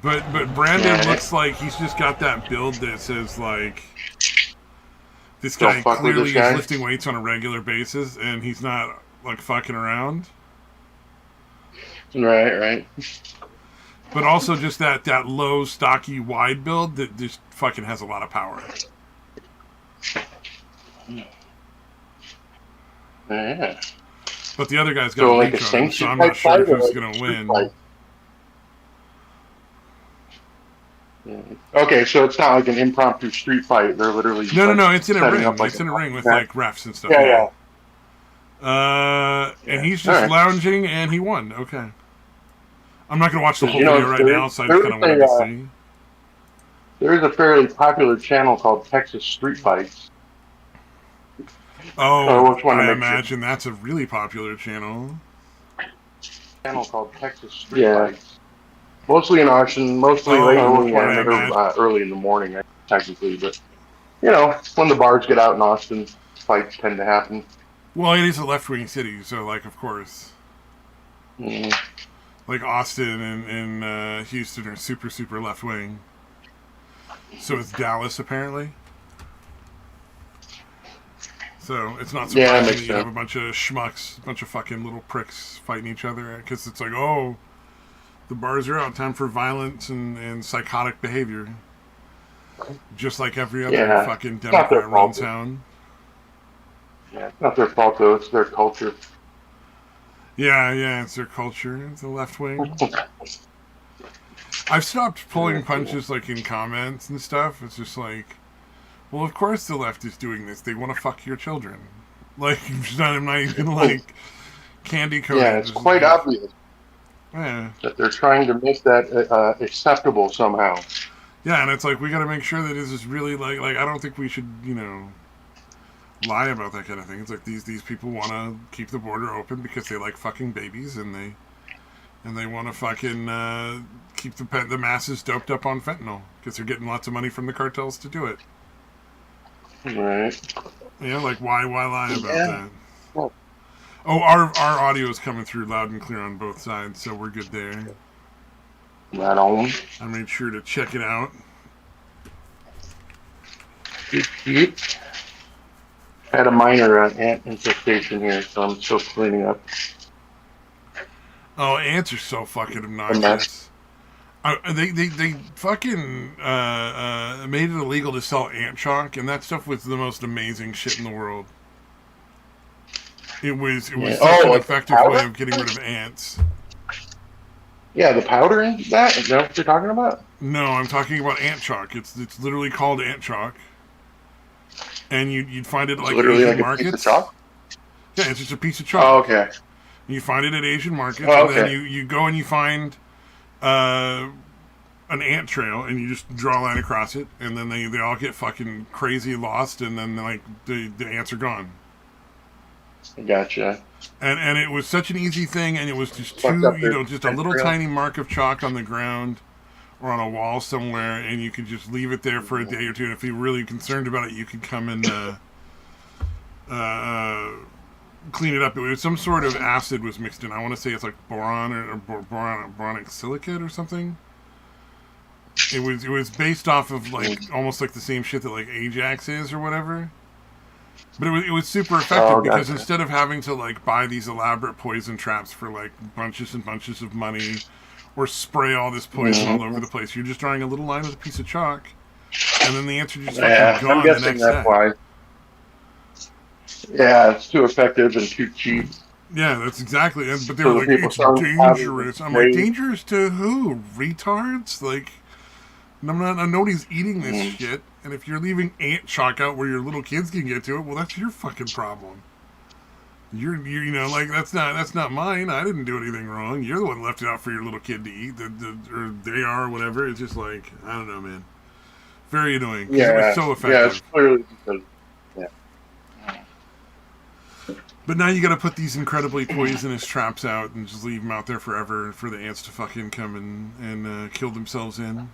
But Brandon looks like he's just got that build that says like this guy clearly is lifting weights on a regular basis and he's not like fucking around. Right. But also just that low, stocky, wide build that just fucking has a lot of power. Yeah. But the other guy's got a reach on him, so I'm not sure if he's going to win. Yeah. Okay, so it's not like an impromptu street fight. They're literally no. It's in a ring. It's in a ring with like refs and stuff. Yeah. And he's just lounging, and he won. Okay. I'm not going to watch the whole video right now, so I just kind of wanted to see. There is a fairly popular channel called Texas Street Fights. Oh, I imagine that's a really popular channel. Channel called Texas Street Fights. Mostly in Austin, mostly late in the weekend, or early in the morning, technically. But, you know, when the bars get out in Austin, fights tend to happen. Well, it is a left-wing city, so, like, of course. Mm. Like, Austin and Houston are super, super left-wing. So is Dallas, apparently. So it's not surprising that you have a bunch of schmucks, a bunch of fucking little pricks fighting each other. Because it's like, oh, the bars are out. Time for violence and psychotic behavior. Just like every other fucking Democrat-run town. Yeah, it's not their fault, though. It's their culture. Yeah, it's their culture. It's the left wing. I've stopped pulling punches, like, in comments and stuff. It's just like, well, of course the left is doing this. They want to fuck your children. Like, I'm not even, like, candy coated. Yeah, it's quite obvious that they're trying to make that acceptable somehow. Yeah, and it's like, we got to make sure that this is really, like, I don't think we should, lie about that kind of thing. It's like these people want to keep the border open because they like fucking babies and they want to fucking keep the masses doped up on fentanyl because they're getting lots of money from the cartels to do it. Right. Yeah, like why lie about that? Well, oh, our audio is coming through loud and clear on both sides, so we're good there. Right on. I made sure to check it out. Had a minor ant infestation here, so I'm still cleaning up. Oh, ants are so fucking obnoxious. They fucking made it illegal to sell ant chalk, and that stuff was the most amazing shit in the world. It was such an effective way of getting rid of ants. Yeah, the powder in that? Is that what you're talking about? No, I'm talking about ant chalk. It's literally called ant chalk. And you'd find it at like Asian markets. Piece of chalk? Yeah, it's just a piece of chalk. Oh, okay. You find it at Asian markets, and then you go and you find an ant trail, and you just draw a line across it, and then they all get fucking crazy lost, and then like the ants are gone. Gotcha. And it was such an easy thing, and it was just just a little tiny mark of chalk on the ground or on a wall somewhere, and you could just leave it there for a day or two, and if you're really concerned about it, you could come and clean it up. It was some sort of acid was mixed in. I want to say it's like boron or boronic silicate or something. It was based off of like almost like the same shit that like Ajax is or whatever. But it was super effective because instead of having to like buy these elaborate poison traps for like bunches and bunches of money or spray all this poison all over the place, you're just drawing a little line with a piece of chalk, and then the ants are just fucking gone the next day. Why. Yeah, it's too effective and too cheap. Yeah, that's exactly. But they were like, it's dangerous. I'm like, dangerous to who? Retards? Like, nobody's eating this shit. And if you're leaving ant chalk out where your little kids can get to it, well, that's your fucking problem. You're like, that's not mine. I didn't do anything wrong. You're the one who left it out for your little kid to eat, or they are, or whatever. It's just like, I don't know, man. Very annoying. Yeah, it was so effective. Yeah, it's clearly because. But now you got to put these incredibly poisonous traps out and just leave them out there forever for the ants to fucking come and kill themselves in.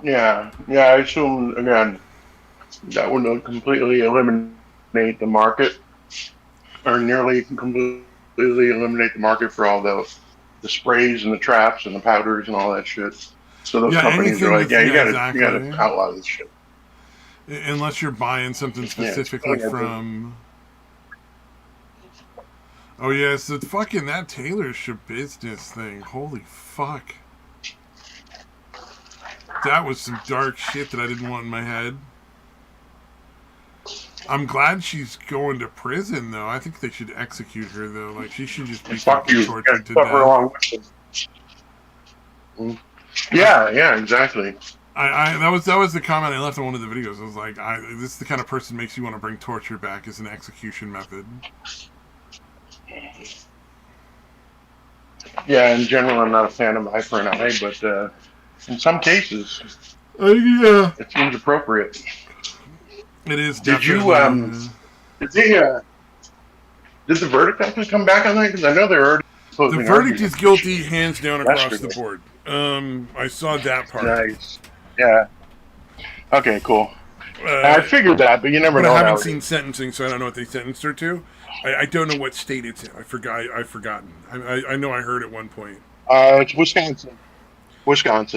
Yeah, I assume, again, that would completely eliminate the market, or nearly completely completely eliminate the market for all the sprays and the traps and the powders and all that shit. So those companies are like, you gotta outlaw this shit. Unless you're buying something specifically from. Oh yeah, so fucking that Taylorship business thing. Holy fuck. That was some dark shit that I didn't want in my head. I'm glad she's going to prison, though. I think they should execute her, though. Like, she should just be fucking tortured to death. Yeah, exactly. That was the comment I left on one of the videos. I was like, this is the kind of person makes you want to bring torture back as an execution method. Yeah, in general, I'm not a fan of eye for an eye, but in some cases, it seems appropriate. It is. Did the verdict actually come back on that? Because I know they're already. The verdict is guilty, hands down across the board. I saw that part. Nice. Yeah. Okay, cool. I figured that, but you never know. I haven't seen sentencing, so I don't know what they sentenced her to. I don't know what state it's in. I've forgotten. I know I heard at one point. It's Wisconsin.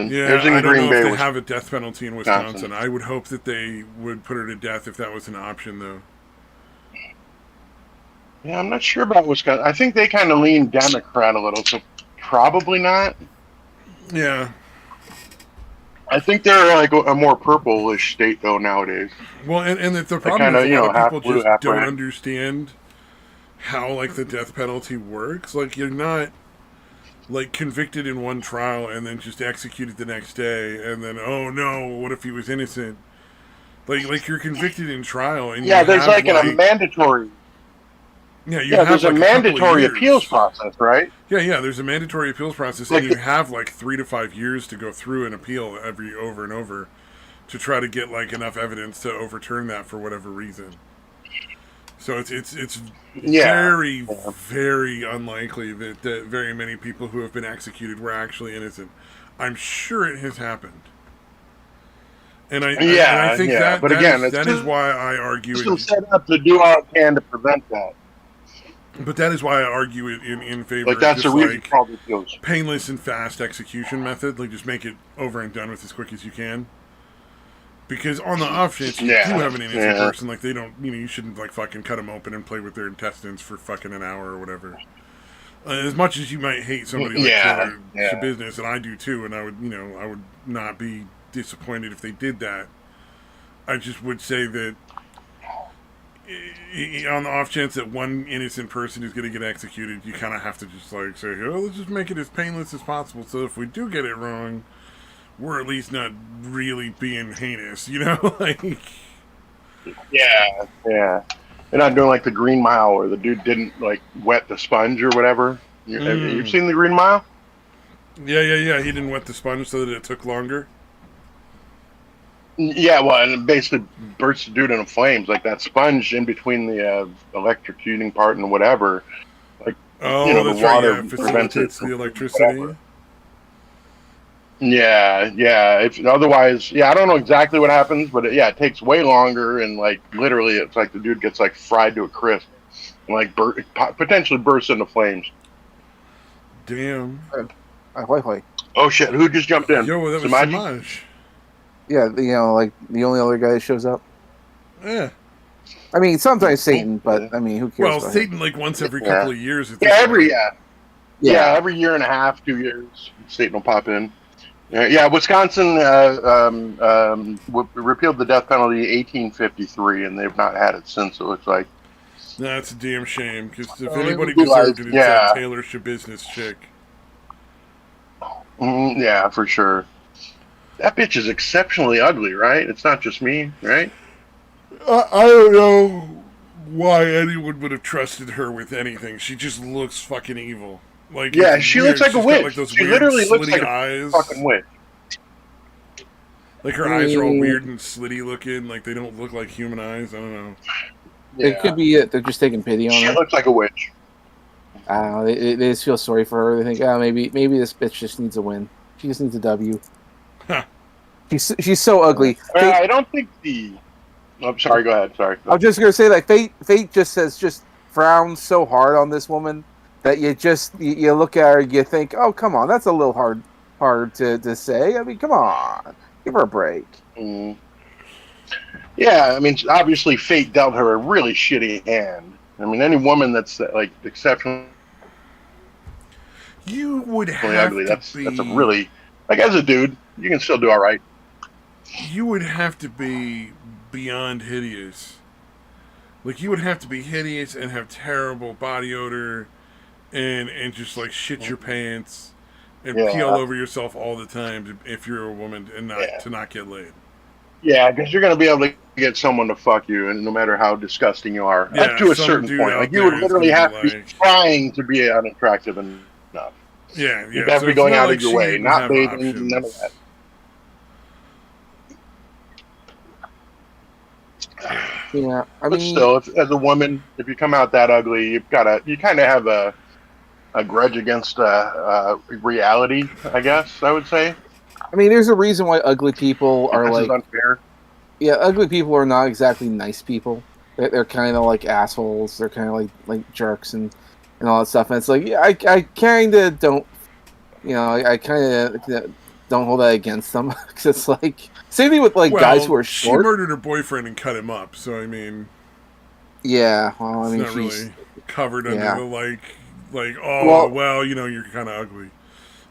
Yeah, There's in I don't Green know Bay, if they have a death penalty in Wisconsin. I would hope that they would put her to death if that was an option, though. Yeah, I'm not sure about Wisconsin. I think they kind of lean Democrat a little, so probably not. Yeah. I think they're like a more purple-ish state, though, nowadays. Well, and the problem is a lot of people just don't understand how, like, the death penalty works. Like, you're not, like, convicted in one trial and then just executed the next day, and then, oh no, what if he was innocent? Like you're convicted in trial, and there's a mandatory. Yeah, there's a mandatory appeals process, right? Yeah, there's a mandatory appeals process, and you have like 3 to 5 years to go through an appeal over and over to try to get like enough evidence to overturn that for whatever reason. So it's very, very unlikely that very many people who have been executed were actually innocent. I'm sure it has happened. And I think that is why I argue it's set up to do all it can to prevent that. But that is why I argue it in favor of just painless and fast execution method. Like, just make it over and done with as quick as you can. Because on the off chance you do have an innocent person, like, they don't, you shouldn't, like, fucking cut them open and play with their intestines for fucking an hour or whatever. As much as you might hate somebody like Taylor business, and I do too, and I would not be disappointed if they did that. I just would say that on the off chance that one innocent person is going to get executed, you kind of have to just like say, oh, let's just make it as painless as possible, so if we do get it wrong, we're at least not really being heinous, like. Yeah. They're not doing like the Green Mile where the dude didn't like wet the sponge or whatever. Have you seen the Green Mile? Yeah. He didn't wet the sponge so that it took longer. Yeah, well, and it basically bursts the dude into flames. Like that sponge in between the electrocuting part and whatever. Like, the water facilitates the electricity. Yeah. Otherwise, I don't know exactly what happens, but it takes way longer, and like literally, it's like the dude gets like fried to a crisp, and like potentially bursts into flames. Damn. Oh shit! Who just jumped in? Yo, that was Samaj. Yeah, like the only other guy that shows up. Yeah. I mean, sometimes Satan, but I mean, who cares? Well, Satan like once every couple of years. Every year and a half, 2 years, Satan will pop in. Wisconsin repealed the death penalty in 1853, and they've not had it since. It looks like. That's a damn shame, because if anybody deserved it, it's that Taylor business chick. Yeah, for sure. That bitch is exceptionally ugly, right? It's not just me, right? I don't know why anyone would have trusted her with anything. She just looks fucking evil. Like, she looks like a witch. Like those she literally looks like eyes. A fucking witch. Like her eyes are all weird and slitty looking. Like they don't look like human eyes. I don't know. It could be it. They're just taking pity on her. She looks like a witch. They just feel sorry for her. They think, maybe this bitch just needs a win. She just needs a W. Huh. She's so ugly. I don't think the. I'm sorry. Go ahead. Sorry. I was just gonna say, like, Fate just frowns so hard on this woman that you look at her, you think, oh, come on, that's a little hard to say. I mean, come on, give her a break. Mm. Yeah, I mean, obviously, fate dealt her a really shitty hand. I mean, any woman that's like exceptionally You would have ugly, to that's a be. really like as a dude, you can still do all right. You would have to be beyond hideous. Like you would have to be hideous and have terrible body odor, and just like shit your pants, and pee all Yeah, over yourself all the time if you're a woman and not yeah, to not get laid. yeah, because you're gonna be able to get someone to fuck you, and no matter how disgusting you are, up Yeah, to a some certain dude point, like out you would there is literally gonna be have to be like, trying to be unattractive enough. yeah, You'd yeah. have to So be it's going not out like of your she way, didn't not have bathing, none of options. that. Yeah. Yeah, I But mean, still, as a woman, if you come out that ugly, you kind of have a grudge against reality, I guess I would say. there's a reason why ugly people Like, are this is like, unfair. yeah, ugly people are not exactly nice people. They're kind of like assholes. They're kind of like jerks and all that stuff. And it's like, yeah, I kind of don't, I kind of don't hold that against them because it's like same thing with like guys who Well, are she short. murdered her boyfriend and cut him up. So I mean, Yeah, well, it's not she's really covered under yeah. the oh Well, well, you're kind of ugly.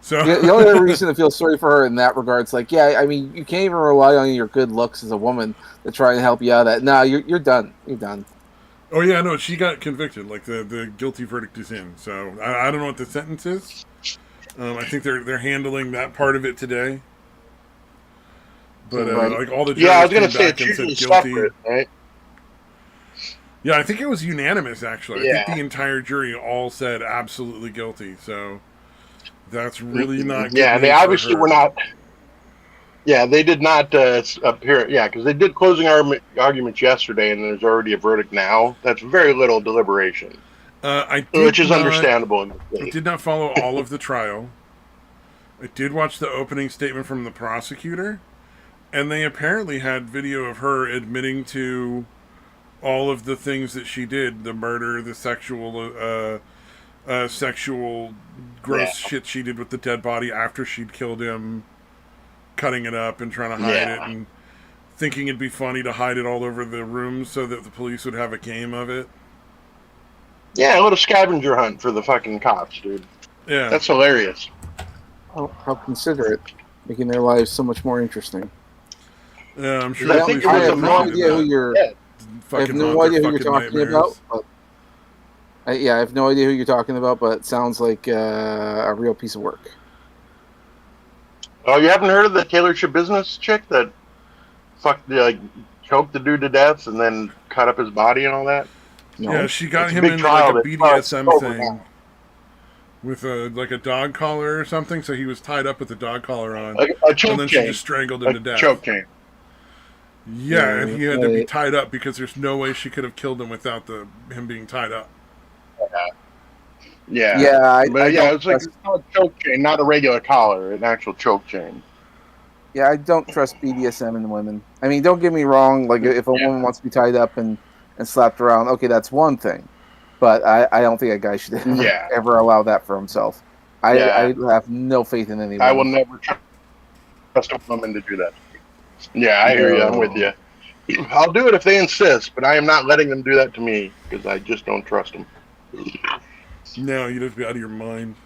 So the only other reason to feel sorry for her in that regard's like, yeah, I mean, you can't even rely on your good looks as a woman to try and help you out. Of that no, you're done. You're done. oh yeah, no, she got convicted. Like the guilty verdict is in. So I don't know what the sentence is. I think they're handling that part of it today. But Right. like all the Yeah, I jurors was gonna came say back it's and said usually guilty. separate, right? Yeah, I think it was unanimous. Actually, I think Yeah, the entire jury all said absolutely guilty. So that's really not good yeah. They news for obviously were her. not. Yeah, they did not appear. Yeah, because they did closing arguments yesterday, and there's already a verdict now. That's very little deliberation, I which did is not. understandable in the I case. did not follow all of the trial. I did watch the opening statement from the prosecutor, and they apparently had video of her admitting to all of the things that she did: the murder, the sexual Yeah, gross shit she did with the dead body after she'd killed him, cutting it up and trying to hide it, yeah, and thinking it'd be funny to hide it all over the room so that the police would have a game of it. yeah. A little scavenger hunt for the fucking cops, dude. Yeah, That's hilarious. How considerate, making their lives so much more interesting. yeah. I'm sure Because the I think police it I was probably a have no month. appreciated idea who that. you're. Yeah, I have Fucking no haunt their idea who you're fucking talking about. nightmares. But I have no idea who you're talking about. But it sounds like a real piece of work. oh, you haven't heard of the Taylor Business chick that fucked like choked the dude to death and then cut up his body and all that? Yeah, No. she got It's a him big into like a trial. That it's BDSM over thing now. with a dog collar or something. So he was tied up with a dog collar on, A and choke then she chain. just strangled him A to death. choke chain. Yeah, and Yeah. he had to be tied up because there's no way she could have killed him without him being tied up. Yeah. Yeah. But I yeah, don't. it's like it's called a choke chain, not a regular collar, an actual choke chain. Yeah, I don't trust BDSM in women. I mean, don't get me wrong. Like, if a Yeah. woman wants to be tied up and slapped around, okay, that's one thing. But I don't think a guy should Yeah. ever allow that for himself. Yeah. I have no faith in any I will woman. never trust a woman to do that. Yeah, I hear you. I'm with No. you. I'll do it if they insist, but I am not letting them do that to me because I just don't trust them. No, you'd have to be out of your mind.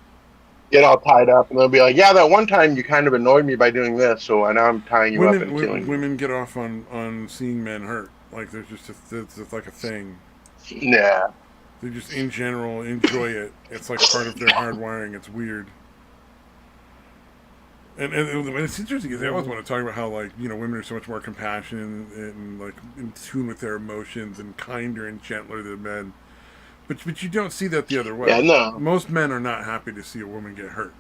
Get all tied up, and they'll be like, "Yeah, that one time you kind of annoyed me by doing this, so now I'm tying you up and killing you." Women get off on seeing men hurt. Like there's it's like a thing. Yeah. They just in general enjoy it. It's like part of their hardwiring. It's weird. And it's interesting because they always want to talk about how women are so much more compassionate and like in tune with their emotions and kinder and gentler than men. But you don't see that the other way. Yeah, no. Most men are not happy to see a woman get hurt.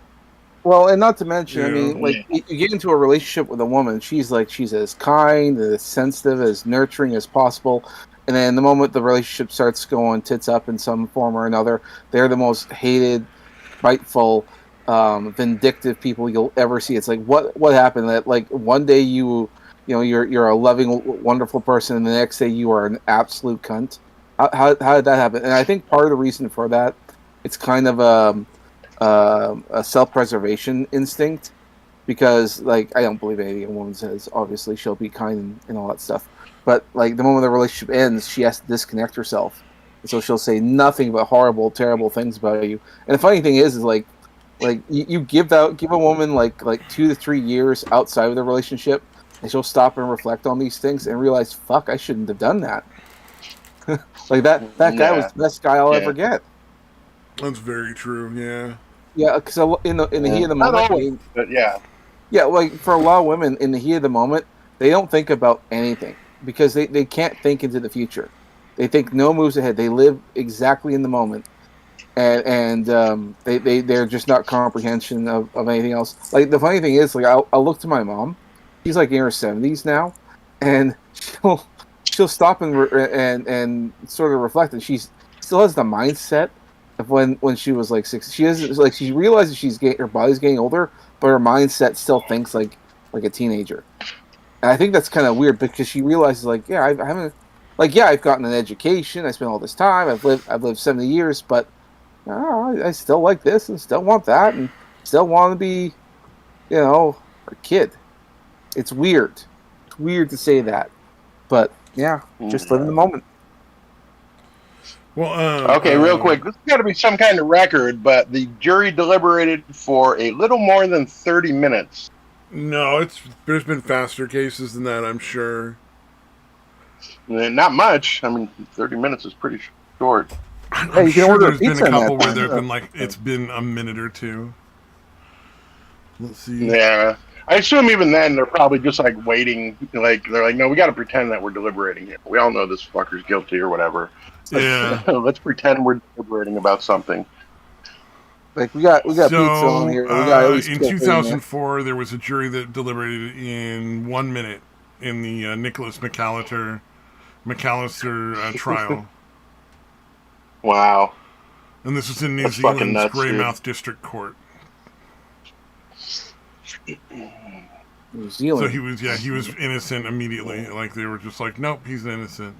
Well, and not to mention, You I mean, know? like you get into a relationship with a woman, she's as kind, as sensitive, as nurturing as possible, and then the moment the relationship starts going tits up in some form or another, they're the most hated, spiteful, vindictive people you'll ever see. It's like what happened? That like one day you're a loving, wonderful person, and the next day you are an absolute cunt. How did that happen? And I think part of the reason for that it's kind of a self-preservation instinct, because like I don't believe anything a woman says. Obviously, she'll be kind and all that stuff. But like the moment the relationship ends, she has to disconnect herself, and so she'll say nothing but horrible, terrible things about you. And the funny thing is like you give a woman like 2 to 3 years outside of the relationship, and she'll stop and reflect on these things and realize, fuck, I shouldn't have done that. Like that guy was the best guy I'll ever get. That's very true. Yeah. Yeah, because in the heat of the moment, Not always, but yeah, like for a lot of women, in the heat of the moment, they don't think about anything because they can't think into the future. They think no moves ahead. They live exactly in the moment, and they're just not comprehension of anything else. Like the funny thing is, like I'll look to my mom. She's like in her 70s now, and she'll stop and sort of reflect, and she still has the mindset of when she was like 6. She isn't like, she realizes her body's getting older, but her mindset still thinks like a teenager. And I think that's kind of weird because she realizes like, yeah, I haven't, like, yeah, I've gotten an education, I spent all this time, I've lived 70 years, but I still like this and still want that and still want to be, a kid. It's weird. It's weird to say that, but yeah, just live in the moment. Well, okay, real quick. This has got to be some kind of record, but the jury deliberated for a little more than 30 minutes. No, there's been faster cases than that, I'm sure. Not much. I mean, 30 minutes is pretty short. I'm sure there's been a couple where there've been like, it's been a minute or two. Let's see. Yeah. I assume even then they're probably just like waiting. Like they're like, no, we got to pretend that we're deliberating here. We all know this fucker's guilty or whatever. Yeah. Let's pretend we're deliberating about something. Like we got pizza on here. We got at least in 2004, there was a jury that deliberated in 1 minute in the Nicholas McAllister trial. Wow. And this was in New That's Zealand's nuts, Greymouth District Court. New Zealand. So he was innocent immediately. Like they were just like, nope, he's innocent.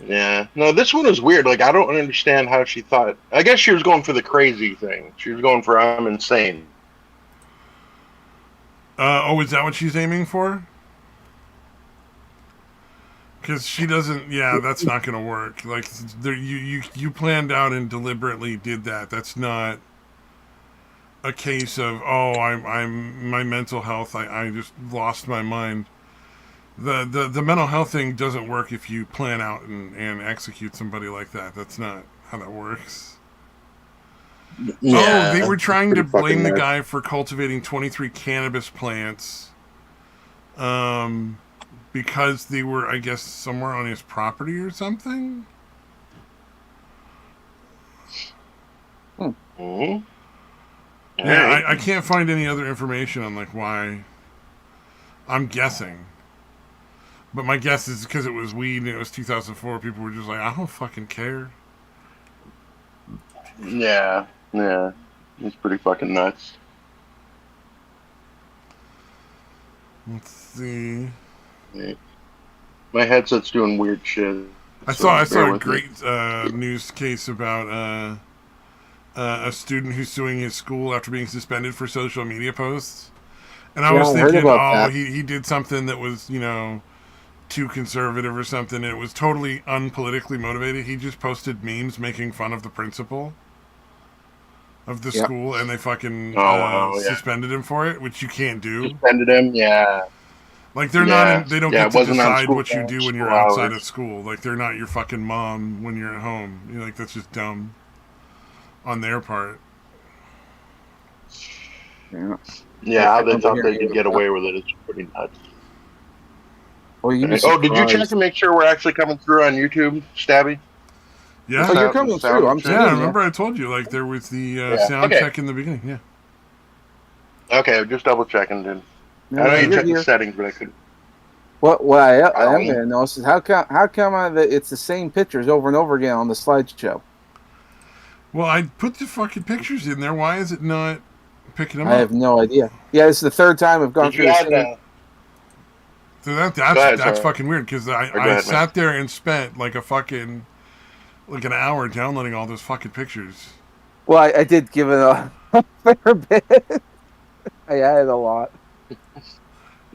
Yeah. No, this one was weird. Like I don't understand how she thought. I guess she was going for the crazy thing. She was going for I'm insane. Is that what she's aiming for? Because she doesn't. Yeah, that's not going to work. Like you planned out and deliberately did that. That's not a case of I'm my mental health. I just lost my mind. The mental health thing doesn't work if you plan out and execute somebody like that. That's not how that works. Yeah, they were trying to blame the guy for cultivating 23 cannabis plants, because they were, I guess, somewhere on his property or something. Mm-hmm. Yeah, I can't find any other information on like why. I'm guessing. But my guess is because it was weed and it was 2004, people were just like, I don't fucking care. Yeah. It's pretty fucking nuts. Let's see. Yeah. My headset's doing weird shit. I saw a great news case about a student who's suing his school after being suspended for social media posts. And I was thinking, he did something that was, too conservative or something, and it was totally unpolitically motivated. He just posted memes making fun of the principal of the school, and they fucking suspended him for it, which you can't do. Suspended him, yeah. Like they don't get to decide what you do when you're outside of school. Like they're not your fucking mom when you're at home. Like that's just dumb on their part. Yeah, they thought they could get away with it. It's pretty nuts. Did you check to make sure we're actually coming through on YouTube, Stabby? Yeah, you're coming through. I remember I told you like there was the sound check in the beginning. Yeah. Okay, just double checking, dude. I know you checked the settings, but I couldn't. What I am going to notice is how come it's the same pictures over and over again on the slideshow? Well, I put the fucking pictures in there. Why is it not picking them up? I have no idea. Yeah, it's the third time I've gone through the same. So that's fucking weird because I sat there and spent like a fucking like an hour downloading all those fucking pictures. Well, I did give it a fair bit. I added a lot.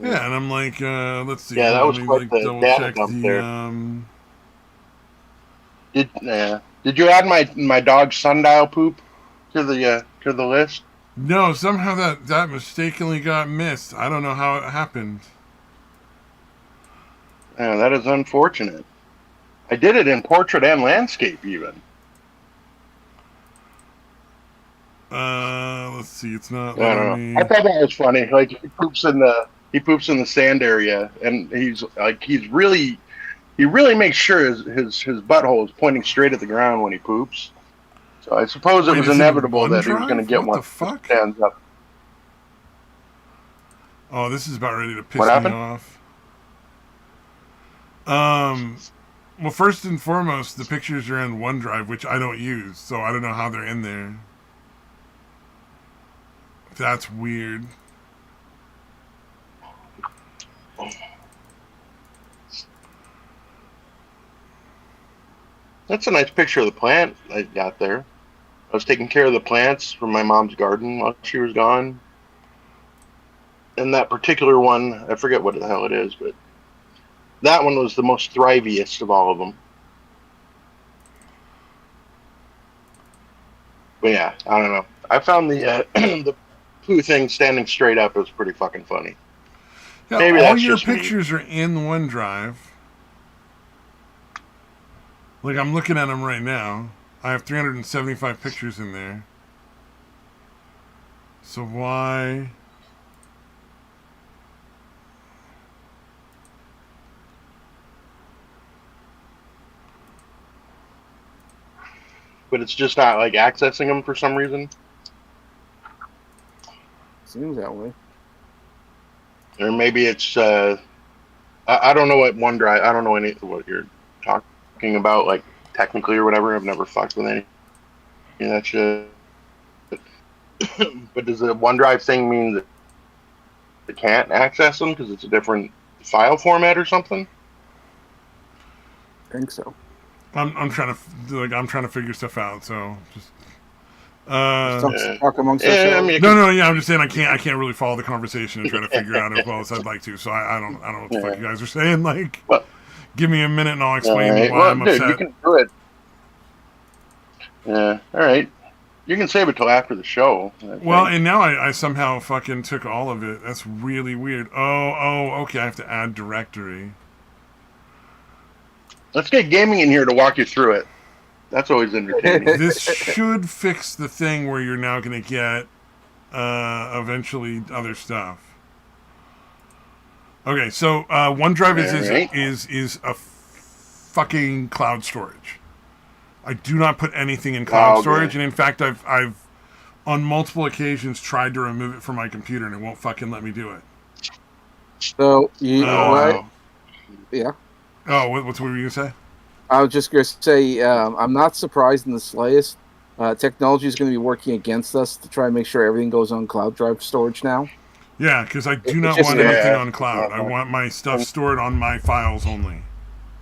Yeah, and I'm like, let's see. Yeah, that Let was me quite like the double data check dump the. there. Did you add my dog's sundial poop to the list? No, somehow that mistakenly got missed. I don't know how it happened. Yeah, that is unfortunate. I did it in portrait and landscape, even. Let's see. It's not I don't know. letting I me. thought that was funny. Like he poops in the sand area, and he really makes sure his butthole is pointing straight at the ground when he poops. So I suppose it Wait, was is it in inevitable that he was going to OneDrive? get What one the that fuck? stands up. Oh, this is about ready to What piss me happened? off. Well, first and foremost, the pictures are in OneDrive, which I don't use, so I don't know how they're in there. That's weird. That's a nice picture of the plant I got there. I was taking care of the plants from my mom's garden while she was gone. And that particular one, I forget what the hell it is, but that one was the most thriviest of all of them. But yeah, I don't know. I found the the poo thing standing straight up is pretty fucking funny. Yeah, Maybe all that's your just me. pictures are in OneDrive. Like, I'm looking at them right now. I have 375 pictures in there. So why... But it's just not like accessing them for some reason. Seems that way. Or maybe it's I don't know what OneDrive. I don't know what you're talking about, like technically or whatever. I've never fucked with any of that shit. But does the OneDrive thing mean that it can't access them because it's a different file format or something? I think so. I'm trying to figure stuff out, so just... Talk amongst I ourselves. mean, No, yeah, I'm just saying I can't really follow the conversation and try to figure it out as well as I'd like to. So I don't know what the fuck you guys are saying. Like, well, give me a minute and I'll explain right. why I'm dude, upset. you can do it. Yeah, all right. You can save it till after the show. Well, and now I somehow fucking took all of it. That's really weird. Okay, I have to add directory. Let's get gaming in here to walk you through it. That's always entertaining. This should fix the thing where you're now going to get eventually other stuff. Okay, so OneDrive is a fucking cloud storage. I do not put anything in cloud storage, and in fact, I've on multiple occasions tried to remove it from my computer, and it won't fucking let me do it. So you what? Yeah. Oh, what were you gonna say? I was just going to say, I'm not surprised in the slightest. Technology is going to be working against us to try and make sure everything goes on cloud drive storage now. Yeah, because I do not want anything on cloud. I want my stuff stored on my files only.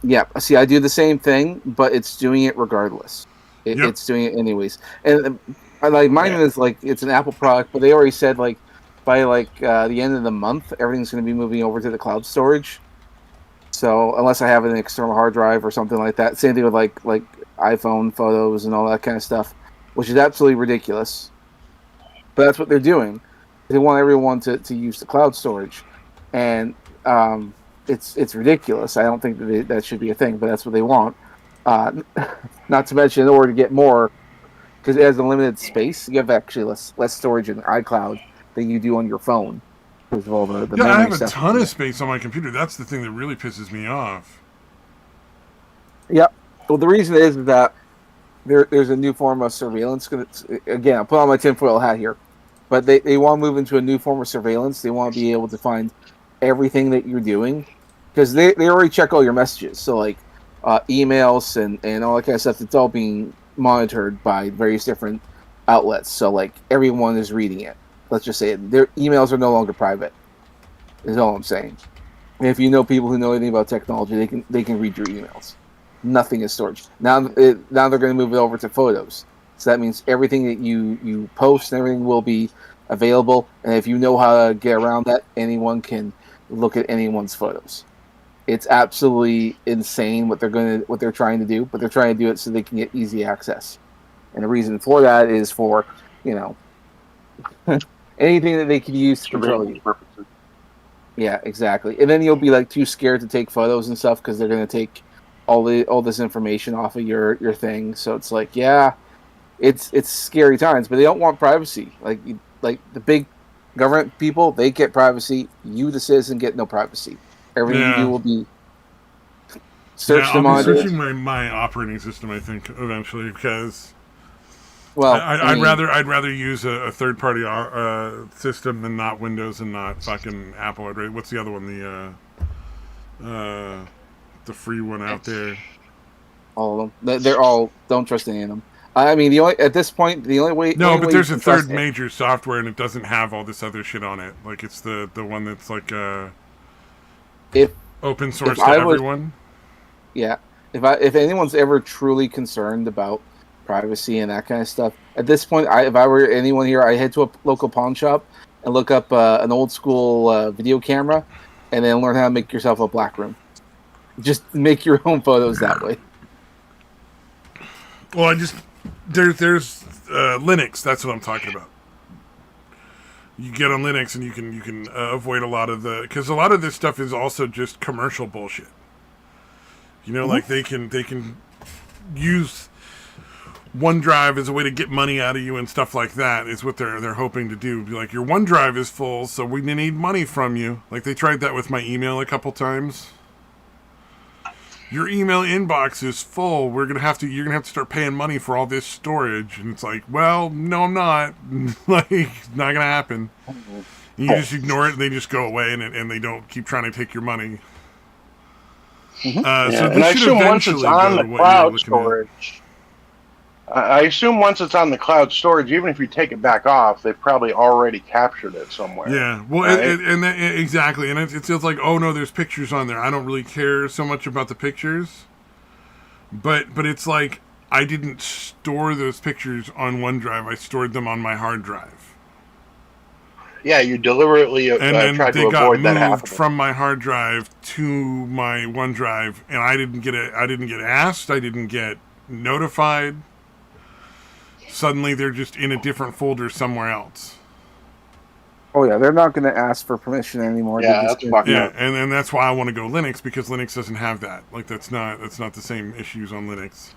Yeah, see, I do the same thing, but it's doing it regardless. It's doing it anyways. And like mine is like it's an Apple product, but they already said like by the end of the month, everything's going to be moving over to the cloud storage. So unless I have an external hard drive or something like that, same thing with like iPhone photos and all that kind of stuff, which is absolutely ridiculous. But that's what they're doing. They want everyone to use the cloud storage, and it's ridiculous. I don't think that should be a thing, but that's what they want. Not to mention, in order to get more, because it has a limited space, you have actually less storage in iCloud than you do on your phone. Because of all the memory I have stuff. a ton of space on my computer. That's the thing that really pisses me off. Yeah. Well, the reason is that there's a new form of surveillance. Again, I'll put on my tinfoil hat here. But they want to move into a new form of surveillance. They want to be able to find everything that you're doing. Because they already check all your messages. So, like, emails and all that kind of stuff, it's all being monitored by various different outlets. So, like, everyone is reading it. Let's just say it. Their emails are no longer private. Is all I'm saying. And if you know people who know anything about technology, they can read your emails. Nothing is storage. Now they're going to move it over to photos. So that means everything that you post and everything will be available. And if you know how to get around that, anyone can look at anyone's photos. It's absolutely insane what they're trying to do, but they're trying to do it so they can get easy access. And the reason for that is for, anything that they can use to control you. Purposes. Yeah, exactly. And then you'll be like too scared to take photos and stuff because they're going to take all this information off of your thing. So it's like, yeah, it's scary times, but they don't want privacy. Like the big government people, they get privacy. You, the citizen, get no privacy. Everything you do will be searched and monitored. I'll be searching my operating system, I think, eventually, because I'd rather use a third party system than not Windows and not fucking Apple. What's the other one? The free one out there. All of them. They're all. Don't trust any of them. I mean, at this point, the only way. No, but there's a third major software, and it doesn't have all this other shit on it. Like it's the one that's like open source to everyone. Yeah, if anyone's ever truly concerned about privacy and that kind of stuff, at this point, if I were anyone here, I head to a local pawn shop and look up an old school video camera, and then learn how to make yourself a black room. Just make your own photos that way. Well, there's Linux. That's what I'm talking about. You get on Linux and you can avoid a lot of because a lot of this stuff is also just commercial bullshit. Like they can use OneDrive as a way to get money out of you and stuff like that is what they're hoping to do. Be like, your OneDrive is full, so we need money from you. Like they tried that with my email a couple times. Your email inbox is full. You're gonna have to start paying money for all this storage. And it's like, well, no, I'm not. Like, it's not gonna happen. You just ignore it, and they just go away, and they don't keep trying to take your money. So and I assume once it's on the cloud storage, I assume once it's on the cloud storage, even if you take it back off, they've probably already captured it somewhere. Yeah, well, right? Exactly, and it's like, oh no, there's pictures on there. I don't really care so much about the pictures, but it's like I didn't store those pictures on OneDrive. I stored them on my hard drive. Yeah, you deliberately tried to avoid that happening. They got moved from my hard drive to my OneDrive, and I didn't get asked. I didn't get notified. Suddenly, they're just in a different folder somewhere else. Oh yeah, they're not going to ask for permission anymore. Yeah, that's fucking up. And that's why I want to go Linux, because Linux doesn't have that. Like that's not the same issues on Linux.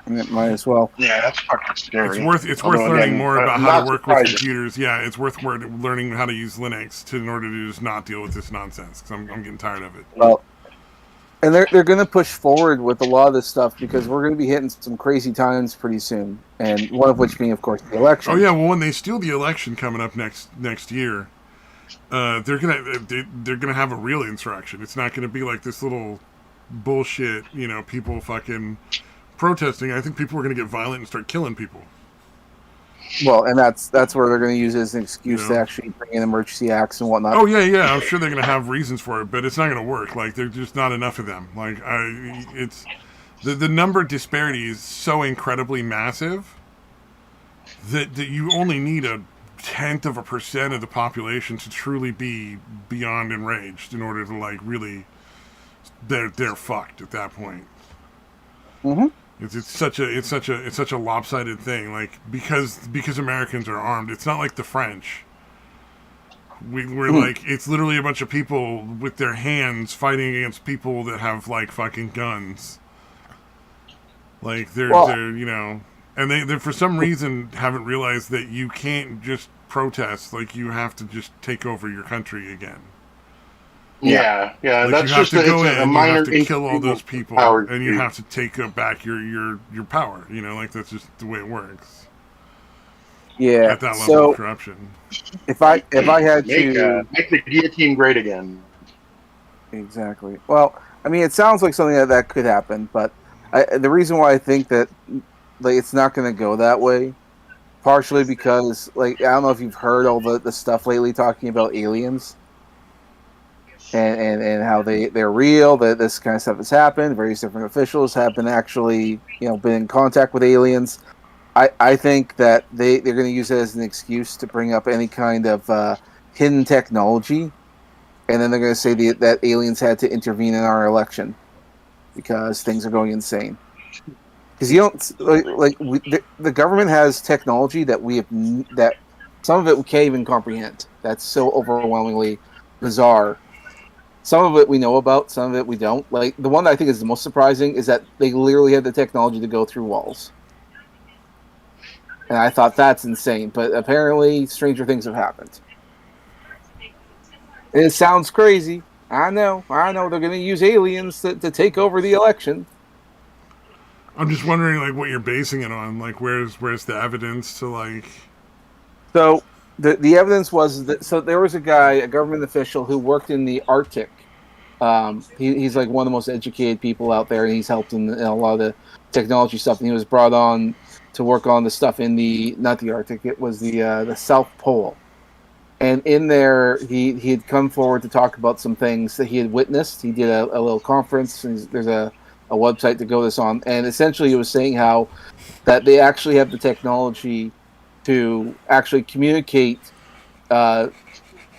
And it might as well. Yeah, that's fucking scary. It's worth learning more about how to work with computers. Yeah, it's worth learning how to use Linux in order to just not deal with this nonsense, because I'm getting tired of it. Well, and they're going to push forward with a lot of this stuff because we're going to be hitting some crazy times pretty soon, and one of which being, of course, the election. Oh yeah, well, when they steal the election coming up next year, they're gonna have a real insurrection. It's not going to be like this little bullshit, people fucking protesting. I think people are going to get violent and start killing people. Well, and that's where they're going to use it as an excuse to actually bring in emergency acts and whatnot. Oh yeah, I'm sure they're going to have reasons for it, but it's not going to work. Like there's just not enough of them. Like it's the number disparity is so incredibly massive that you only need 0.1% of the population to truly be beyond enraged in order to like really they're fucked at that point. Mm-hmm. It's such a lopsided thing. Like because Americans are armed, it's not like the French. We're like it's literally a bunch of people with their hands fighting against people that have like fucking guns. Like they're and they for some reason haven't realized that you can't just protest. Like you have to just take over your country again. Yeah. Like that's you have just to go in, a minor. You have to kill all those people, and you have to take back your power. Like that's just the way it works. Yeah. At that level of corruption. If I had to make the guillotine great again. Exactly. Well, I mean, it sounds like something that could happen, but the reason why I think that like it's not going to go that way, partially because like I don't know if you've heard all the stuff lately talking about aliens. and how they're real, that this kind of stuff has happened. Various different officials have been actually, been in contact with aliens. I think that they're going to use it as an excuse to bring up any kind of hidden technology, and then they're going to say that aliens had to intervene in our election because things are going insane. Because you don't the government has technology that that some of it we can't even comprehend. That's so overwhelmingly bizarre. Some of it we know about, some of it we don't. Like the one that I think is the most surprising is that they literally had the technology to go through walls, and I thought that's insane. But apparently, stranger things have happened. And it sounds crazy. I know. They're going to use aliens to take over the election. I'm just wondering, like, what you're basing it on. Like, where's the evidence to, like... So, the evidence was that... So, there was a government official, who worked in the Arctic. He's, like, one of the most educated people out there, and he's helped in a lot of the technology stuff. And he was brought on to work on the stuff in not the Arctic, it was the South Pole. And in there, he had come forward to talk about some things that he had witnessed. He did a little conference, and there's a website to go this on, and essentially he was saying how that they actually have the technology to actually communicate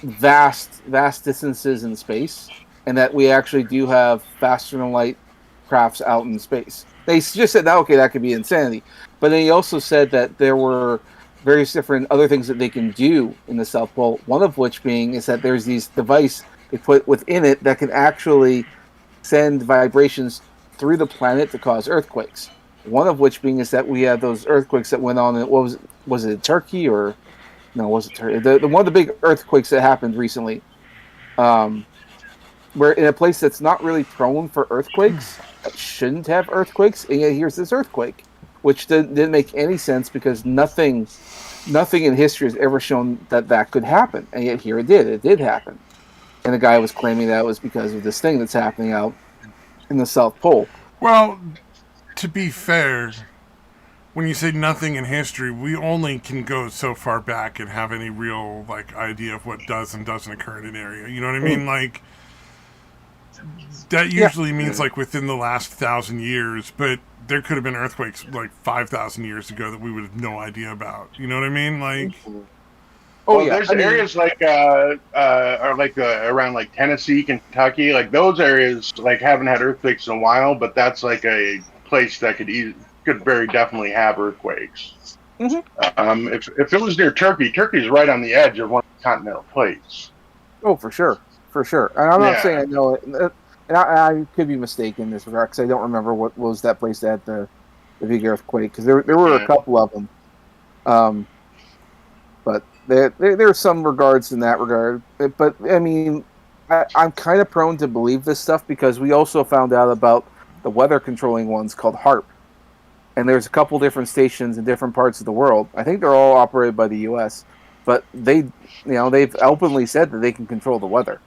vast distances in space, and that we actually do have faster than light crafts out in space. They just said, okay, that could be insanity, but then he also said that there were various different other things that they can do in the South Pole, one of which being is that there's these device they put within it that can actually send vibrations through the planet to cause earthquakes. One of which being is that we had those earthquakes that went on in, was it Turkey or no, was it Turkey? The one of the big earthquakes that happened recently, where in a place that's not really prone for earthquakes, that shouldn't have earthquakes, and yet here's this earthquake, which didn't make any sense because nothing in history has ever shown that could happen, and yet here it did happen. And the guy was claiming that it was because of this thing that's happening out in the South Pole. Well, to be fair, when you say nothing in history, we only can go so far back and have any real idea of what does and doesn't occur in an area. You know what I mean? Like that usually means within the last 1,000 years, but there could have been earthquakes 5,000 years ago that we would have no idea about. You know what I mean? Like. There's areas around Tennessee, Kentucky, those areas haven't had earthquakes in a while, but that's a place that could very definitely have earthquakes. Mm-hmm. If it was near Turkey's right on the edge of one of the continental plates. Oh, for sure. And I'm not saying I know it, and I could be mistaken in this regard because I don't remember what was that place that had the big earthquake, because there were a couple of them. But there are some regards in that regard. But, I mean, I'm kind of prone to believe this stuff because we also found out about the weather controlling ones called HARP. And there's a couple different stations in different parts of the world. I think they're all operated by the U.S. But they've openly said that they can control the weather.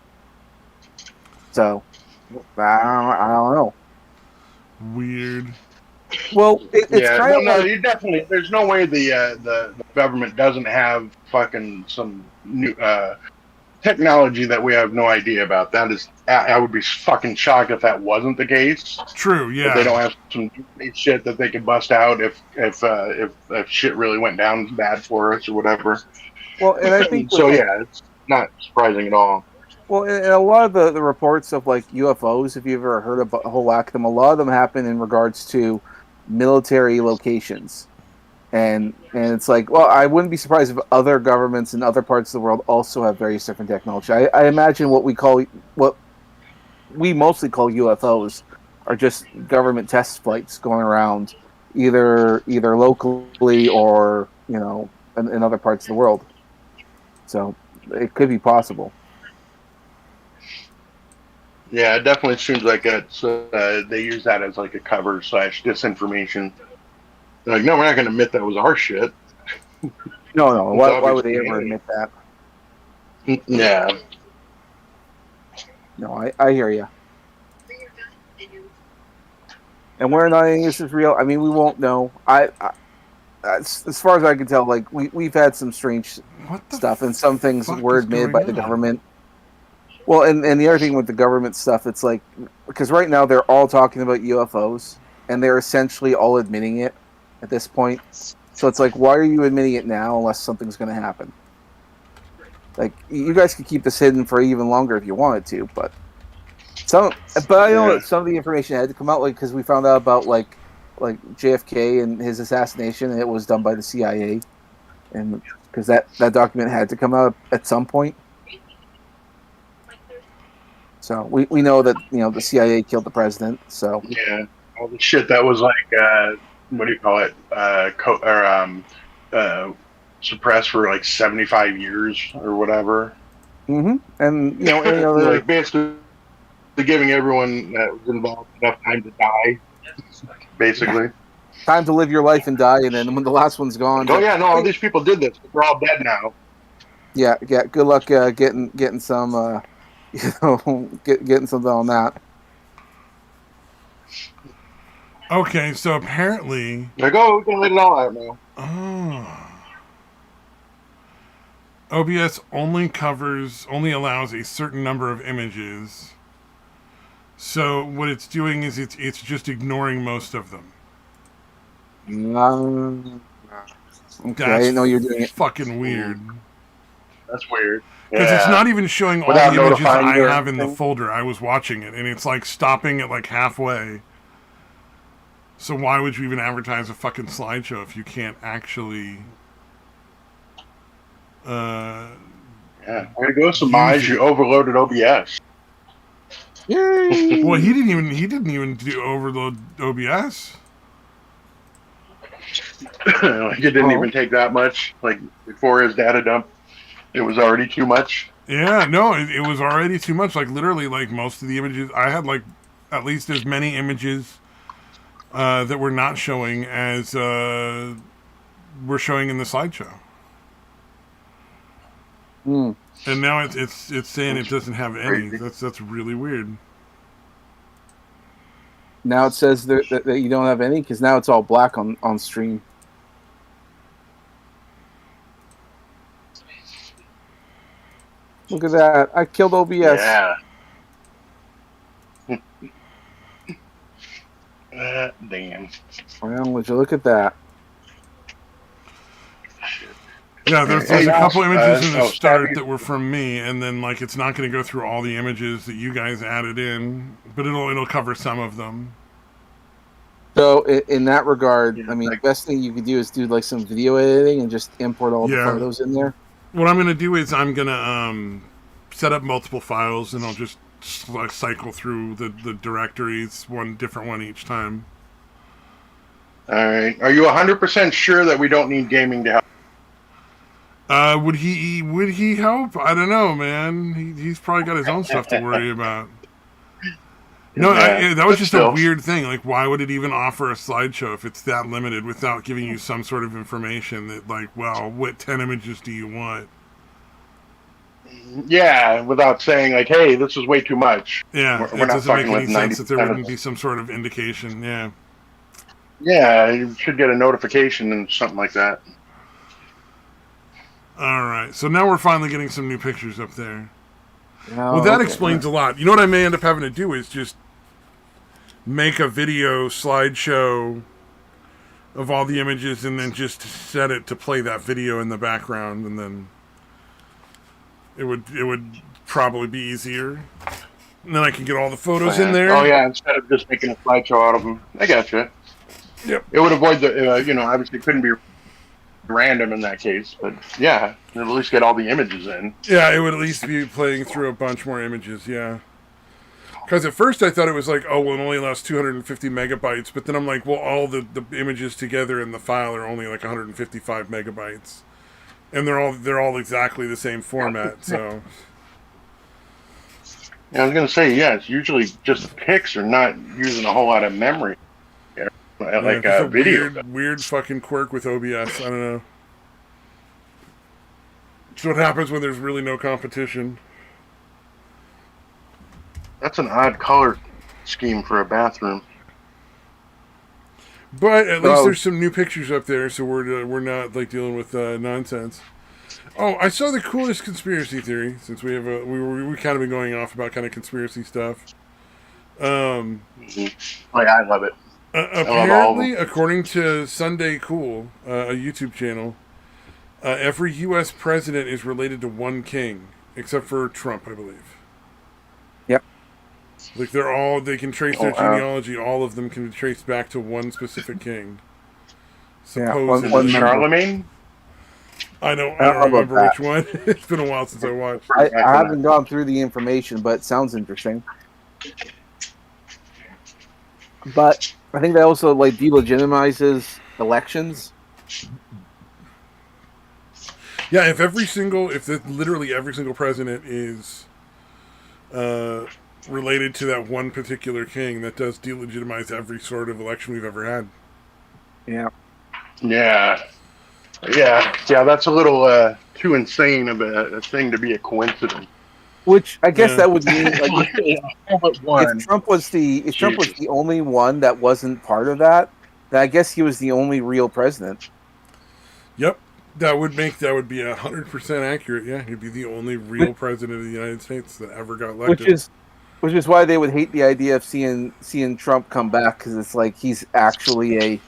So, I don't know. Weird. Well, it's kind of you definitely. There's no way the government doesn't have fucking some new technology that we have no idea about. That is, I would be fucking shocked if that wasn't the case. True, yeah. If they don't have some shit that they could bust out if shit really went down bad for us or whatever. Well, and I think so. It's not surprising at all. Well, and a lot of the reports of UFOs, if you've ever heard of a whole whack of them, a lot of them happen in regards to military locations, and it's I wouldn't be surprised if other governments in other parts of the world also have various different technology. I imagine what we mostly call UFOs are just government test flights going around, either locally or in other parts of the world. So it could be possible. Yeah, it definitely seems like it's they use that as a cover / disinformation. They're no, we're not going to admit that was our shit. No. Why would they ever admit that? Yeah. No, I hear you. And whether or not any of this is real, I mean, we won't know. As far as I can tell, we've had some strange stuff, and some things were admitted by the government. Well, and the other thing with the government stuff, it's like, because right now they're all talking about UFOs, and they're essentially all admitting it at this point. So it's like, why are you admitting it now unless something's going to happen? Like, you guys could keep this hidden for even longer if you wanted to, but I know that some of the information had to come out, like, because we found out about like JFK and his assassination, and it was done by the CIA, and because that document had to come out at some point. So we know that the CIA killed the president. So yeah, all the shit that was like what do you call it? Suppressed for like 75 years or whatever. Mm-hmm. And like basically giving everyone that was involved enough time to die. Basically, time to live your life and die, and then when the last one's gone. Oh yeah, no, all these people did this. They're all dead now. Yeah. Good luck getting some. Getting something on that. Okay, so apparently, like, we can let it all out now. OBS only allows a certain number of images. So what it's doing is it's just ignoring most of them. Okay, I didn't know you were doing it. Fucking weird. That's weird. Because it's not even showing all the images I have in the folder. I was watching it, and it's like stopping at like halfway. So why would you even advertise a fucking slideshow if you can't actually... Way to go, Samaj. You overloaded OBS. Yay! Well, he didn't even do overload OBS. It didn't even take that much. Like, before his data dump, it was already too much. Yeah, no, it was already too much. Like, literally, like, most of the images... I had, like, at least as many images that were not showing as were showing in the slideshow. Mm. And now it's saying it doesn't have any. That's really weird. Now it says that you don't have any, because now it's all black on stream. Look at that. I killed OBS. Yeah. Damn. Well, would you look at that? Yeah, there's a couple images in the start that were from me, and then like it's not going to go through all the images that you guys added in, but it'll cover some of them. So in that regard, I mean, the best thing you could do is do like some video editing and just import all the photos in there. What I'm going to do is I'm going to set up multiple files, and I'll just cycle through the directories, one different one each time. All right. Are you 100% sure that we don't need gaming to help? Would he help? I don't know, man. He's probably got his own stuff to worry about. No, that was just a weird thing. Like, why would it even offer a slideshow if it's that limited without giving you some sort of information that, like, well, what 10 images do you want? Yeah, without saying, like, hey, this is way too much. Yeah, we're not doesn't make fucking any with sense that there 90%. wouldn't be some sort of indication, yeah. Yeah, you should get a notification and something like that. Alright, so now we're finally getting some new pictures up there. Oh, Well, that explains a lot. You know what I may end up having to do is just make a video slideshow of all the images and then just set it to play that video in the background, and then it would probably be easier. And then I can get all the photos in there. Oh yeah, instead of just making a slideshow out of them. I gotcha. Yep. It would avoid the, obviously it couldn't be random in that case, but yeah, at least get all the images in. Yeah, it would at least be playing through a bunch more images, yeah. Because at first I thought it was like, oh, well, it only allows 250 megabytes, but then I'm like, well, all the images together in the file are only like 155 megabytes. And they're all exactly the same format, so... Yeah, I was going to say, yeah, it's usually just pics or not using a whole lot of memory. Like a video. Weird fucking quirk with OBS, I don't know. It's what happens when there's really no competition. That's an odd color scheme for a bathroom. But at least there's some new pictures up there, so we're not like dealing with nonsense. Oh, I saw the coolest conspiracy theory since we have we kind of been going off about kind of conspiracy stuff. Oh yeah, I love it. I love all of Apparently, them. according to Sunday Cool, a YouTube channel, every U.S. president is related to one king, except for Trump, I believe. Yep. Like they can trace their genealogy. All of them can be traced back to one specific king. Supposedly, one Charlemagne. I don't remember which one. It's been a while since I watched. I haven't gone through the information, but it sounds interesting. But I think that also like delegitimizes elections. Yeah, if literally every single president is related to that one particular king, that does delegitimize every sort of election we've ever had. Yeah. Yeah. That's a little too insane of a thing to be a coincidence. Which I guess that would mean like if Trump was the only one that wasn't part of that, then I guess he was the only real president. Yep, that would be 100% accurate. Yeah, he'd be the only real president of the United States that ever got elected. Which is why they would hate the idea of seeing Trump come back, because it's like he's actually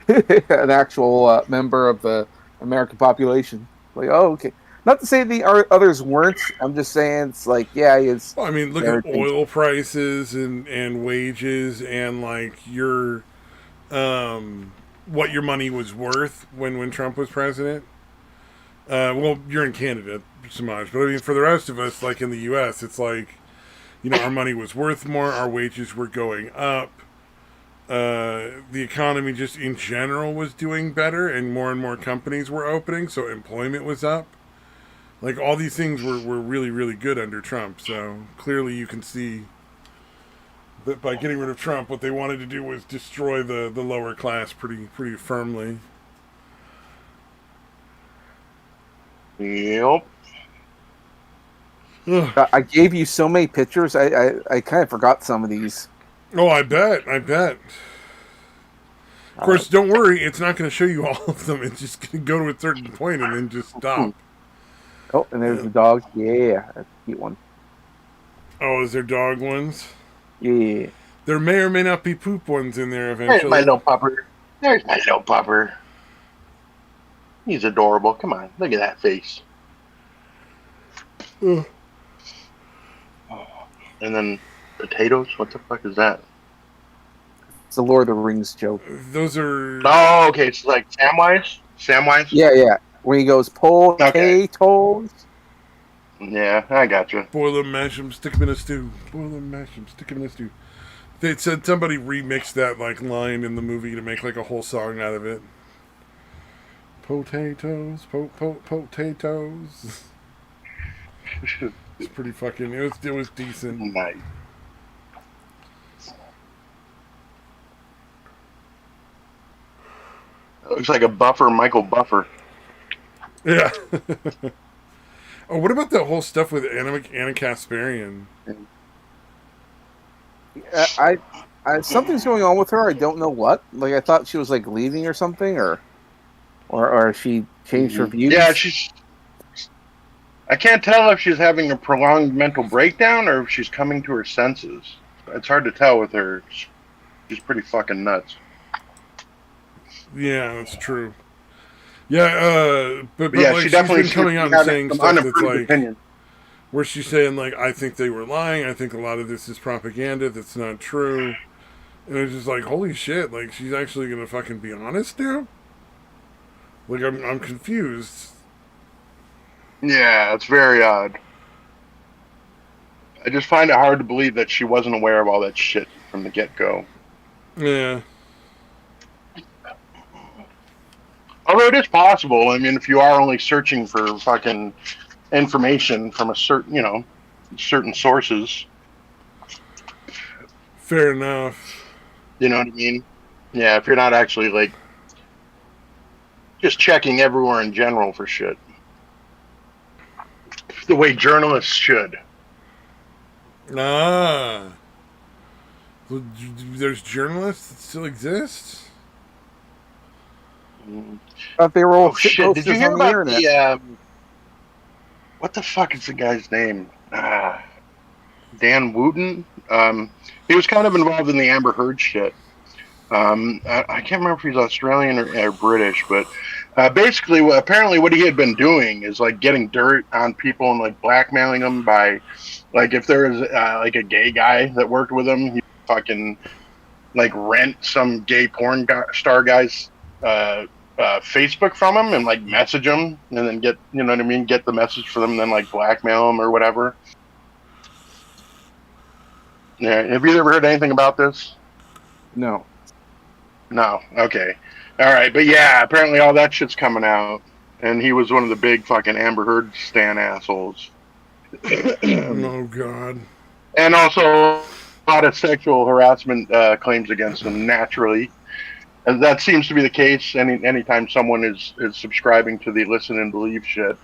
an actual member of the American population. Like, oh, okay. Not to say the others weren't. I'm just saying it's like, yeah, it's. Well, I mean, look at oil prices and wages and like your what your money was worth when Trump was president. Well, you're in Canada, Samaj, but I mean, for the rest of us, like in the U.S., it's like, our money was worth more, our wages were going up. The economy just in general was doing better, and more companies were opening, so employment was up. Like, all these things were really, really good under Trump. So, clearly you can see that by getting rid of Trump, what they wanted to do was destroy the lower class pretty firmly. Yep. I gave you so many pictures, I kind of forgot some of these. Oh, I bet. Of course, don't worry, it's not going to show you all of them. It's just going to go to a certain point and then just stop. Oh, and there's the dog. Yeah, that's a cute one. Oh, is there dog ones? Yeah. There may or may not be poop ones in there eventually. There's my little pupper. He's adorable. Come on, look at that face. Ugh. And then potatoes. What the fuck is that? It's a Lord of the Rings joke. Those are. Oh, okay. It's like Samwise. Yeah. When he goes potatoes. Okay. Yeah, I got you. Boil them, mash them, stick them in a stew. They said somebody remixed that like line in the movie to make like a whole song out of it. Potatoes, potatoes. It's pretty fucking. It was decent. Nice. It looks like a Michael Buffer. Yeah. Oh, what about that whole stuff with Anna Kasparian? I something's going on with her. I don't know what. Like, I thought she was like leaving or something, or she changed her views. Yeah, I can't tell if she's having a prolonged mental breakdown or if she's coming to her senses. It's hard to tell with her. She's pretty fucking nuts. Yeah, that's true. Yeah, but yeah, like, she definitely she's been coming out and saying stuff that's like, opinion. Where she's saying like, I think they were lying. I think a lot of this is propaganda. That's not true. And it's just like, holy shit! Like, she's actually gonna fucking be honest now. Like, I'm confused. Yeah, it's very odd. I just find it hard to believe that she wasn't aware of all that shit from the get-go. Yeah. Although it is possible. I mean, if you are only searching for fucking information from a certain, certain sources. Fair enough. You know what I mean? Yeah, if you're not actually, like, just checking everywhere in general for shit. The way journalists should. Ah. There's journalists that still exist? They were all shit. Did you hear about what the fuck is the guy's name? Dan Wooten. He was kind of involved in the Amber Heard shit. I can't remember if he's Australian or British, but basically, apparently, what he had been doing is like getting dirt on people and like blackmailing them by, like, if there was like a gay guy that worked with him, he fucking like rent some gay porn star guy's Facebook from him and like message him and then get, you know what I mean, get the message for them and then like blackmail him or whatever. Yeah, have you ever heard anything about this? No. No. Okay. All right. But yeah, apparently all that shit's coming out. And he was one of the big fucking Amber Heard stan assholes. Oh, God. And also a lot of sexual harassment claims against him, naturally. And that seems to be the case anytime someone is subscribing to the listen and believe shit.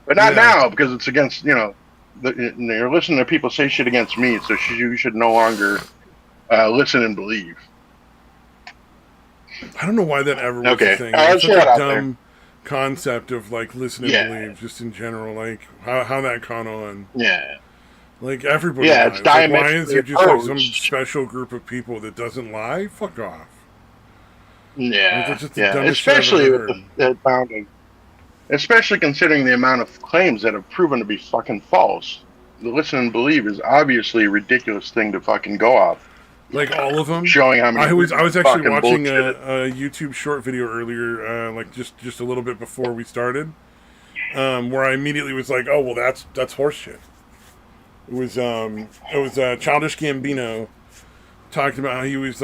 But not now, because it's against, you know, you're listening to people say shit against me, so you should no longer listen and believe. I don't know why that ever was a thing. It's such a dumb concept of, like, listen and believe, just in general, like, how that caught on. Yeah. Like, everybody lies. It's like, why is there just, like, some special group of people that doesn't lie? Fuck off. Yeah. Like, just the especially with the founding. Especially considering the amount of claims that have proven to be fucking false. The listen and believe is obviously a ridiculous thing to fucking go off. Like all of them. Showing how many. I was actually watching a YouTube short video earlier, like just a little bit before we started, where I immediately was like, "Oh well, that's horseshit." It was Childish Gambino talking about how he was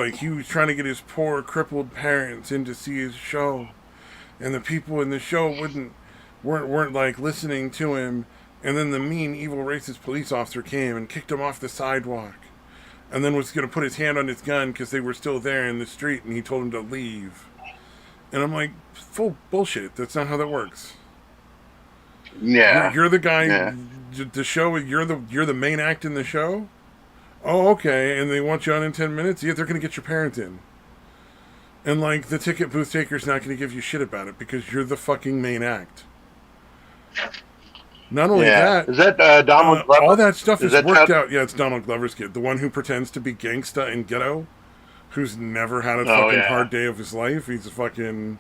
trying to get his poor crippled parents in to see his show, and the people in the show weren't like listening to him, and then the mean, evil, racist police officer came and kicked him off the sidewalk. And then was going to put his hand on his gun because they were still there in the street, and he told him to leave. And I'm like, full bullshit. That's not how that works. Yeah, you're the guy. Yeah. The show. You're the main act in the show. Oh, okay. And they want you on in 10 minutes. Yeah, they're going to get your parents in. And like the ticket booth taker's not going to give you shit about it because you're the fucking main act. Not only that... Is that Donald Glover? All that stuff is worked out. Yeah, it's Donald Glover's kid. The one who pretends to be gangsta and ghetto, who's never had a fucking hard day of his life. He's a fucking...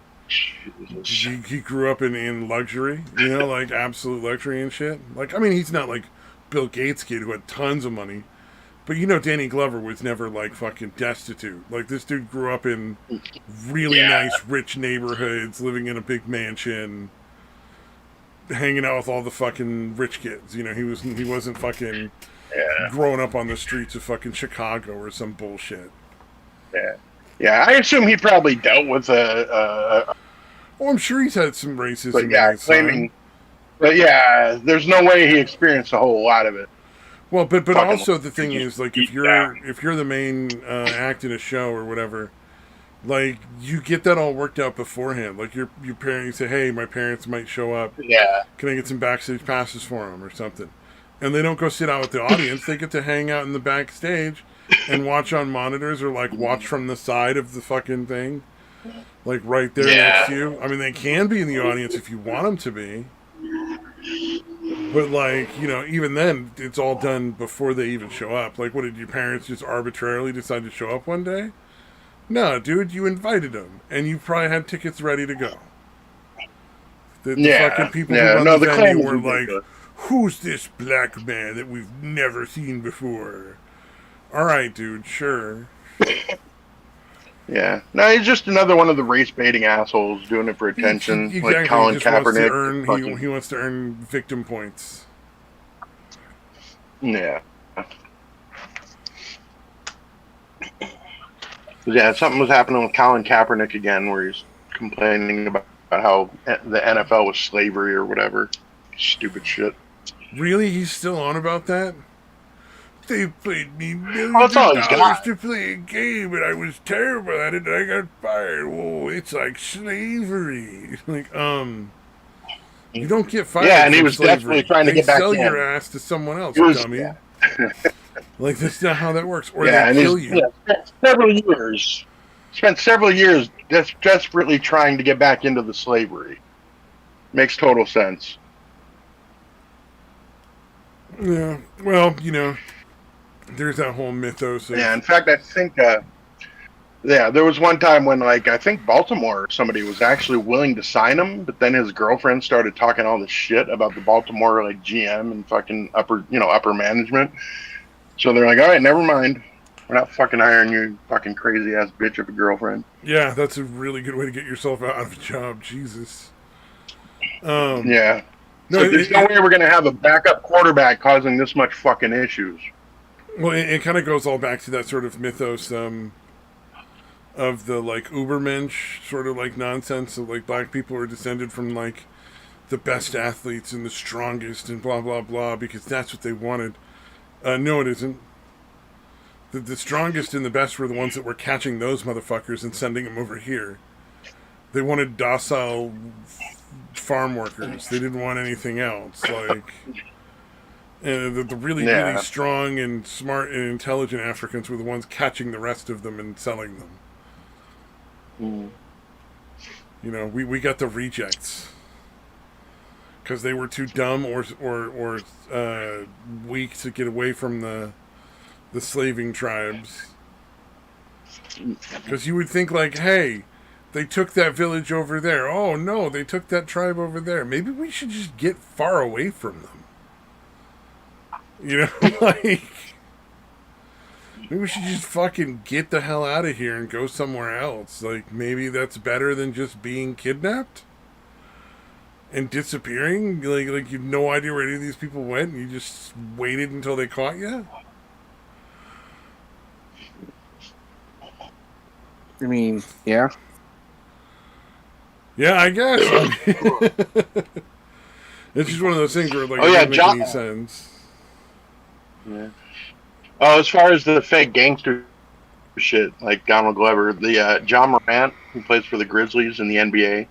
He grew up in luxury, you know, like absolute luxury and shit. Like, I mean, he's not like Bill Gates' kid who had tons of money. But you know, Danny Glover was never like fucking destitute. Like, this dude grew up in really nice, rich neighborhoods, living in a big mansion, hanging out with all the fucking rich kids. You know, he wasn't fucking growing up on the streets of fucking Chicago or some bullshit. Yeah, I assume he probably dealt with Oh, I'm sure he's had some racism. But yeah, claiming. But yeah, there's no way he experienced a whole lot of it. Well, but also the thing is, like, if you're the main act in a show or whatever, like, you get that all worked out beforehand. Like, your parents say, hey, my parents might show up. Yeah. Can I get some backstage passes for them or something? And they don't go sit out with the audience. They get to hang out in the backstage and watch on monitors or, like, watch from the side of the fucking thing. Like, right there next to you. I mean, they can be in the audience if you want them to be. But, like, you know, even then, it's all done before they even show up. Like, what, did your parents just arbitrarily decide to show up one day? No, dude, you invited them, and you probably had tickets ready to go. The fucking people who run the venue were like, who's this black man that we've never seen before? All right, dude, sure. Yeah. No, he's just another one of the race-baiting assholes doing it for attention, like Colin Kaepernick. He wants to earn victim points. Yeah. Yeah, something was happening with Colin Kaepernick again, where he's complaining about how the NFL was slavery or whatever. Stupid shit. Really? He's still on about that? They paid me millions of dollars to play a game, and I was terrible at it, and I got fired. Whoa, it's like slavery. Like, you don't get fired. Yeah, and he was slavery. definitely trying to get back in. They sell your ass to someone else, dummy. Yeah. Like, that's not how that works. Or they kill you. Spent several years desperately trying to get back into the slavery. Makes total sense. Yeah. Well, there's that whole mythos of. Yeah, in fact, I think there was one time when I think Baltimore somebody was actually willing to sign him, but then his girlfriend started talking all this shit about the Baltimore GM and fucking upper management. So they're like, all right, never mind. We're not fucking hiring you, fucking crazy ass bitch of a girlfriend. Yeah, that's a really good way to get yourself out of a job. Jesus. Yeah. No, so there's no way we're gonna have a backup quarterback causing this much fucking issues. Well, it kind of goes all back to that sort of mythos of the Ubermensch sort of nonsense of black people are descended from the best athletes and the strongest and blah blah blah because that's what they wanted. No, it isn't. The strongest and the best were the ones that were catching those motherfuckers and sending them over here. They wanted docile farm workers. They didn't want anything else. And the really, really strong and smart and intelligent Africans were the ones catching the rest of them and selling them. We got the rejects because they were too dumb or weak to get away from the slaving tribes. Because you would think hey, they took that village over there. Oh no, they took that tribe over there. Maybe we should just get far away from them. Maybe we should just fucking get the hell out of here and go somewhere else. Maybe that's better than just being kidnapped and disappearing. Like you've no idea where any of these people went and you just waited until they caught you. I mean, yeah. Yeah, I guess. It's just one of those things where it doesn't make any sense. Yeah. Oh, as far as the fake gangster shit, like Donald Glover, the John Morant, who plays for the Grizzlies in the NBA,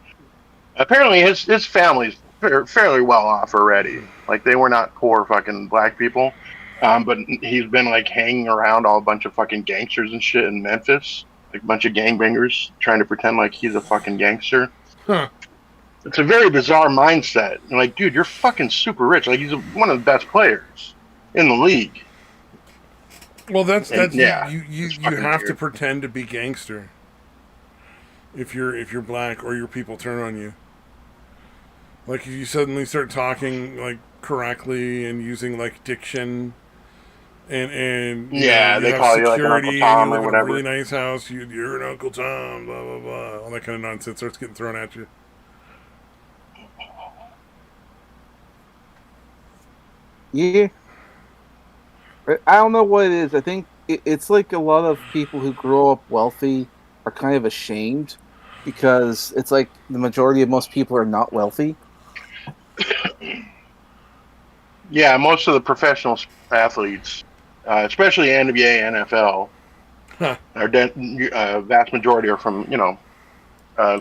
apparently his family's fairly well off already. They were not poor fucking black people, but he's been hanging around a bunch of fucking gangsters and shit in Memphis, a bunch of gangbangers trying to pretend like he's a fucking gangster. Huh. It's a very bizarre mindset. Dude, you're fucking super rich. He's one of the best players in the league. Well, that's yeah, you have to pretend to be gangster if you're black or your people turn on you. If you suddenly start talking correctly and using diction and they call security, you Uncle Tom and or you live whatever. In a really nice house. You're an Uncle Tom, blah blah blah. All that kind of nonsense starts getting thrown at you. Yeah. I don't know what it is. I think it's a lot of people who grow up wealthy are kind of ashamed because it's the majority of most people are not wealthy. Yeah, most of the professional athletes, especially NBA, NFL, vast majority are from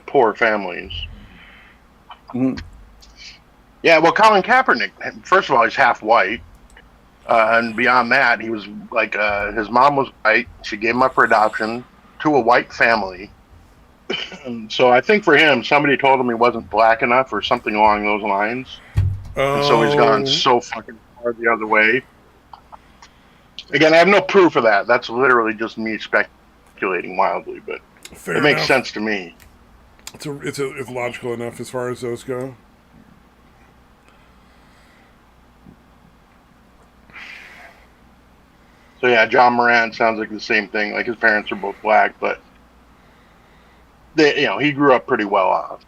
poor families. Mm-hmm. Yeah, well, Colin Kaepernick, first of all, he's half white. And beyond that, he was his mom was white. She gave him up for adoption to a white family. So I think for him, somebody told him he wasn't black enough or something along those lines. And so he's gone so fucking far the other way. Again, I have no proof of that. That's literally just me speculating wildly, but Fair it makes enough. sense to me. It's logical enough as far as those go. So yeah, John Moran sounds like the same thing. His parents are both black, but he grew up pretty well off.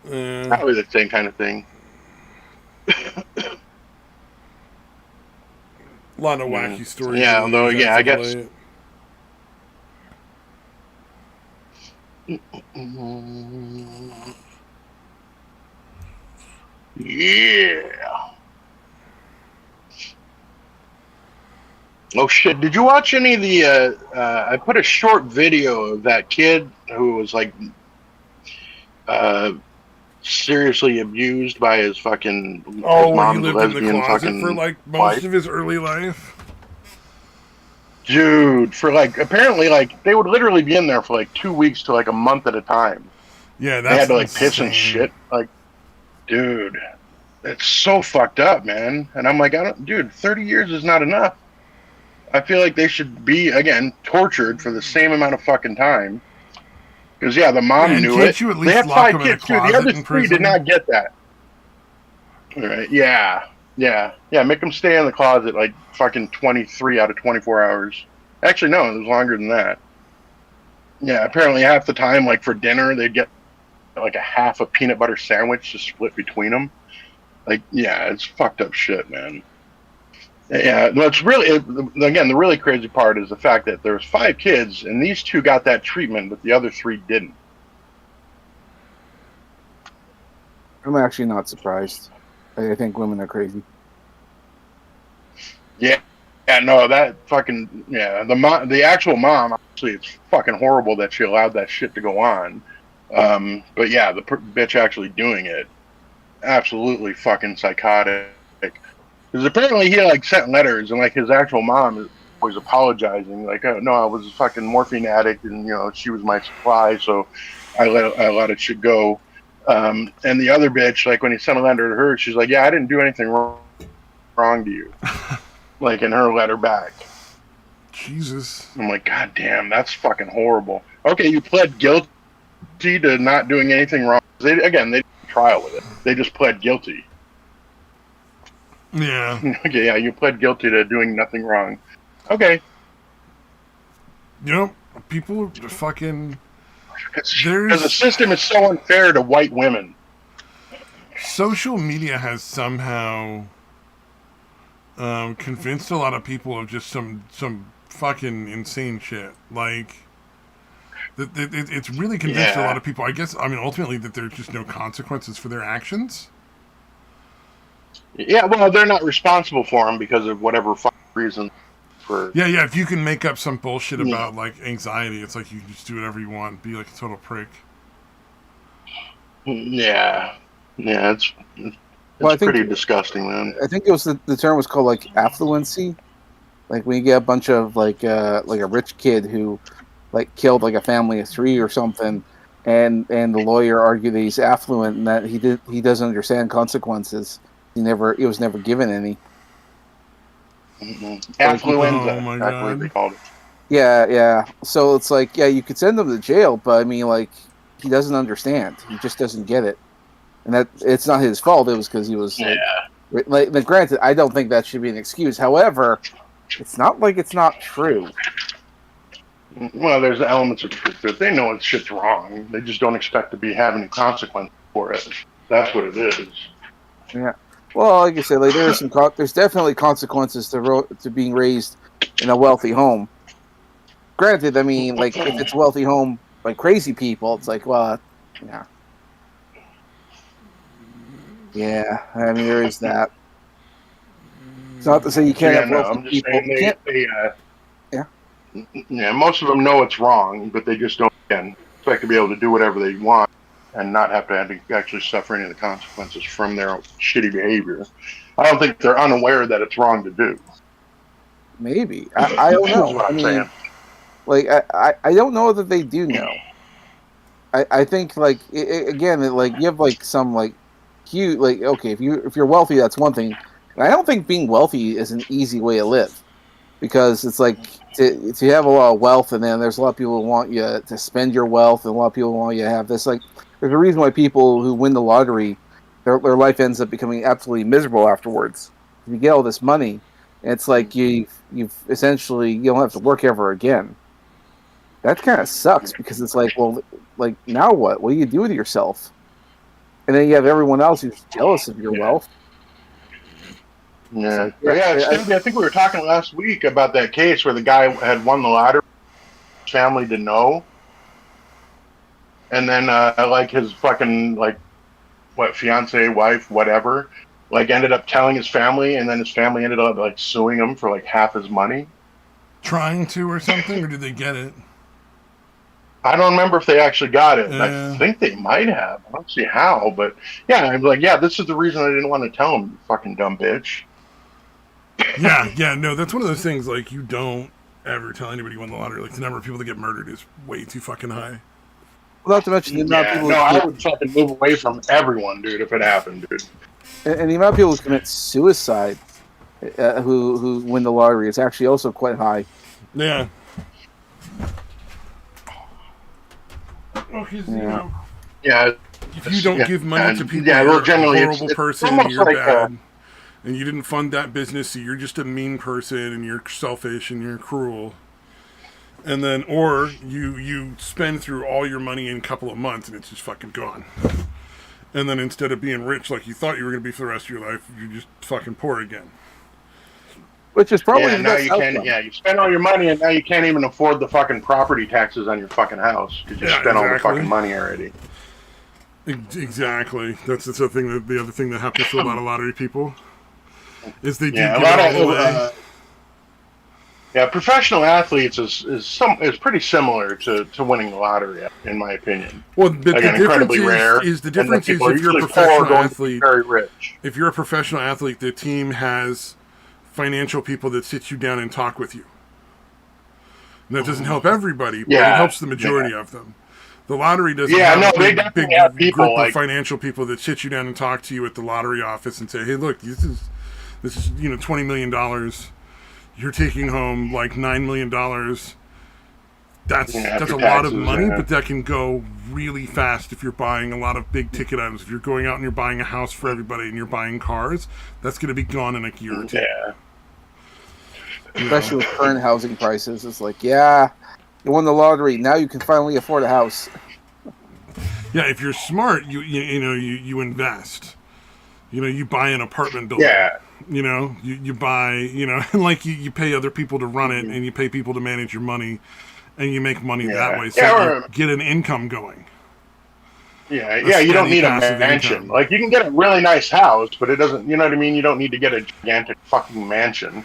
Probably the same kind of thing. A lot of wacky stories. Yeah, although I guess. Yeah. Oh shit! Did you watch any of the? I put a short video of that kid who was seriously abused by his fucking his mom's he lived lesbian in the closet fucking for most wife. of his early life. Dude, for apparently they would literally be in there for 2 weeks to a month at a time. Yeah, they had to insane. piss and shit. Dude. it's so fucked up, man. And I'm like, dude, 30 years is not enough. I feel like they should be, again, tortured for the same amount of fucking time. Because, yeah, the mom And knew can't it. you at They least had lock 5 them in a kids, too. The closet other in 3 did prison? not get that. All right, yeah. Make them stay in the closet like fucking 23 out of 24 hours. Actually, no, it was longer than that. Yeah, apparently half the time, like for dinner, they'd get like a half a peanut butter sandwich to split between them. Like, yeah, it's fucked up shit, man. Yeah, what's really, again, the really crazy part is the fact that there was 5 kids, and these 2 got that treatment, but the other 3 didn't. I'm actually not surprised. I think women are crazy. Yeah, no, that fucking the actual mom. Obviously, it's fucking horrible that she allowed that shit to go on. But yeah, the bitch actually doing it, absolutely fucking psychotic. Because apparently he like sent letters, and like his actual mom was apologizing, like, oh, no, I was a fucking morphine addict, and she was my supply, so I let it shit go. And the other bitch, like when he sent a letter to her, she's like, yeah, I didn't do anything wrong to you. Like in her letter back. Jesus. I'm like, God damn, that's fucking horrible. Okay, you pled guilty to not doing anything wrong. They did trial with it. They just pled guilty. Yeah. Okay, yeah, you pled guilty to doing nothing wrong. Okay. People are fucking... Because the system is so unfair to white women. Social media has somehow... convinced a lot of people of just some fucking insane shit. Like, it's really convinced a lot of people. I guess, ultimately that there's just no consequences for their actions. Yeah, well, they're not responsible for them because of whatever reason. Yeah. If you can make up some bullshit about like anxiety, it's like you can just do whatever you want, be like a total prick. Yeah, it's pretty disgusting, man. I think it was the term was called like affluency, like when you get a bunch of like a rich kid who like killed like a family of 3 or something, and the lawyer argued that he's affluent and that he doesn't understand consequences. He was never given any. Affluenza, oh my that's God. what they called it. Yeah. So it's like, yeah, you could send him to jail, but I mean, like, he doesn't understand. He just doesn't get it. And that it's not his fault. It was because he was like, granted, I don't think that should be an excuse. However, it's not like it's not true. Well, there's elements of truth that they know shit's wrong. They just don't expect to be having consequences for it. That's what it is. Yeah. Well, like I said, like there's definitely consequences to being raised in a wealthy home. Granted, I mean, like if it's a wealthy home, like crazy people, it's like, well, yeah. Yeah, I mean, there is that. It's not to say you can't have wealthy people. Yeah, most of them know it's wrong, but they just don't expect to be able to do whatever they want and not have to actually suffer any of the consequences from their shitty behavior. I don't think they're unaware that it's wrong to do. Maybe. I don't know. What I'm saying. Like, I don't know that they do know. I think, like, again, like, you have, like, some, like, huge, like, okay, if you're wealthy, that's one thing. And I don't think being wealthy is an easy way to live. Because it's like, to have a lot of wealth, and then there's a lot of people who want you to spend your wealth, and a lot of people want you to have this, like, there's a reason why people who win the lottery, their life ends up becoming absolutely miserable afterwards. You get all this money, and it's like you've essentially, you don't have to work ever again. That kind of sucks, because it's like, well, like, now what? What do you do with yourself? And then you have everyone else who's jealous of your wealth. Yeah, I think we were talking last week about that case where the guy had won the lottery, family to know, and then like his fucking fiance, wife, whatever, like ended up telling his family, and then his family ended up like suing him for like half his money. Trying to or something, or did they get it? I don't remember if they actually got it. I think they might have. I don't see how, but yeah, I'm like, yeah, this is the reason I didn't want to tell him, you fucking dumb bitch. Yeah, no, that's one of those things, like, you don't ever tell anybody you won the lottery. Like, the number of people that get murdered is way too fucking high. Well, not to mention the amount of people... I would fucking move away from everyone, dude, if it happened, dude. And the amount of people who commit suicide who win the lottery is actually also quite high. Yeah. Well, 'cause, you know, Yeah. if you don't give money to people, well, you're generally a horrible it's person, almost you're like bad, and you didn't fund that business, so you're just a mean person, and you're selfish, and you're cruel. And then, or you spend through all your money in a couple of months, and it's just fucking gone. And then instead of being rich like you thought you were going to be for the rest of your life, you're just fucking poor again. Which is probably the now best you outcome. can't. Yeah, you spend all your money, and now you can't even afford the fucking property taxes on your fucking house because you spent all the fucking money already. Exactly. That's the thing. The other thing that happens to a lot of lottery people is they do Yeah, give it all away. Yeah, professional athletes is pretty similar to winning the lottery, in my opinion. Well, but Again, the difference rare, is if you're a professional athlete, very rich. If you're a professional athlete, the team has financial people that sit you down and talk with you. And that doesn't help everybody, but it helps the majority of them. The lottery doesn't have a big group of financial people that sit you down and talk to you at the lottery office and say, "Hey, look, this is $20 million. You're taking home like $9 million. That's a lot of money, but that can go really fast if you're buying a lot of big ticket items. If you're going out and you're buying a house for everybody and you're buying cars, that's going to be gone in a year or two. Yeah. Especially with current housing prices, it's like, you won the lottery. Now you can finally afford a house. Yeah, if you're smart, you invest. You buy an apartment building. Yeah. You buy, and like you pay other people to run it, and you pay people to manage your money, and you make money that way. So you get an income going. Yeah, you don't need a mansion. Income. Like, you can get a really nice house, but it doesn't, you know what I mean? You don't need to get a gigantic fucking mansion.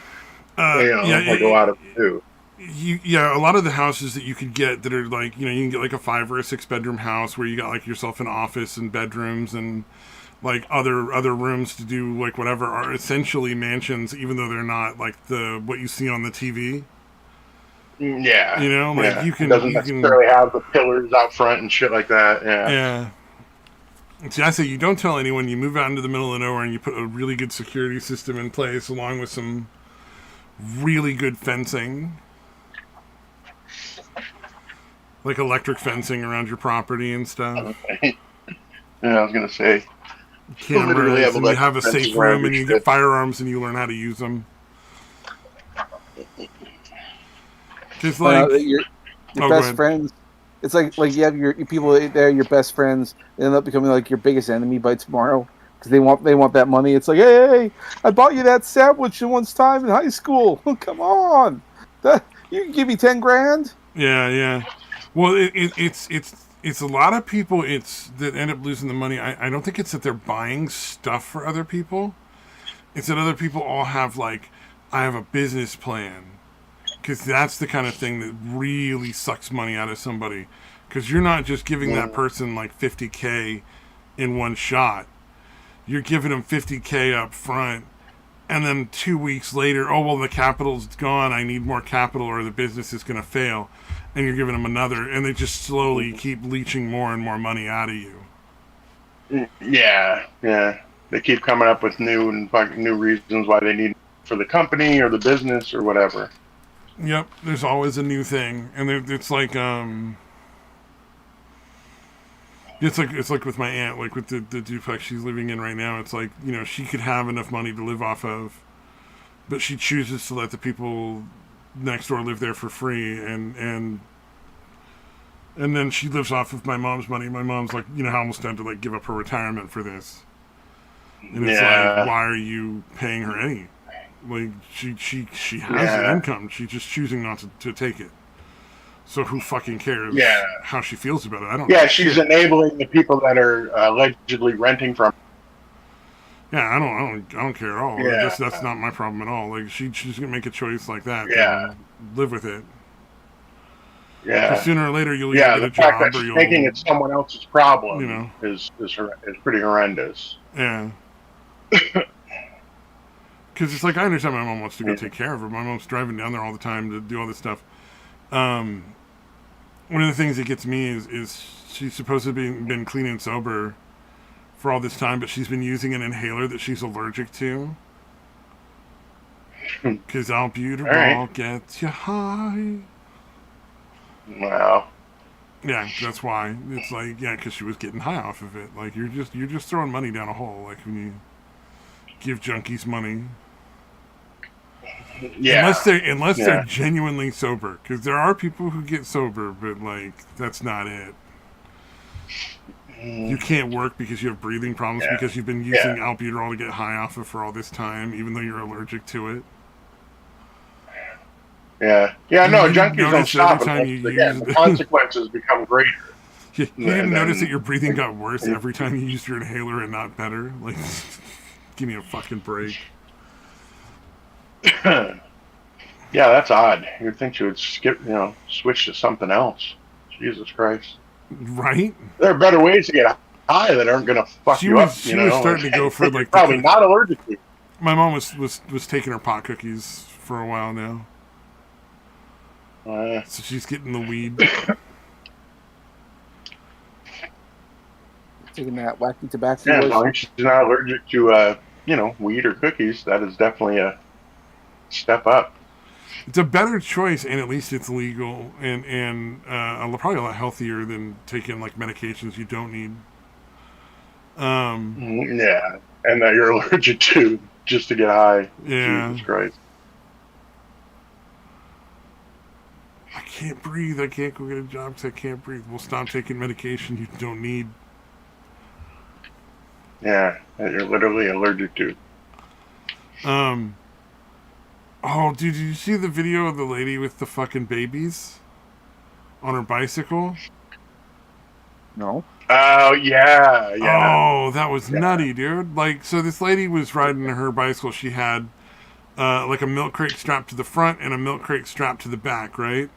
Go out of two. A lot of the houses that you could get that are like, you can get like a 5 or a 6 bedroom house where you got like yourself an office and bedrooms and like other rooms to do like whatever are essentially mansions, even though they're not like what you see on the TV. Yeah, you can. It doesn't necessarily have the pillars out front and shit like that. Yeah. See, I say you don't tell anyone. You move out into the middle of nowhere and you put a really good security system in place, along with some really good fencing, like electric fencing around your property and stuff. Okay. Yeah, I was gonna say. Cameras, and you have a safe room, and you get firearms, and you learn how to use them. Just like your best friends, it's like you have your people there, your best friends, they end up becoming like your biggest enemy by tomorrow because they want that money. It's like, hey, I bought you that sandwich once time in high school. Come on, you can give me $10,000. Yeah. Well, it's a lot of people that end up losing the money. I don't think it's that they're buying stuff for other people. It's that other people all have like, I have a business plan. Because that's the kind of thing that really sucks money out of somebody. Because you're not just giving that person like $50K in one shot. You're giving them $50K up front. And then 2 weeks later, the capital's gone. I need more capital or the business is going to fail. And you're giving them another. And they just slowly keep leeching more and more money out of you. Yeah. They keep coming up with new reasons why they need it for the company or the business or whatever. Yep, there's always a new thing, and it's like it's like with my aunt, like with the duplex she's living in right now. It's like she could have enough money to live off of, but she chooses to let the people next door live there for free, and then she lives off of my mom's money. My mom's like almost done to like give up her retirement for this, and it's like, why are you paying her any? Like she has an income. She's just choosing not to take it. So who fucking cares how she feels about it? I don't know. Yeah, she's enabling the people that are allegedly renting from. Yeah, I don't care at all. Yeah. That's not my problem at all. Like she's gonna make a choice like that. Yeah. Live with it. Yeah. Sooner or later you'll either get a job that or you'll making it someone else's problem. Is pretty horrendous. Yeah. Because it's like, I understand my mom wants to go take care of her. My mom's driving down there all the time to do all this stuff. One of the things that gets me is she's supposed to have been clean and sober for all this time, but she's been using an inhaler that she's allergic to. Because albuterol gets you high. Wow. Yeah, that's why. It's like, yeah, because she was getting high off of it. Like, you're just throwing money down a hole. Like, when you give junkies money. Yeah. Unless they're genuinely sober. Because there are people who get sober, but, like, that's not it. You can't work because you have breathing problems because you've been using albuterol to get high off of for all this time, even though you're allergic to it. Yeah. Yeah, no, junkies don't stop it. The consequences become greater. You didn't notice that your breathing got worse every time you used your inhaler and not better? Like, give me a fucking break. Yeah, that's odd. You'd think she would switch to something else. Jesus Christ. Right? There are better ways to get high that aren't going to fuck you up. She was starting to go for, like... Probably not allergic to. My mom was taking her pot cookies for a while now. So she's getting the weed. Taking that wacky tobacco. Yeah, as long as she's not allergic to, weed or cookies, that is definitely a step up. It's a better choice, and at least it's legal, and probably a lot healthier than taking, like, medications you don't need. Yeah, and that you're allergic to just to get high. Yeah. Jesus Christ. I can't breathe. I can't go get a job because I can't breathe. Well, stop taking medication you don't need. Yeah, that you're literally allergic to. Oh, dude, did you see the video of the lady with the fucking babies on her bicycle? No. Oh, yeah. Oh, that was nutty, dude. Like, so this lady was riding her bicycle. She had, like, a milk crate strapped to the front and a milk crate strapped to the back, right?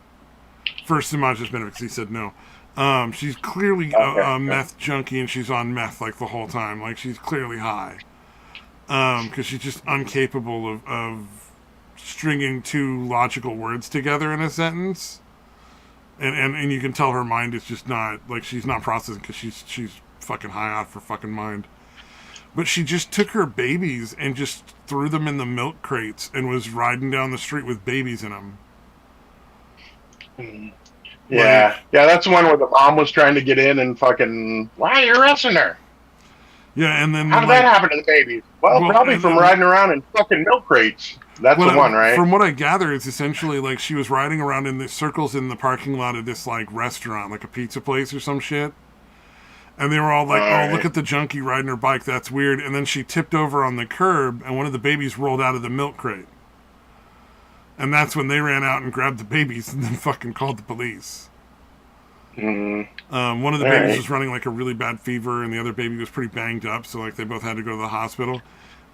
First, Samaj just been because he said no. She's clearly a meth junkie, and she's on meth, like, the whole time. Like, she's clearly high. Because she's just incapable of stringing two logical words together in a sentence. And you can tell her mind is just not, like, she's not processing because she's fucking high off her fucking mind. But she just took her babies and just threw them in the milk crates and was riding down the street with babies in them. Yeah. Yeah, that's the one where the mom was trying to get in and fucking, why are you arresting her? Yeah, and then... How did that happen to the babies? Well, probably from riding around in fucking milk crates. That's the one, right? From what I gather, it's essentially like she was riding around in the circles in the parking lot of this, like, restaurant, like a pizza place or some shit. And they were all like, oh, look at the junkie riding her bike, that's weird. And then she tipped over on the curb, and one of the babies rolled out of the milk crate. And that's when they ran out and grabbed the babies and then fucking called the police. One of the babies was running, like, a really bad fever, and the other baby was pretty banged up, so, like, they both had to go to the hospital.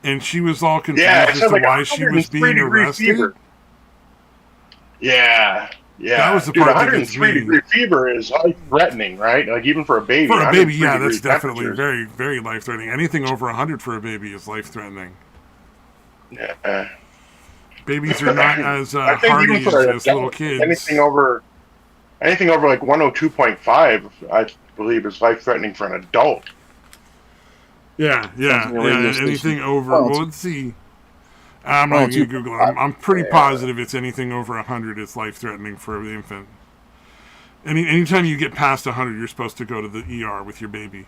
And she was all confused as to why she was being arrested. Fever. Yeah. That was the Dude, part 103-degree fever is life-threatening, right? Like, even for a baby. For a baby, yeah, that's definitely very, very life-threatening. Anything over 100 for a baby is life-threatening. Yeah. Babies are not as hardy as little kids. Anything over like 102.5, I believe, is life-threatening for an adult. Yeah. Anything over... Well, let's see. I'm not going to Google it. I'm pretty positive it's anything over 100 is life-threatening for the infant. Anytime you get past 100, you're supposed to go to the ER with your baby.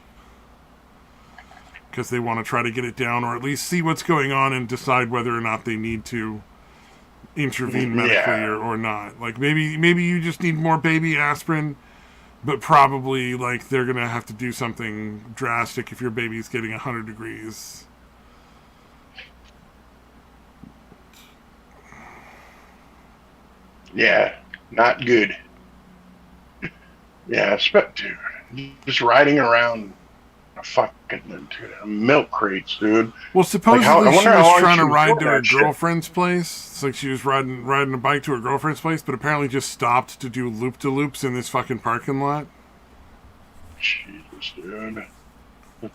Because they want to try to get it down, or at least see what's going on and decide whether or not they need to intervene medically or not. Like, maybe you just need more baby aspirin, but probably, like, they're going to have to do something drastic if your baby's getting 100 degrees. Yeah, not good. Yeah, dude, just riding around fucking milk crates, dude. Well, supposedly she was trying to ride to her girlfriend's place. It's like she was riding a bike to her girlfriend's place, but apparently just stopped to do loop-de-loops in this fucking parking lot. Jesus, dude.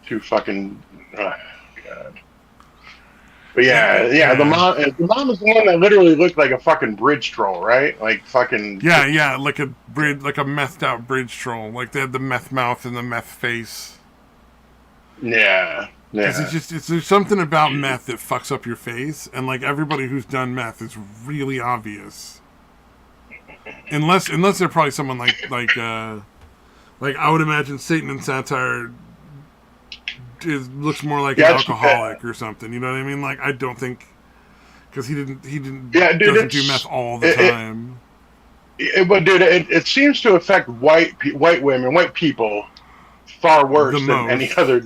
Too fucking... God. But yeah, the mom is the one that literally looked like a fucking bridge troll, right? Like fucking... Yeah, like a methed out bridge troll. Like they had the meth mouth and the meth face. Yeah. Because Yeah. there's something about meth that fucks up your face, and like everybody who's done meth is really obvious. Unless they're probably someone like I would imagine Satan and Satire looks more like an alcoholic or something. You know what I mean? Like I don't think because he didn't Yeah, dude, doesn't do meth all the time. But dude, it seems to affect white women, white people, far worse than any other.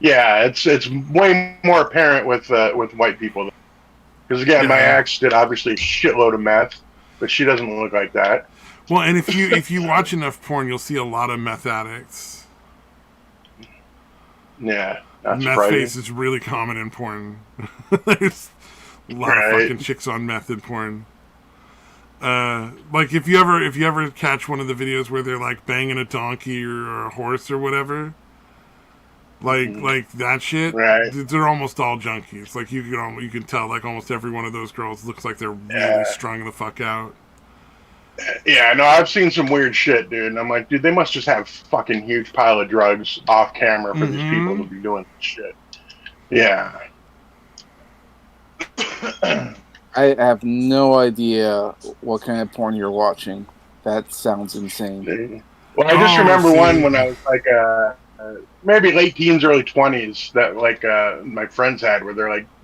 Yeah, it's way more apparent with white people. Because again, my ex did obviously a shitload of meth, but she doesn't look like that. Well, and if you watch enough porn, you'll see a lot of meth addicts. Yeah, not meth surprising. face is really common in porn. There's a lot of fucking chicks on meth in porn. Like if you ever catch one of the videos where they're like banging a donkey or a horse or whatever, like that shit, they're almost all junkies. Like you can tell like almost every one of those girls looks like they're really strung the fuck out. Yeah, no, I've seen some weird shit, dude. And I'm like, dude, they must just have fucking huge pile of drugs off camera for these people to be doing this shit. Yeah. I have no idea what kind of porn you're watching. That sounds insane. Well, I just remember one when I was like, maybe late teens, early 20s that like my friends had, where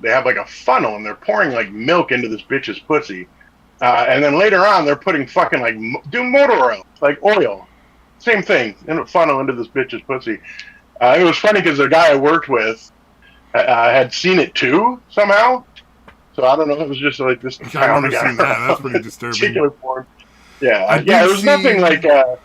they have like a funnel and they're pouring like milk into this bitch's pussy. And then later on, they're putting fucking like doing motor oil, like oil, same thing, in a funnel into this bitch's pussy. It was funny because the guy I worked with had seen it too somehow. So I don't know if it was just like this. I've never seen that. That's pretty disturbing. Porn. Yeah, there was nothing like there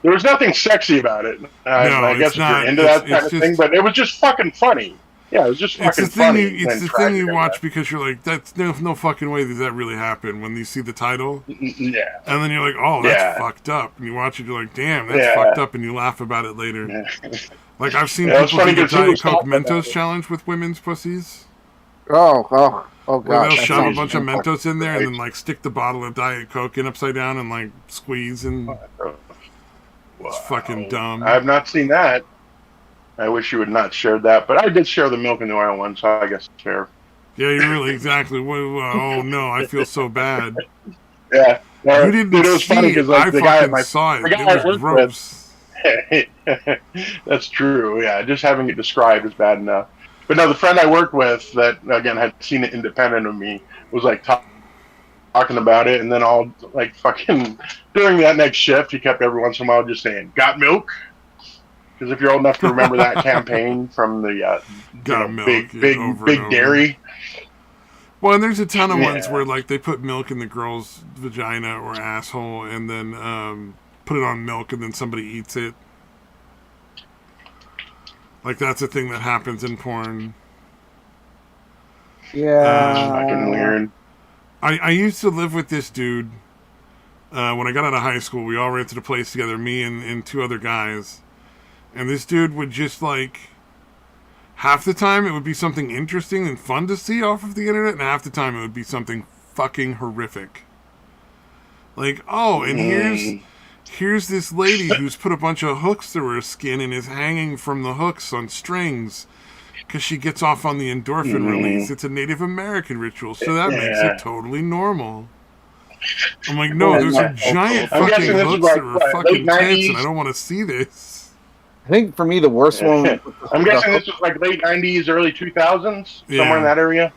was nothing sexy about it. I guess if you're into that kind of thing, but it was just fucking funny. Yeah, it was just fucking funny. It's the thing you watch because you're like, that's no fucking way does that really happen when you see the title. Yeah. And then you're like, oh, that's fucked up. And you watch it, you're like, damn, that's fucked up, and you laugh about it later. Yeah. Like, I've seen people do the Diet Coke Mentos challenge with women's pussies. Oh, God. Where they'll shove a bunch of Mentos in there and then, like, stick the bottle of Diet Coke in upside down and, like, squeeze and... It's fucking dumb. I have not seen that. I wish you would not share that, but I did share the milk and the oil one, so I guess it's fair. Yeah, you really exactly. Oh no, I feel so bad. Yeah, well, you didn't it was see. funny because like, I fucking saw it. It was gross. That's true. Yeah, just having it described is bad enough. But no, the friend I worked with that again had seen it independent of me was like talking about it, and then all like fucking during that next shift, he kept every once in a while just saying, "Got milk." Because if you're old enough to remember that campaign from the big dairy. Well, and there's a ton of ones where like they put milk in the girl's vagina or asshole, and then put it on milk, and then somebody eats it. Like that's a thing that happens in porn. Yeah, fucking weird. I used to live with this dude. When I got out of high school, we all rented a place together, me and two other guys. And this dude would just like, half the time it would be something interesting and fun to see off of the internet, and half the time it would be something fucking horrific. Like, oh, and here's this lady who's put a bunch of hooks through her skin and is hanging from the hooks on strings because she gets off on the endorphin release. It's a Native American ritual, so that makes it totally normal. I'm like, no, those are giant fucking hooks that are fucking tits, and I don't want to see this. I think for me the worst one. I'm guessing this was like late '90s, early 2000s, somewhere in that area.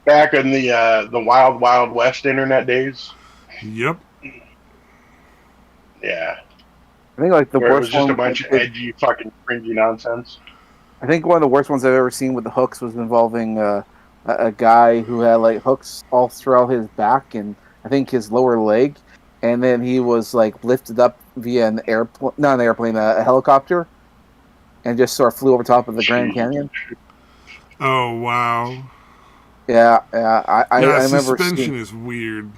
Back in the wild, wild west internet days. Yep. Yeah. I think like the worst it was just one, a bunch of edgy, fucking cringy nonsense. I think one of the worst ones I've ever seen with the hooks was involving a guy who had like hooks all throughout his back and I think his lower leg, and then he was like lifted up via an airplane, not an airplane, a helicopter, and just sort of flew over top of the Grand Canyon. Oh wow! Yeah. I remember. Suspension is weird.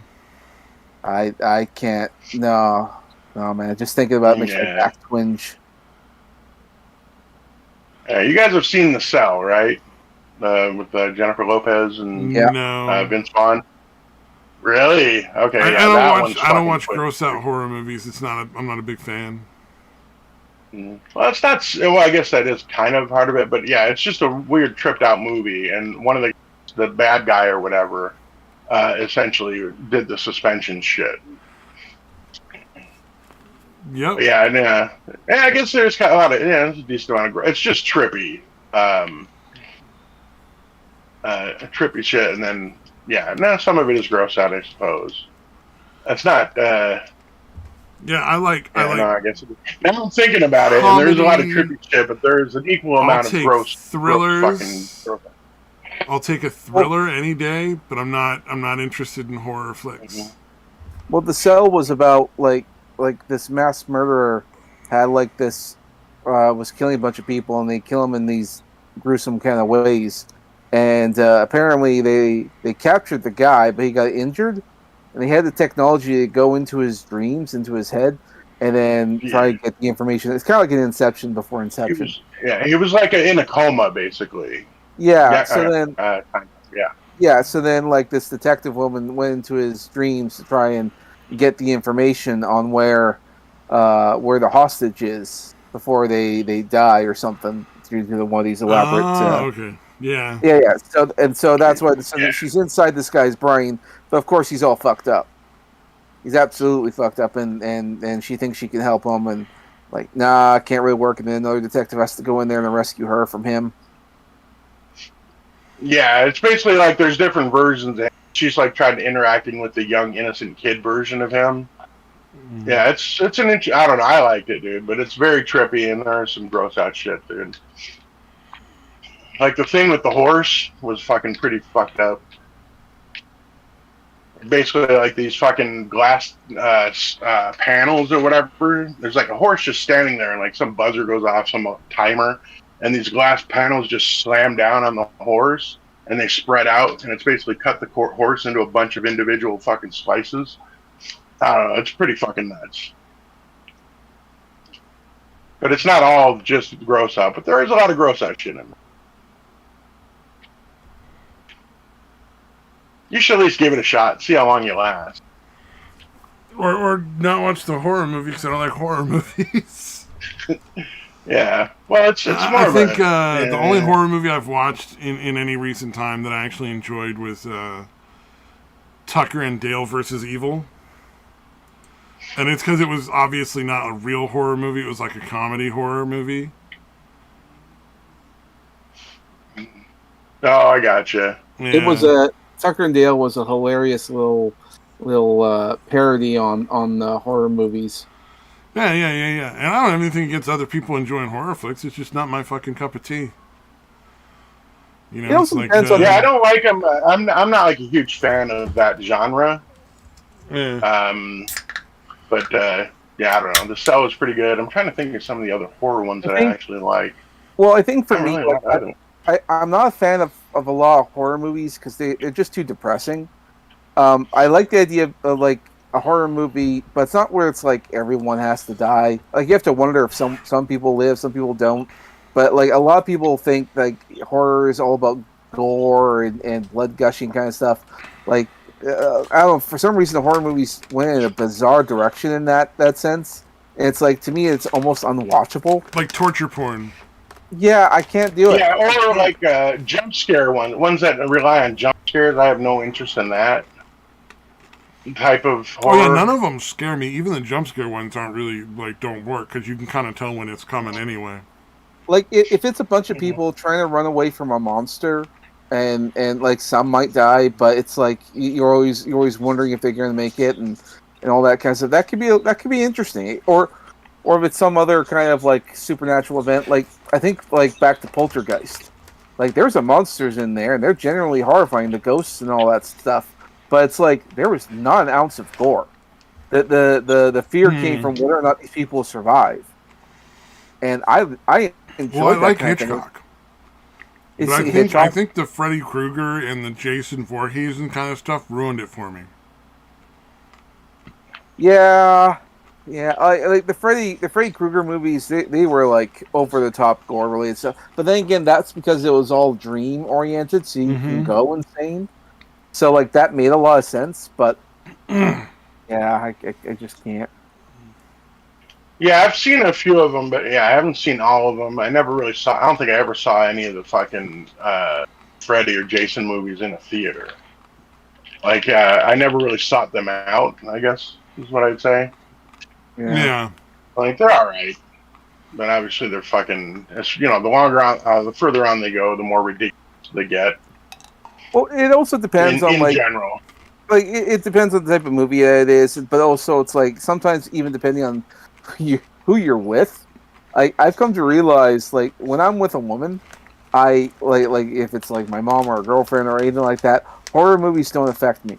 I can't. No, man. Just thinking about it makes my back twinge. You guys have seen The Cell, right? With Jennifer Lopez and Vince Vaughn. Really? Okay. I don't watch gross out horror movies. I'm not a big fan. Well, it's not. Well, I guess that is kind of part of it, but yeah, it's just a weird tripped out movie, and one of the bad guy or whatever essentially did the suspension shit. Yep. But yeah, and yeah, I guess there's kind of a lot of it's a decent amount of. It's just trippy, trippy shit, and then yeah, now some of it is gross out, I suppose. That's not. Yeah, I like. No, I guess now I'm thinking about it, and there's a lot of trippy shit, but there's an equal amount of gross thrillers. I'll take a thriller any day, but I'm not interested in horror flicks. Mm-hmm. Well, The Cell was about like this mass murderer had like this was killing a bunch of people, and they kill him in these gruesome kind of ways. And apparently they captured the guy, but he got injured, and they had the technology to go into his dreams, into his head, and then try to get the information. It's kind of like an Inception before Inception. He was like in a coma, basically. Yeah. So then, yeah. Yeah. So then, like this detective woman went into his dreams to try and get the information on where the hostage is before they die or something through one of these elaborate. Okay. Yeah. Yeah. So that's why she's inside this guy's brain, but of course he's all fucked up. He's absolutely fucked up, and she thinks she can help him, and like, nah, can't really work. And then another detective has to go in there and rescue her from him. Yeah, it's basically like there's different versions. She's like trying to interacting with the young innocent kid version of him. Mm-hmm. Yeah, it's an I don't know. I liked it, dude, but it's very trippy, and there's some gross out shit, dude. Like the thing with the horse was fucking pretty fucked up. Basically, like these fucking glass panels or whatever. There's like a horse just standing there, and like some buzzer goes off, some timer, and these glass panels just slam down on the horse, and they spread out, and it's basically cut the horse into a bunch of individual fucking slices. I don't know. It's pretty fucking nuts. But it's not all just gross out, but there is a lot of gross out shit in it. You should at least give it a shot. See how long you last. Or not watch the horror movie because I don't like horror movies. Yeah. Well, it's more I think the only horror movie I've watched in any recent time that I actually enjoyed was Tucker and Dale versus Evil. And it's because it was obviously not a real horror movie. It was like a comedy horror movie. Oh, I gotcha. Yeah. It was Tucker and Dale was a hilarious little parody on horror movies. Yeah. And I don't have anything against other people enjoying horror flicks. It's just not my fucking cup of tea. You know, it's like, yeah, I don't like them. I'm not like a huge fan of that genre. Yeah. But yeah, I don't know. The Cell is pretty good. I'm trying to think of some of the other horror ones that I actually like. Well, I think for me, I'm not a fan of a lot of horror movies because they're just too depressing. I like the idea of like a horror movie, but it's not where it's like everyone has to die. Like you have to wonder if some people live, some people don't. But like a lot of people think like horror is all about gore and blood gushing kind of stuff. Like I don't know, for some reason the horror movies went in a bizarre direction in that sense. And it's like, to me, it's almost unwatchable. Like torture porn. Yeah, I can't do it. Yeah, or like jump scare ones that rely on jump scares. I have no interest in that type of horror. Oh yeah, none of them scare me. Even the jump scare ones aren't really don't work because you can kind of tell when it's coming anyway. Like if it's a bunch of people trying to run away from a monster, and like some might die, but it's like you're always wondering if they're going to make it and all that kind of stuff. That could be interesting. Or if it's some other kind of like supernatural event, like I think like back to Poltergeist. Like there's a monsters in there, and they're generally horrifying, the ghosts and all that stuff. But it's like there was not an ounce of gore. The fear came from whether or not these people survive. And I enjoy that like kind Hitchcock. of thing. But I think the Freddy Krueger and the Jason Voorhees and kind of stuff ruined it for me. Yeah. Like the Freddy Krueger movies, they were like over the top gore related stuff. But then again, that's because it was all dream oriented, so you can go insane. So like that made a lot of sense. But yeah, I just can't. Yeah, I've seen a few of them, but yeah, I haven't seen all of them. I never really saw. I don't think I ever saw any of the fucking Freddy or Jason movies in a theater. Like, I never really sought them out. I guess is what I'd say. Yeah. Like, they're all right, but obviously they're fucking. The further on they go, the more ridiculous they get. Well, it also depends on In general. it depends on the type of movie it is, but also it's like sometimes even depending on who you're with. I've come to realize like when I'm with a woman, I like if it's like my mom or a girlfriend or anything like that, horror movies don't affect me.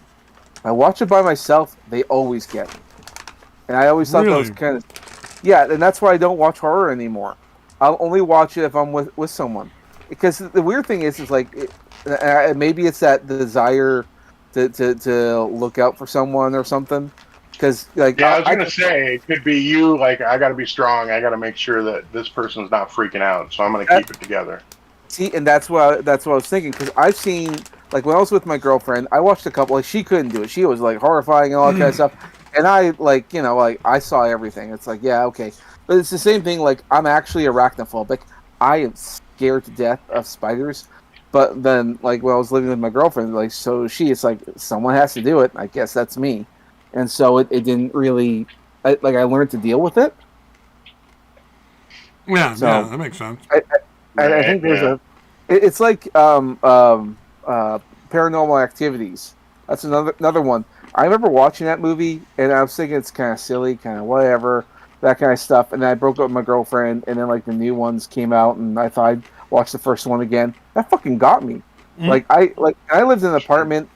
I watch it by myself, they always get me. And I always thought that was kind of yeah, and that's why I don't watch horror anymore. I'll only watch it if I'm with someone. Because the weird thing is like maybe it's that desire to look out for someone or something. Because like I was gonna say it could be you. Like, I got to be strong. I got to make sure that this person's not freaking out. So I'm gonna keep it together. See, and that's what I was thinking. Because I've seen like when I was with my girlfriend, I watched a couple. Like she couldn't do it. She was like horrifying and all that kind of stuff. And I like like I saw everything. It's like yeah, okay, but it's the same thing. Like I'm actually arachnophobic. I am scared to death of spiders. But then like when I was living with my girlfriend, like so it's like someone has to do it. I guess that's me. And so it didn't really I learned to deal with it. Yeah, yeah, that makes sense. I think there's it's like Paranormal Activities. That's another one. I remember watching that movie and I was thinking it's kind of silly, kind of whatever, that kind of stuff. And then I broke up with my girlfriend, and then like the new ones came out, and I thought I'd watch the first one again. That fucking got me. I lived in an apartment.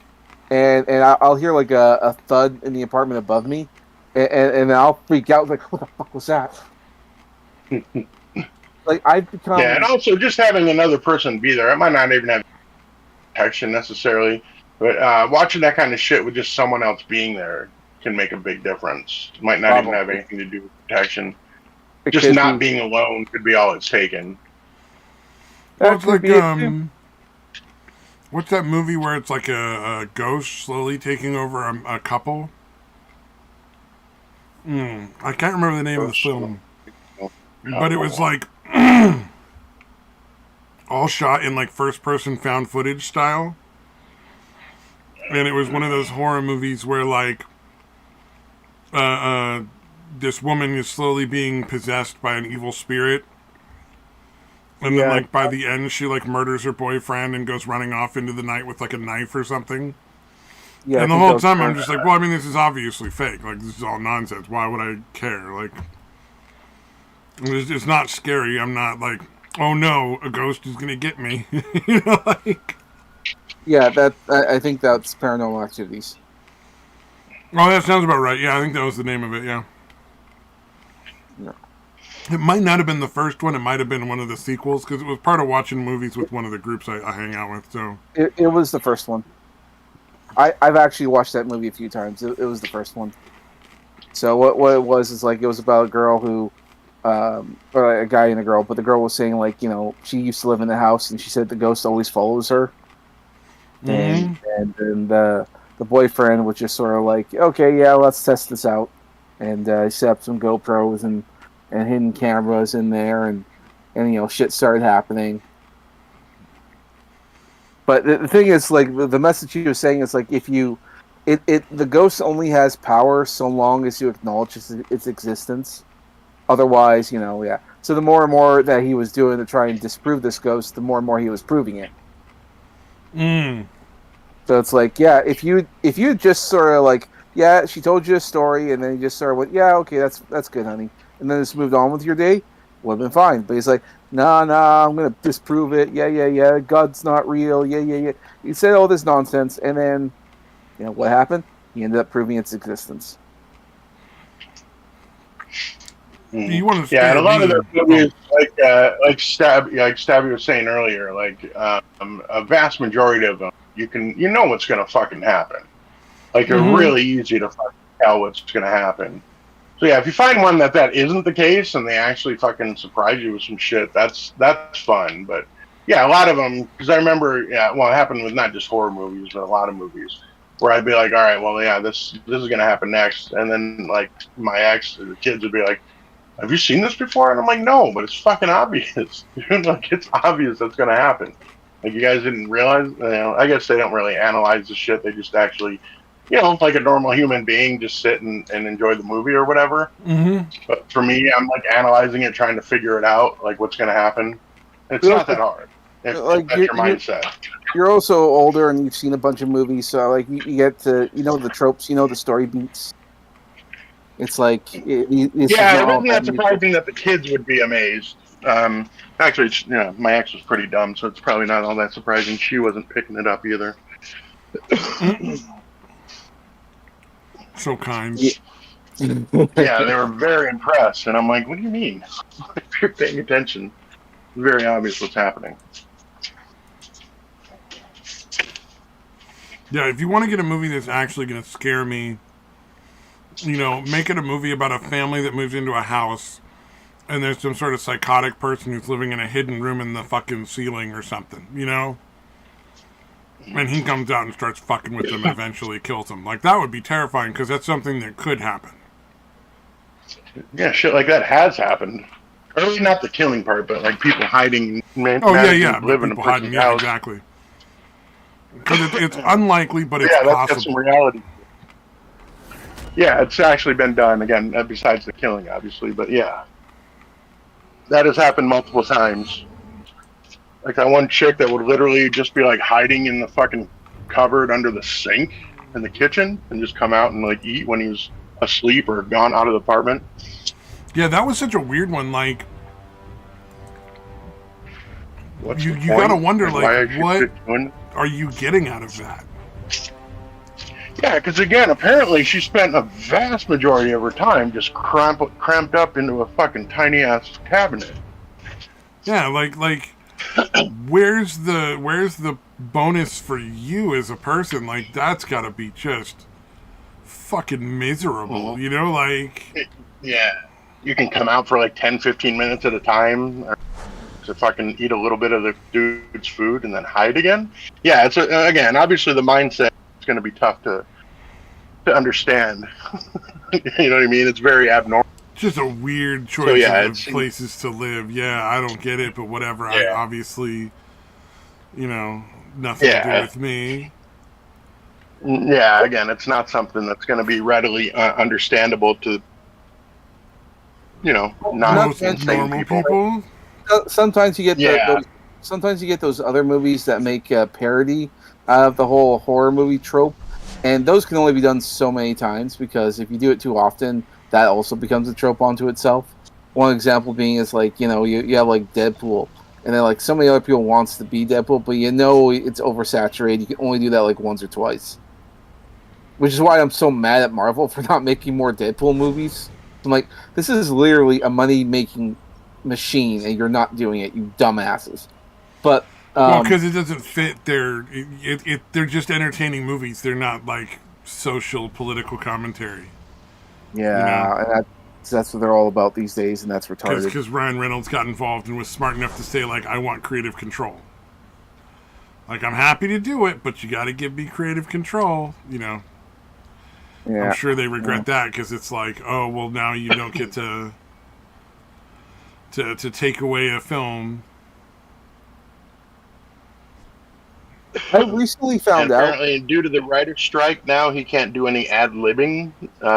And I'll hear like a thud in the apartment above me, and I'll freak out like, what the fuck was that? Like I've become and also just having another person be there. It might not even have protection necessarily, but watching that kind of shit with just someone else being there can make a big difference. It might not even have anything to do with protection. Just not being alone could be all it's taken. Well, it's like what's that movie where it's like a ghost slowly taking over a couple? I can't remember the name of the film. But it was like all shot in like first person found footage style. And it was one of those horror movies where like this woman is slowly being possessed by an evil spirit. And then, like, by the end, she, like, murders her boyfriend and goes running off into the night with, like, a knife or something. Yeah, and the whole time, I'm just like, well, I mean, this is obviously fake. Like, this is all nonsense. Why would I care? Like, it's not scary. I'm not like, oh, no, a ghost is going to get me. You know, like... Yeah, I think that's Paranormal Activities. Oh, that sounds about right. Yeah, I think that was the name of it, yeah. Yeah. It might not have been the first one. It might have been one of the sequels, because it was part of watching movies with one of the groups I hang out with. So it was the first one. I've actually watched that movie a few times. It was the first one. So what it was is like it was about a girl who, or a guy and a girl, but the girl was saying like she used to live in the house and she said the ghost always follows her. And the boyfriend was just sort of like, okay, yeah, let's test this out, and set up some GoPros and hidden cameras in there, and shit started happening. But the thing is, like, the message he was saying is like, if you, the ghost only has power so long as you acknowledge its existence. Otherwise, yeah. So the more and more that he was doing to try and disprove this ghost, the more and more he was proving it. So it's like, yeah, if you just sort of like, yeah, she told you a story, and then you just sort of went, yeah, okay, that's good, honey, and then just moved on with your day, would have been fine. But he's like, nah, I'm gonna disprove it. Yeah, God's not real. Yeah. He said all this nonsense, and then, what happened? He ended up proving its existence. You want to and a lot of the movies, like Stabby was saying earlier, like a vast majority of them, you know what's gonna fucking happen. Like they're really easy to fucking tell what's gonna happen. So yeah, if you find one that isn't the case and they actually fucking surprise you with some shit, that's fun. But yeah, a lot of them, because I remember, it happened with not just horror movies, but a lot of movies where I'd be like, all right, well, yeah, this is gonna happen next, and then like my ex, or the kids would be like, have you seen this before? And I'm like, no, but it's fucking obvious. Like, it's obvious that's going to happen. Like, you guys didn't realize, I guess they don't really analyze the shit. They just actually, like a normal human being, just sit and enjoy the movie or whatever. Mm-hmm. But for me, I'm like analyzing it, trying to figure it out, like what's going to happen. And it's not that hard. If that's your mindset. You're also older and you've seen a bunch of movies, so like you get to the tropes, the story beats. It's like it isn't that surprising that the kids would be amazed. Actually, my ex was pretty dumb, so it's probably not all that surprising. She wasn't picking it up either. So kind. Yeah, they were very impressed, and I'm like, "What do you mean? If you're paying attention, it's very obvious what's happening." Yeah, if you want to get a movie that's actually going to scare me, make it a movie about a family that moves into a house and there's some sort of psychotic person who's living in a hidden room in the fucking ceiling or something, And he comes out and starts fucking with them and eventually kills them. Like, that would be terrifying because that's something that could happen. Yeah, shit like that has happened. Or not the killing part, but like people hiding. Living in a person's house. Exactly. Because it's unlikely, but it's possible. That's some reality. Yeah, it's actually been done, again, besides the killing, obviously, but yeah. That has happened multiple times. Like that one chick that would literally just be like hiding in the fucking cupboard under the sink in the kitchen and just come out and like eat when he was asleep or gone out of the apartment. Yeah, that was such a weird one, like... You gotta wonder, like, what are you getting out of that? Yeah, because again, apparently she spent a vast majority of her time just cramped up into a fucking tiny ass cabinet. Yeah, like, where's the bonus for you as a person? Like, that's gotta be just fucking miserable, Yeah, you can come out for like 10, 15 minutes at a time. To fucking eat a little bit of the dude's food and then hide again. Yeah, it's again, obviously the mindset is going to be tough to understand. You know what I mean? It's very abnormal. Just a weird choice of places to live. Yeah, I don't get it, but whatever. Yeah. I obviously, nothing to do with me. Yeah, again, it's not something that's going to be readily understandable to, not normal people. Sometimes you get those other movies that make a parody out of the whole horror movie trope, and those can only be done so many times because if you do it too often, that also becomes a trope onto itself. One example being is like you have like Deadpool, and then like so many other people wants to be Deadpool, but it's oversaturated. You can only do that like once or twice, which is why I'm so mad at Marvel for not making more Deadpool movies. I'm like, this is literally a money making machine and you're not doing it, you dumbasses. But because it doesn't fit they're just entertaining movies. They're not like social political commentary. And that's what they're all about these days, and that's retarded. Because Ryan Reynolds got involved and was smart enough to say like, I want creative control. Like, I'm happy to do it, but you got to give me creative control. Yeah. I'm sure they regret that because it's like, oh well, now you don't get to take away a film. I recently found out. Apparently, due to the writer's strike, now he can't do any ad-libbing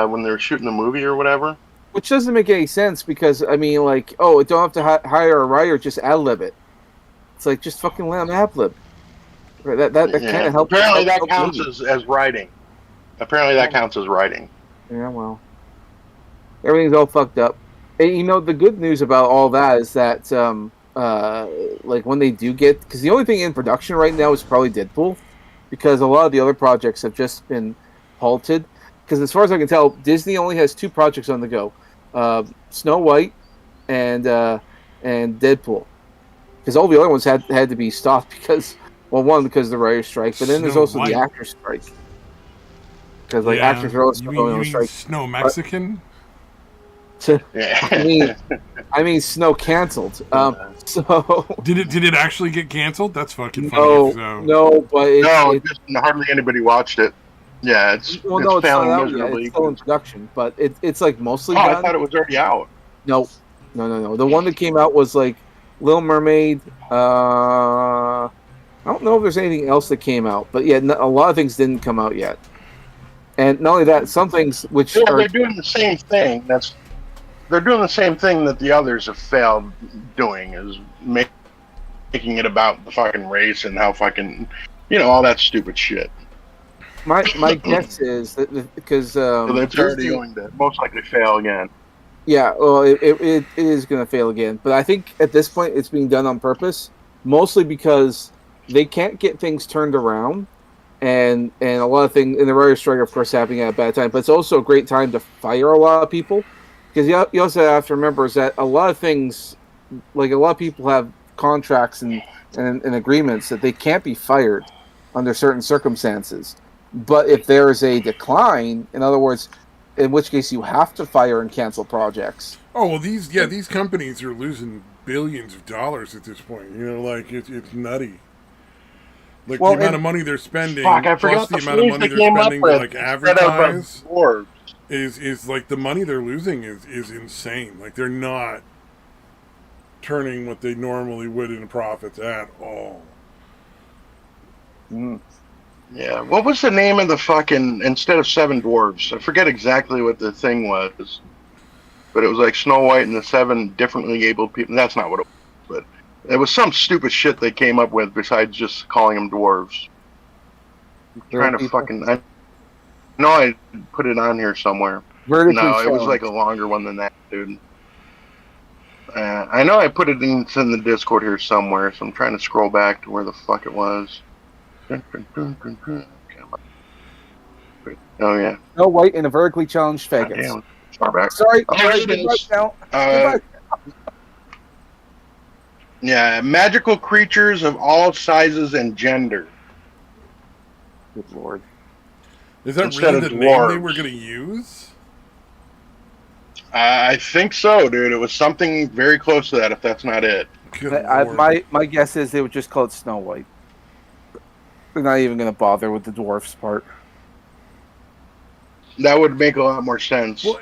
when they're shooting the movie or whatever. Which doesn't make any sense because, I mean, like, don't have to hire a writer, just ad-lib it. It's like, just fucking let him ad-lib. That kind of helps. Apparently that counts as writing. Apparently that counts as writing. Yeah, well. Everything's all fucked up. And, the good news about all that is that, like, when they do get... Because the only thing in production right now is probably Deadpool. Because a lot of the other projects have just been halted. Because as far as I can tell, Disney only has 2 projects on the go. Snow White and Deadpool. Because all the other ones had to be stopped because... Well, one, because of the writer's strike. But then there's also the actor's strike. Because, like, actors are also going on strike. Snow Mexican? I mean, Snow canceled. So did it actually get canceled? That's fucking funny. No, but hardly anybody watched it. Yeah, it's failing miserably. It's still in production, but it's like mostly. I thought it was already out. No. The one that came out was like Little Mermaid. I don't know if there's anything else that came out, but yeah, a lot of things didn't come out yet. And not only that, some things which Yeah, they're doing the same thing. They're doing the same thing that the others have failed doing, is making it about the fucking race and how fucking, all that stupid shit. my guess is that because So it's already going to most likely fail again. Yeah, well, it is going to fail again. But I think at this point it's being done on purpose, mostly because they can't get things turned around, and a lot of things. And the writer's strike, of course, happening at a bad time. But it's also a great time to fire a lot of people, because you also have to remember is that a lot of things, like a lot of people have contracts and agreements that they can't be fired under certain circumstances. But if there is a decline, in other words, in which case you have to fire and cancel projects. Oh well, these companies are losing billions of dollars at this point. Like it's nutty. Like the amount of money they're spending, plus the amount of money they're spending to like advertise, is like the money they're losing is insane. Like they're not turning what they normally would in profits at all. Yeah, what was the name of the fucking, instead of Seven Dwarves? I forget exactly what the thing was, but it was like Snow White and the Seven Differently Abled People. That's not what it was, but it was some stupid shit they came up with besides just calling them dwarves. I'm trying to fucking, I know I put it on here somewhere. No, it was like a longer one than that, dude. I know I put it in the Discord here somewhere, so I'm trying to scroll back to where the fuck it was. Oh yeah. Snow White and a vertically challenged faggot. Far back. Sorry. Yeah, magical creatures of all sizes and gender. Good lord. Is that really the name they were going to use? I think so, dude. It was something very close to that, if that's not it. My guess is they would just call it Snow White. They're not even going to bother with the dwarfs part. That would make a lot more sense. Well,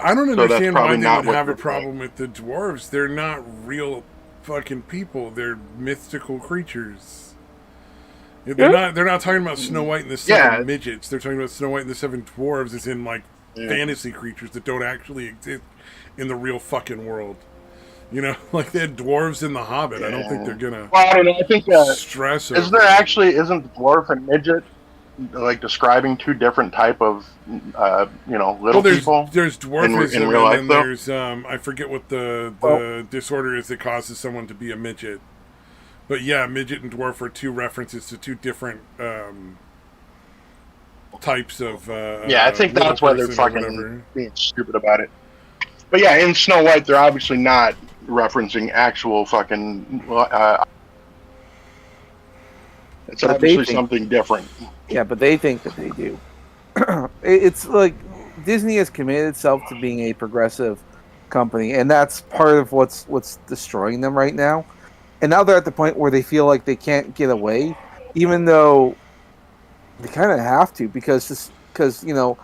I don't understand why they would have a problem with the dwarves. They're not real fucking people. They're mystical creatures. They're not talking about Snow White and the Seven Midgets. They're talking about Snow White and the Seven Dwarves as in like fantasy creatures that don't actually exist in the real fucking world. Like they had dwarves in The Hobbit. I don't think they're gonna. Well, I don't know. I think stress. Isn't dwarf and midget like describing two different type of little people? There's dwarfism in real life, and then there's I forget what the disorder is that causes someone to be a midget. But yeah, midget and dwarf are two references to two different types of. I think that's why they're fucking being stupid about it. But yeah, in Snow White, they're obviously not referencing actual fucking. It's obviously something different. Yeah, but they think that they do. It's like Disney has committed itself to being a progressive company, and that's part of what's destroying them right now. And now they're at the point where they feel like they can't get away, even though they kind of have to, because the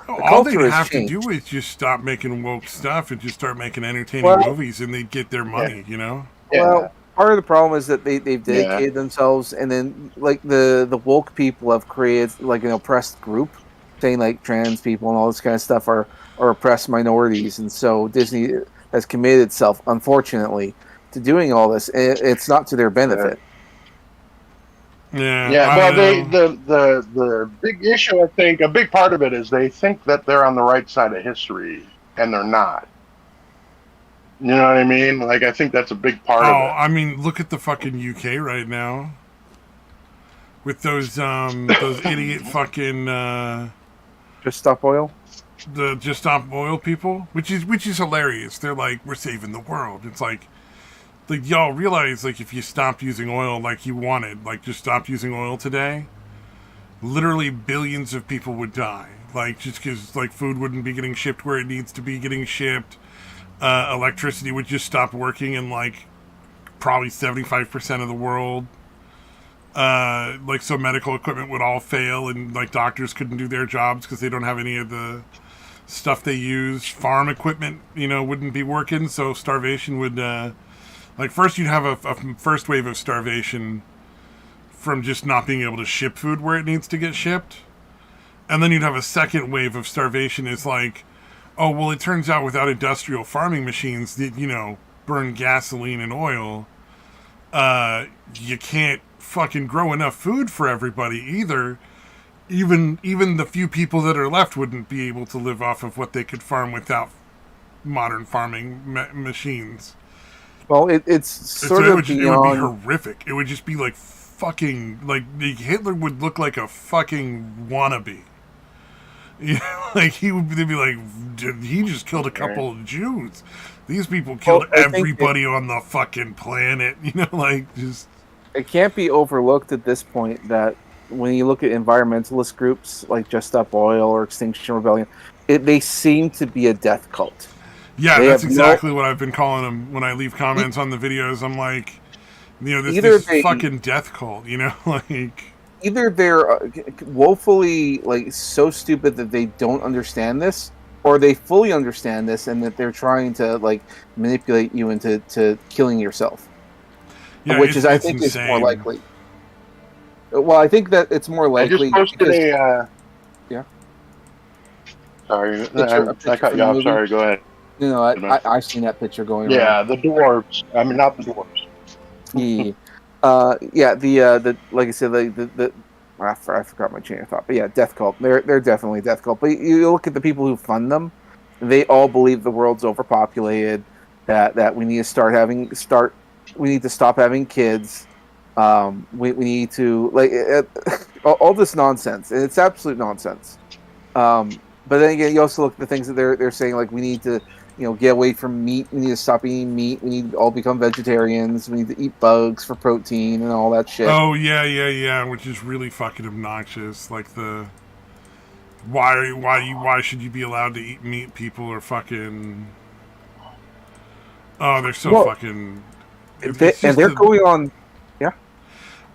all they'd culture have to do is just stop making woke stuff and just start making entertaining movies, and they'd get their money. Well, part of the problem is that they've dedicated themselves, and then like the woke people have created like an oppressed group, saying like trans people and all this kind of stuff are oppressed minorities, and so Disney has committed itself, unfortunately, to doing all this. It's not to their benefit. Well, the big issue, I think, a big part of it is they think that they're on the right side of history, and they're not. You know what I mean? Like, I think that's a big part of it. I mean, look at the fucking UK right now. With those idiot fucking Just Stop Oil? The Just Stop Oil people, which is hilarious. They're like, we're saving the world. It's like y'all realize, like, if you stopped using oil like you wanted, like just stopped using oil today, literally billions of people would die. Like, just because like food wouldn't be getting shipped where it needs to be getting shipped. Electricity would just stop working in like probably 75% of the world. Like, so medical equipment would all fail, and like doctors couldn't do their jobs because they don't have any of the stuff they use, farm equipment, wouldn't be working. So starvation would, first you'd have a first wave of starvation from just not being able to ship food where it needs to get shipped. And then you'd have a second wave of starvation is like, oh, well, it turns out without industrial farming machines that, burn gasoline and oil, you can't fucking grow enough food for everybody either. Even the few people that are left wouldn't be able to live off of what they could farm without modern farming machines. Well, it's sort of beyond... It would be horrific. It would just be like fucking... Like, Hitler would look like a fucking wannabe. They'd be like, he just killed a couple of Jews. These people killed everybody on the fucking planet. Just... It can't be overlooked at this point that when you look at environmentalist groups like Just Stop Oil or Extinction Rebellion, they seem to be a death cult. Yeah, that's exactly what I've been calling them when I leave comments on the videos. I'm like, this fucking death cult, Either they're woefully, so stupid that they don't understand this, or they fully understand this and that they're trying to, manipulate you into killing yourself. Yeah, which I think is more likely. Well, I think that it's more likely. I just posted yeah. Sorry, I cut you off. Sorry, go ahead. No, I've seen that picture going around. Yeah, the dwarves. I mean, not the dwarves. The like I said, I forgot my chain of thought. But yeah, death cult. They're definitely a death cult. But you look at the people who fund them; they all believe the world's overpopulated. That we need to we need to stop having kids. We need to all this nonsense, and it's absolute nonsense. But then again, you also look at the things that they're saying, like we need to, get away from meat. We need to stop eating meat. We need to all become vegetarians. We need to eat bugs for protein and all that shit. Oh yeah, which is really fucking obnoxious. Like why should you be allowed to eat meat? People are fucking. Oh, they're so fucking. They're going on. Yeah.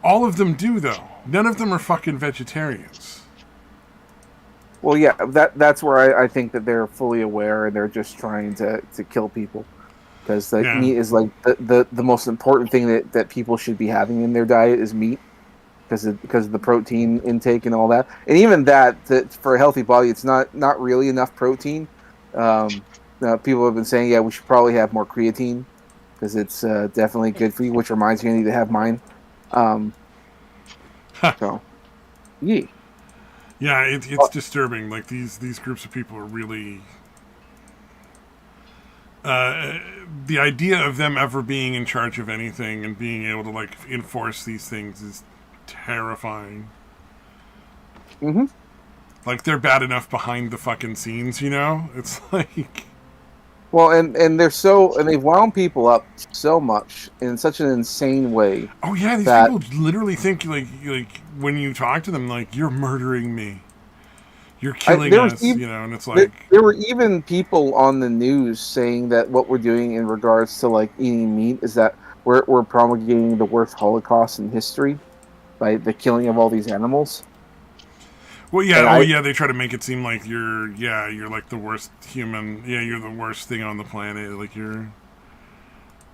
All of them do though. None of them are fucking vegetarians. Well, yeah, that's where I think that they're fully aware and they're just trying to kill people, because meat is the most important thing that people should be having in their diet is meat, because of the protein intake and all that, and even that for a healthy body, it's not really enough protein. People have been saying, we should probably have more creatine because it's definitely good for you. Which reminds me, I need to have mine. So, yeah. Yeah, it's disturbing. Like these groups of people are really. The idea of them ever being in charge of anything and being able to enforce these things is terrifying. Mm-hmm. Like they're bad enough behind the fucking scenes, It's like. Well, and they've wound people up so much in such an insane way. Oh yeah, these people literally think like when you talk to them, you're murdering me, you're killing us, and it's like there were even people on the news saying that what we're doing in regards to eating meat is that we're promulgating the worst Holocaust in history by the killing of all these animals. Well, yeah, they try to make it seem like you're like the worst human. Yeah, you're the worst thing on the planet. Like you're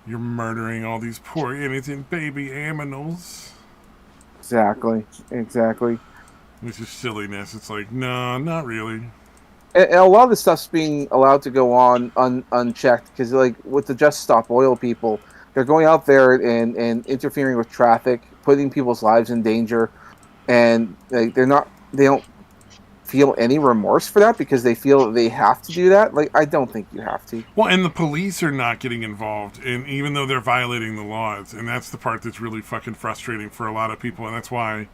murdering all these poor innocent baby animals. Exactly. Which is silliness. It's like, no, not really. And a lot of the stuff's being allowed to go on unchecked because, with the Just Stop Oil people, they're going out there and interfering with traffic, putting people's lives in danger, and they don't feel any remorse for that because they feel that they have to do that. I don't think you have to. Well, and the police are not getting involved, and even though they're violating the laws, and that's the part that's really fucking frustrating for a lot of people, and that's why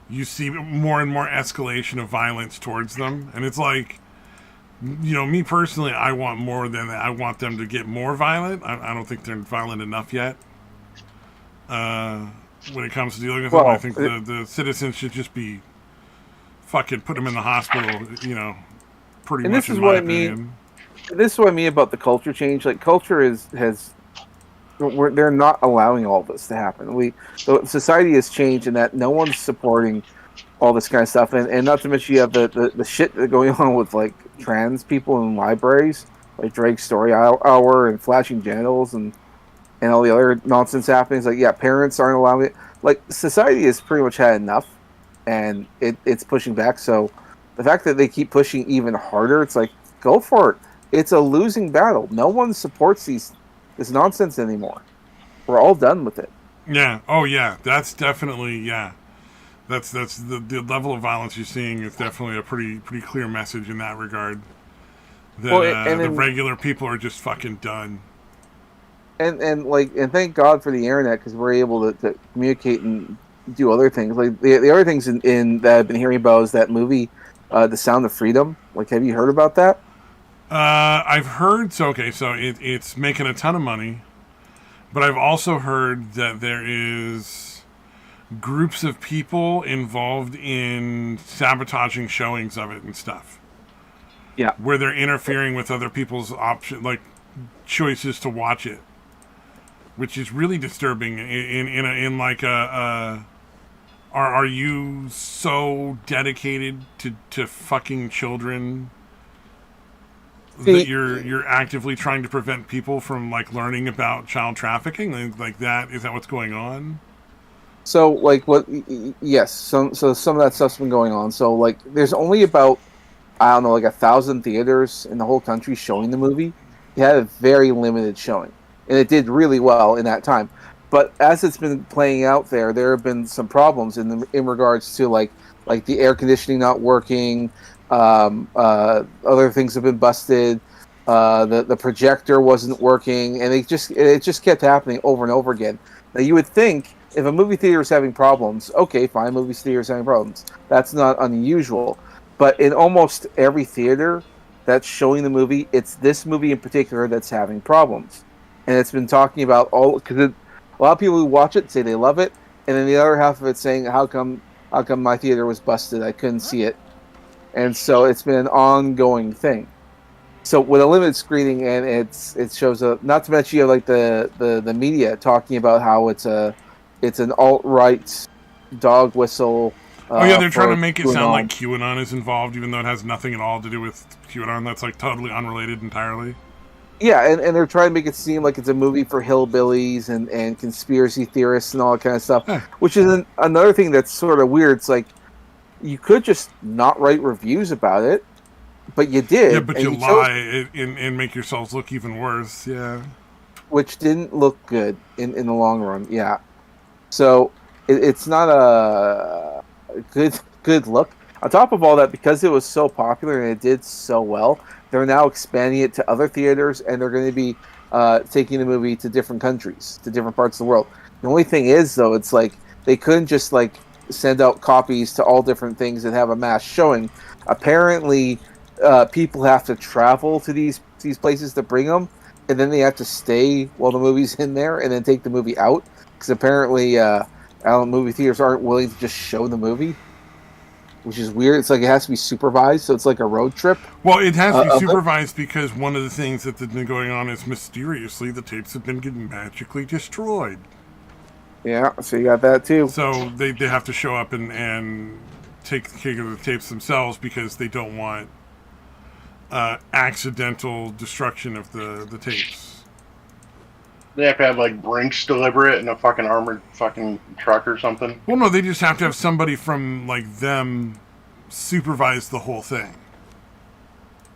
you see more and more escalation of violence towards them. And it's like, me personally, I want more than that. I want them to get more violent. I don't think they're violent enough yet. When it comes to dealing with them, I think the citizens should just be fucking put them in the hospital, pretty much in my opinion. This is what I mean about the culture change. Culture they're not allowing all this to happen. Society has changed in that no one's supporting all this kind of stuff, and not to mention you have the shit that going on with like trans people in libraries, like Drake's Story Hour and flashing genitals and all the other nonsense happening. It's like, yeah, parents aren't allowing it. Like, society has pretty much had enough, and it's pushing back. So the fact that they keep pushing even harder, it's like, go for it. It's a losing battle. No one supports this nonsense anymore. We're all done with it. Yeah. Oh, yeah. That's definitely, yeah. That's the level of violence you're seeing is definitely a pretty clear message in that regard. That the regular people are just fucking done. And thank God for the internet, because we're able to communicate and do other things. Like the other things in that I've been hearing about is that movie, The Sound of Freedom. Like, have you heard about that? I've heard so it's making a ton of money, but I've also heard that there is groups of people involved in sabotaging showings of it and stuff. Yeah, where they're interfering with other people's choices to watch it, which is really disturbing. In like are you so dedicated to fucking children that you're actively trying to prevent people from like learning about child trafficking? Like that, is that what's going on? So like yes, so some of that stuff's been going on. So like there's only about, I don't know, like 1,000 theaters in the whole country showing the movie. It had a very limited showing, and it did really well in that time. But as it's been playing out there have been some problems in regards to like the air conditioning not working. Other things have been busted. The projector wasn't working, and it just kept happening over and over again. Now you would think if a movie theater is having problems, okay, fine, movie theater is having problems. That's not unusual. But in almost every theater that's showing the movie, it's this movie in particular that's having problems. And it's been talking about because a lot of people who watch it say they love it, and then the other half of it saying, how come my theater was busted? I couldn't see it. And so it's been an ongoing thing. So with a limited screening, and it shows not to mention you have like the media talking about how it's an alt-right dog whistle. Oh yeah, they're trying to make it sound like QAnon is involved, even though it has nothing at all to do with QAnon. That's like totally unrelated entirely. Yeah, and they're trying to make it seem like it's a movie for hillbillies and conspiracy theorists and all that kind of stuff, which is another thing that's sort of weird. It's like, you could just not write reviews about it, but you did. Yeah, but you lie and make yourselves look even worse, yeah. Which didn't look good in the long run, yeah. So it's not a good look. On top of all that, because it was so popular and it did so well, they're now expanding it to other theaters, and they're going to be taking the movie to different countries, to different parts of the world. The only thing is, though, it's like they couldn't just like send out copies to all different things and have a mass showing. Apparently, people have to travel to these places to bring them, and then they have to stay while the movie's in there, and then take the movie out. Because apparently, movie theaters aren't willing to just show the movie, which is weird. It's like it has to be supervised, so it's like a road trip. Well, it has to be supervised because one of the things that's been going on is mysteriously the tapes have been getting magically destroyed. Yeah, so you got that too. So they have to show up and take care of the tapes themselves because they don't want accidental destruction of the tapes. They have to have like Brinks deliver it in a fucking armored fucking truck or something. Well, no, they just have to have somebody from like them supervise the whole thing.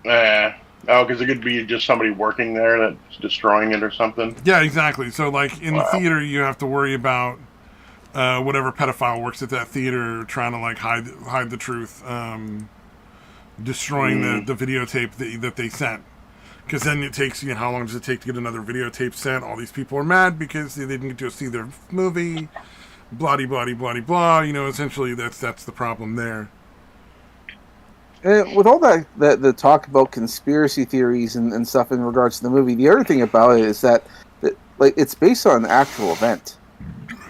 Because it could be just somebody working there that's destroying it or something. Yeah, exactly. So, like, in the theater, you have to worry about whatever pedophile works at that theater trying to, like, hide the truth, destroying the videotape that they sent. Because then it takes, how long does it take to get another videotape sent? All these people are mad because they didn't get to see their movie. Blah-de-blah-de-blah-de-blah. Essentially, that's the problem there. And with all that the talk about conspiracy theories and stuff in regards to the movie, the other thing about it is that like it's based on an actual event.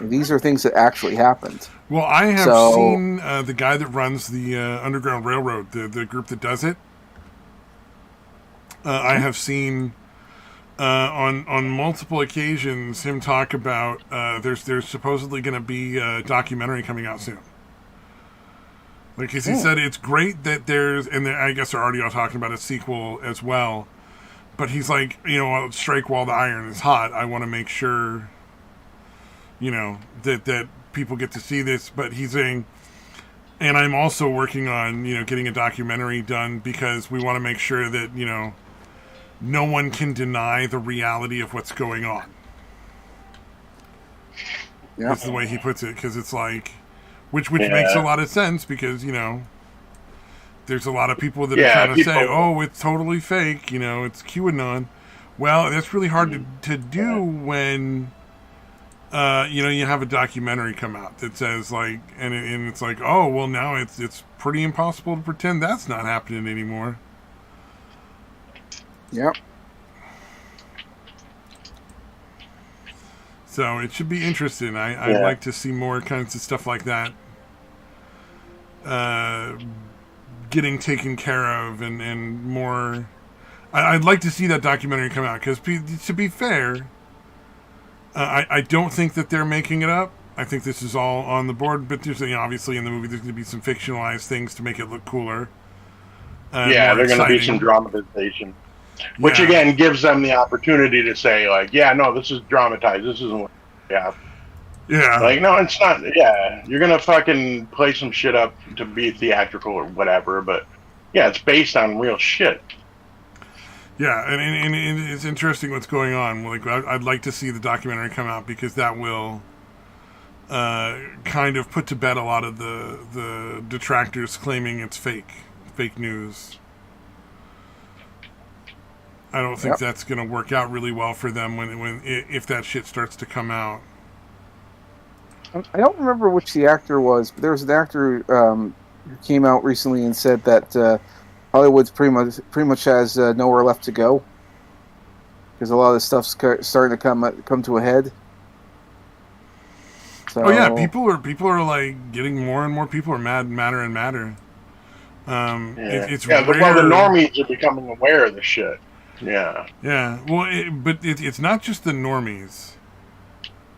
These are things that actually happened. Well, I have seen the guy that runs the Underground Railroad, the group that does it. I have seen on multiple occasions him talk about there's supposedly going to be a documentary coming out soon. Like, as he said, it's great that there's, and I guess they're already all talking about a sequel as well. But he's like, strike while the iron is hot. I want to make sure, that people get to see this. But he's saying, and I'm also working on, getting a documentary done because we want to make sure that, no one can deny the reality of what's going on. Yeah. That's the way he puts it, because it's like, which makes a lot of sense because, there's a lot of people that are trying to say, oh, it's totally fake, it's QAnon. Well, that's really hard to do when, you have a documentary come out that says, like, and it's like, oh, well, now it's pretty impossible to pretend that's not happening anymore. Yep. So it should be interesting. I'd like to see more kinds of stuff like that getting taken care of and more. I'd like to see that documentary come out because, to be fair, I don't think that they're making it up. I think this is all on the board, but there's obviously in the movie there's going to be some fictionalized things to make it look cooler. There's going to be some dramatization. Which, again, gives them the opportunity to say, like, this is dramatized. This isn't what happened. Yeah. Like, no, it's not. Yeah, you're going to fucking play some shit up to be theatrical or whatever, but, it's based on real shit. Yeah, and it's interesting what's going on. Like, I'd like to see the documentary come out because that will kind of put to bed a lot of the detractors claiming it's fake news. I don't think that's going to work out really well for them if that shit starts to come out. I don't remember which the actor was, but there was an actor who came out recently and said that Hollywood's pretty much has nowhere left to go because a lot of this stuff's starting to come to a head. So, people are like getting more and more people are madder and madder. It's rare. Well, the normies are becoming aware of the shit. Yeah. Yeah. Well, it's not just the normies.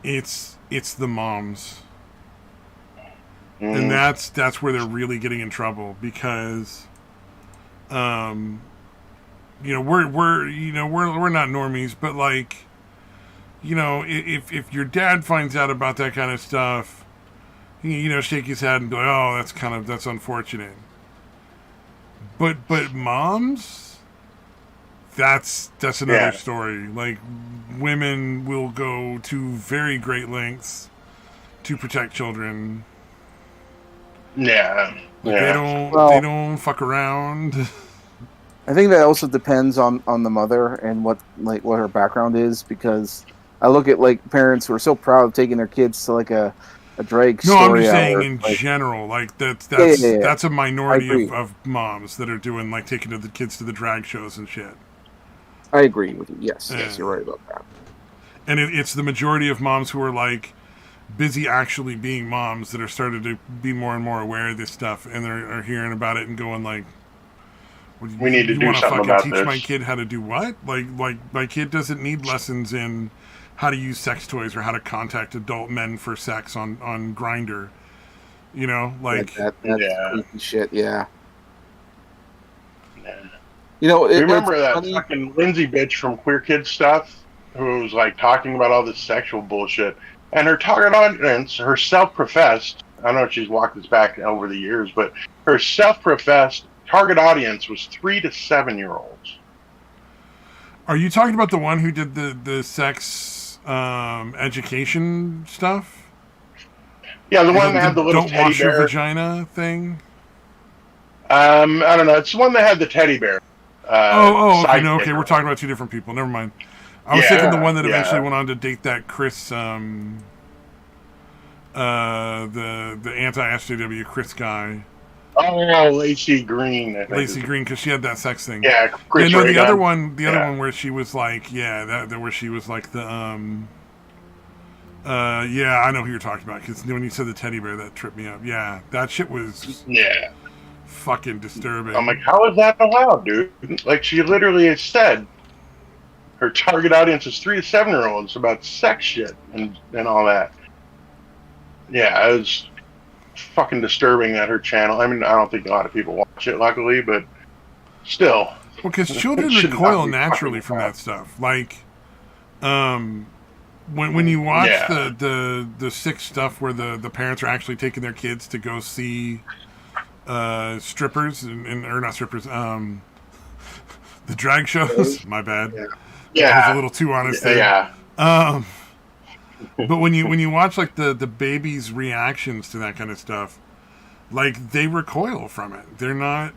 It's the moms. And that's where they're really getting in trouble because we're not normies, but like if your dad finds out about that kind of stuff, shake his head and be like, "Oh, that's unfortunate." But moms, that's another story. Like, women will go to very great lengths to protect children. Yeah. They don't fuck around. I think that also depends on the mother and what her background is, because I look at like parents who are so proud of taking their kids to like a drag story. No, I'm just saying in general, like that's a minority of moms that are doing like taking the kids to the drag shows and shit. I agree with you. Yes, you're right about that. And it's the majority of moms who are like busy actually being moms that are starting to be more and more aware of this stuff, and they're hearing about it and going like, "We need to do something about this. Teach my kid how to do what? Like my kid doesn't need lessons in how to use sex toys or how to contact adult men for sex on Grindr." Like that's creepy shit. Yeah. Remember that fucking Lindsay bitch from Queer Kids Stuff who was like talking about all this sexual bullshit, and her target audience, her self-professed, I don't know if she's walked this back over the years, but her self-professed target audience was 3 to 7-year-olds. Are you talking about the one who did the sex education stuff? Yeah, the one that had the little don't teddy wash bear. Your vagina thing. I don't know. It's the one that had the teddy bear. Okay, we're talking about two different people. Never mind. I was thinking the one that eventually went on to date that Chris, the anti-SJW Chris guy. Oh, Lacey Green. Lacey Green, because she had that sex thing. Yeah, Chris. Yeah, no, the other one where she was like, where she was like the, I know who you're talking about, because when you said the teddy bear, that tripped me up. Yeah, that shit was fucking disturbing. I'm like, how is that allowed, dude? Like, she literally has said her target audience is 3 to 7-year-olds about sex shit and all that. Yeah, it was fucking disturbing that her channel. I mean, I don't think a lot of people watch it, luckily, but still. Well, because children recoil naturally from that stuff. Like, when you watch the sick stuff where the parents are actually taking their kids to go see strippers or not strippers, the drag shows. My bad. Yeah, I was a little too honest there. Yeah. But when you watch like the baby's reactions to that kind of stuff, like they recoil from it. They're not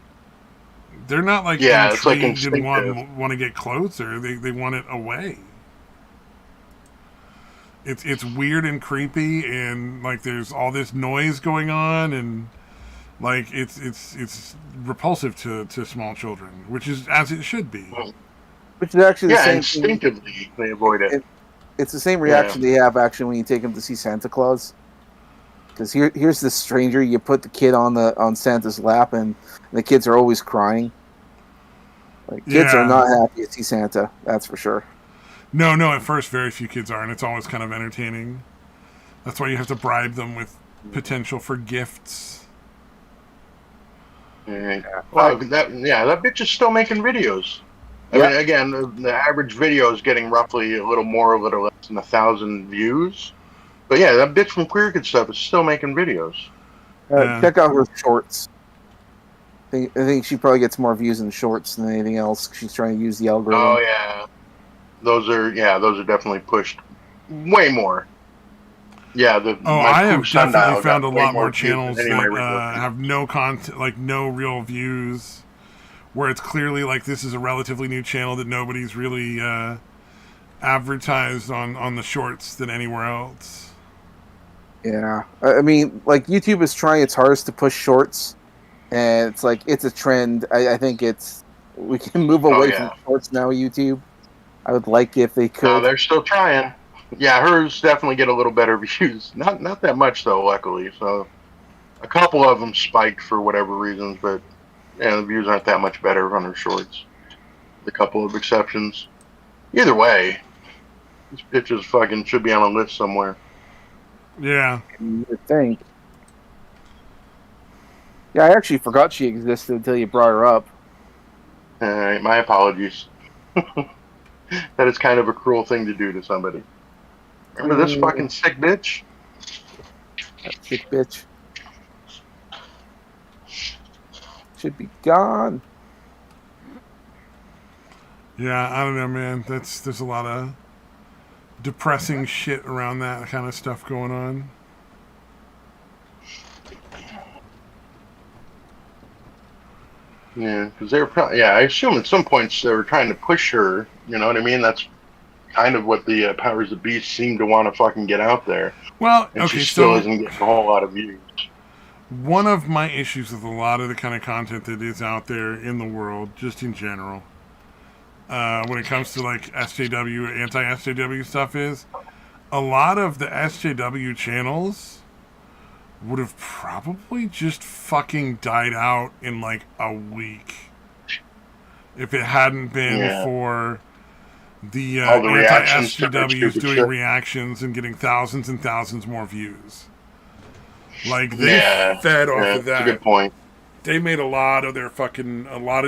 like intrigued and want to get closer. They want it away. It's weird and creepy, and like there's all this noise going on, and like it's repulsive to small children, which is as it should be. Which is actually the same instinctively thing. they avoid it. It's the same reaction they have actually when you take them to see Santa Claus. Because here's this stranger, you put the kid on Santa's lap, and the kids are always crying. Like kids are not happy to see Santa, that's for sure. No, at first very few kids are, and it's always kind of entertaining. That's why you have to bribe them with potential for gifts. Well, that bitch is still making videos. I mean, again, the average video is getting roughly a little more, a little less than 1,000 views. But yeah, that bitch from Queer Kid Stuff is still making videos. Check out her shorts. I think she probably gets more views in shorts than anything else. She's trying to use the algorithm. Oh yeah, those are definitely pushed way more. Yeah, I have definitely found a lot more channels that have no content, like no real views, where it's clearly like this is a relatively new channel that nobody's really advertised on the shorts than anywhere else. Yeah, I mean, like YouTube is trying its hardest to push shorts, and it's like it's a trend. I think we can move away from shorts now. YouTube, I would like if they could. No, they're still trying. Yeah, hers definitely get a little better views. Not that much though, luckily. So a couple of them spiked for whatever reasons, but the views aren't that much better on her shorts. A couple of exceptions. Either way, these bitches fucking should be on a list somewhere. Yeah. You would think. Yeah, I actually forgot she existed until you brought her up. Alright, my apologies. That is kind of a cruel thing to do to somebody. Remember this fucking sick bitch? That sick bitch. Should be gone. Yeah, I don't know, man. There's a lot of depressing shit around that kind of stuff going on. Yeah, because they were probably, I assume at some points they were trying to push her, you know what I mean? That's kind of what the powers that be seem to want to fucking get out there. Well, and she still isn't getting a whole lot of views. One of my issues with a lot of the kind of content that is out there in the world, just in general, when it comes to like SJW, anti-SJW stuff, is a lot of the SJW channels would have probably just fucking died out in like a week if it hadn't been for the anti-SJWs doing reactions and getting thousands and thousands more views. Like they fed off of that. That's a good point. They made a lot of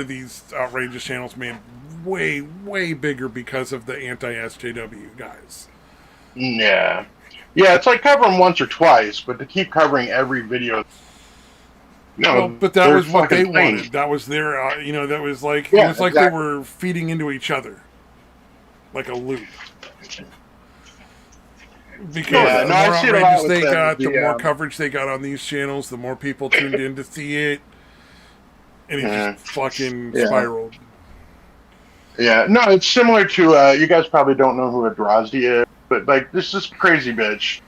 these outrageous channels made way, way bigger because of the anti-SJW guys. Yeah. Yeah, it's like cover them once or twice, but to keep covering every video. No, but that was what they wanted. That was their, that was like, it was like they were feeding into each other. Like a loop. Because the more outrageous they got, the more coverage they got on these channels, the more people tuned in to see it. And it just fucking spiraled. Yeah, no, it's similar to, you guys probably don't know who Adrasdi is, but like, this is crazy bitch.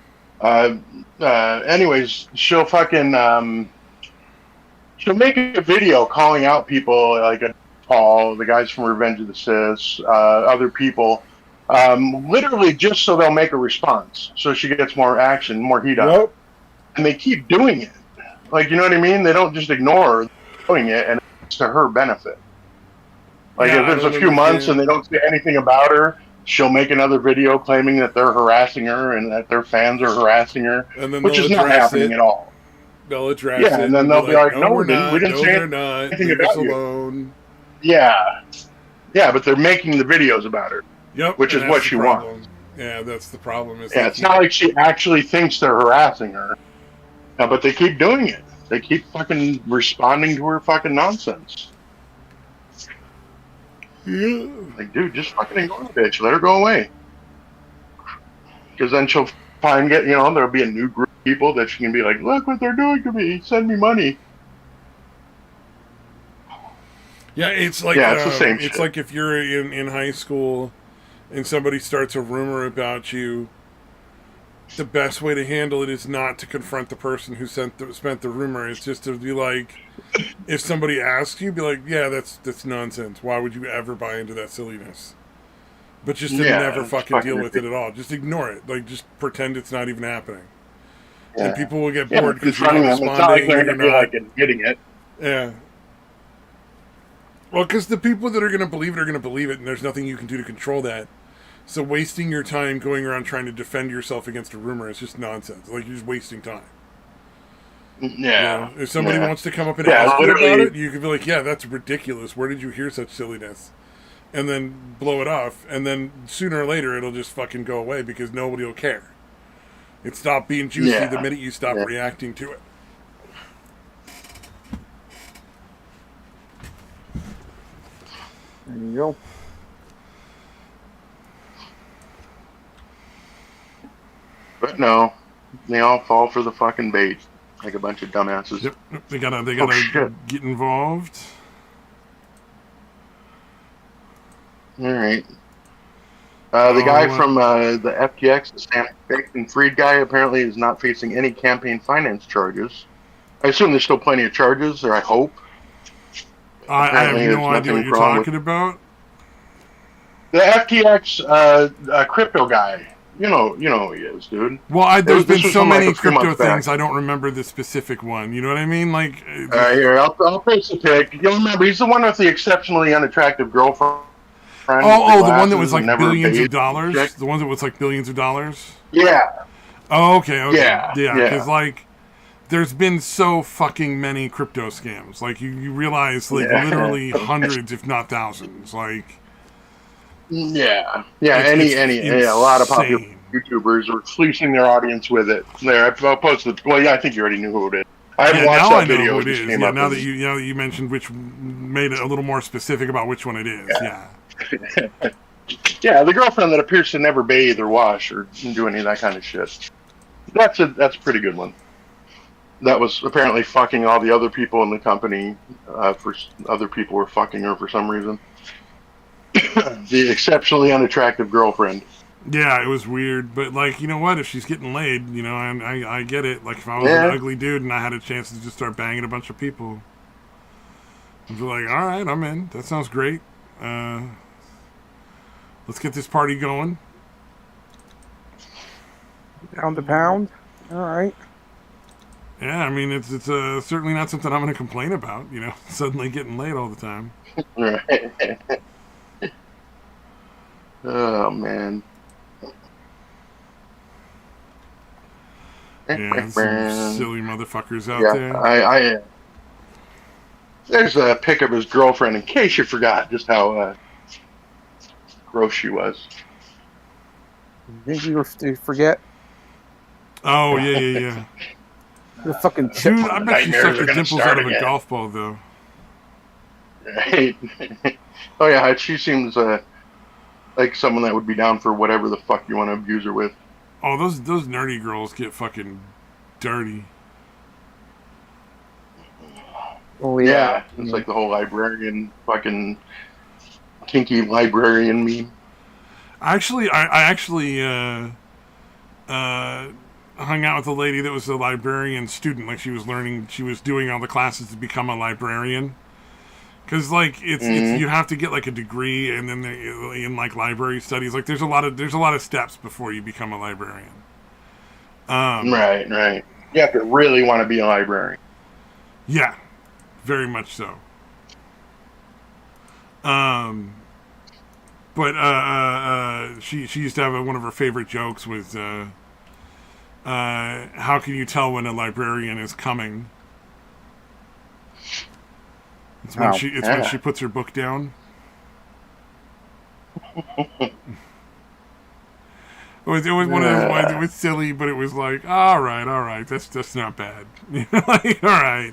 Anyways, she'll fucking, she'll make a video calling out people like Paul, the guys from Revenge of the Sith, other people, literally just so they'll make a response. So she gets more action, more heat up. Yep. And they keep doing it. Like, you know what I mean? They don't just ignore her doing it, and it's to her benefit. Like, if there's a few months and they don't say anything about her, she'll make another video claiming that they're harassing her and that their fans are harassing her, which is not happening at all. They'll address Yeah, it. and then they'll be like, no, no, we're we not. didn't No, say they're not. anything Leave us about you. alone. Yeah. Yeah, but they're making the videos about her. Yep. Which is what she wants. Yeah, that's the problem. Yeah, it's not like she actually thinks they're harassing her. But they keep doing it. They keep fucking responding to her fucking nonsense. Yeah. Like, dude, just fucking ignore the bitch. Let her go away. Because then she'll there'll be a new group of people that she can be like, look what they're doing to me. Send me money. Yeah, it's like it's the same it's shit. like if you're in high school and somebody starts a rumor about you, the best way to handle it is not to confront the person who spent the rumor. It's just to be like, if somebody asks you, be like, yeah, that's nonsense. Why would you ever buy into that silliness? But just to never fucking deal with it at all. Just ignore it. Like, just pretend it's not even happening. Yeah. And people will get bored because you're not not responding. It's not like they're going to be like admitting it. Yeah. Well, because the people that are going to believe it are going to believe it, and there's nothing you can do to control that. So wasting your time going around trying to defend yourself against a rumor is just nonsense. Like, you're just wasting time. Yeah. If somebody wants to come up and ask you about it, you can be like, yeah, that's ridiculous. Where did you hear such silliness? And then blow it off. And then sooner or later, it'll just fucking go away because nobody will care. It stopped being juicy the minute you stop reacting to it. There you go. But no, they all fall for the fucking bait like a bunch of dumbasses. Yep, they gotta get involved. All right. The guy from the FTX, the Sam Bankman-Fried guy, apparently is not facing any campaign finance charges. I assume there's still plenty of charges, or I hope. I have no idea what you're talking about. The FTX crypto guy. You know who he is, dude. Well, there's been so many like crypto things, I don't remember the specific one. You know what I mean? Like, here, I'll face the pic. You'll remember, he's the one with the exceptionally unattractive girlfriend. Oh, the one that was like billions of dollars? The one that was like billions of dollars? Yeah. Oh, okay. Yeah. Because, like, there's been so fucking many crypto scams. Like, you realize, like, literally hundreds, if not thousands. Like... Yeah. A lot of popular YouTubers are fleecing their audience with it. There, I posted. Well, yeah, I think you already knew who it is. I haven't watched that video. Who it is. Yeah, now that you mentioned made it a little more specific about which one it is. Yeah. Yeah, the girlfriend that appears to never bathe or wash or do any of that kind of shit. That's a pretty good one. That was apparently fucking all the other people in the company. For other people were fucking her for some reason. The exceptionally unattractive girlfriend. Yeah, it was weird, but like, you know what? If she's getting laid, you know, I get it. Like, if I was an ugly dude and I had a chance to just start banging a bunch of people, I'd be like, all right, I'm in. That sounds great. Let's get this party going. Pound to pound. All right. Yeah, I mean, it's certainly not something I'm going to complain about. You know, suddenly getting laid all the time. Right. Oh man. Yeah, some silly motherfuckers out there. There's a pic of his girlfriend, in case you forgot just how gross she was. Did you forget? Oh, yeah. The fucking dude, I bet she sucked the dimples out of a golf ball, though. Right. Oh, yeah, she seems like someone that would be down for whatever the fuck you want to abuse her with. Oh, those nerdy girls get fucking dirty. Oh, yeah. It's like the whole librarian, fucking kinky librarian meme. I actually hung out with a lady that was a librarian student. Like, she was doing all the classes to become a librarian. Because, like, it's you have to get, like, a degree, and then in, like, library studies, like, there's a lot of steps before you become a librarian. Right. You have to really want to be a librarian. Yeah, very much so. But she used to have one of her favorite jokes was how can you tell when a librarian is coming? It's when when she puts her book down. It was one of those ones. It was silly, but it was like, all right, that's not bad. Like, all right.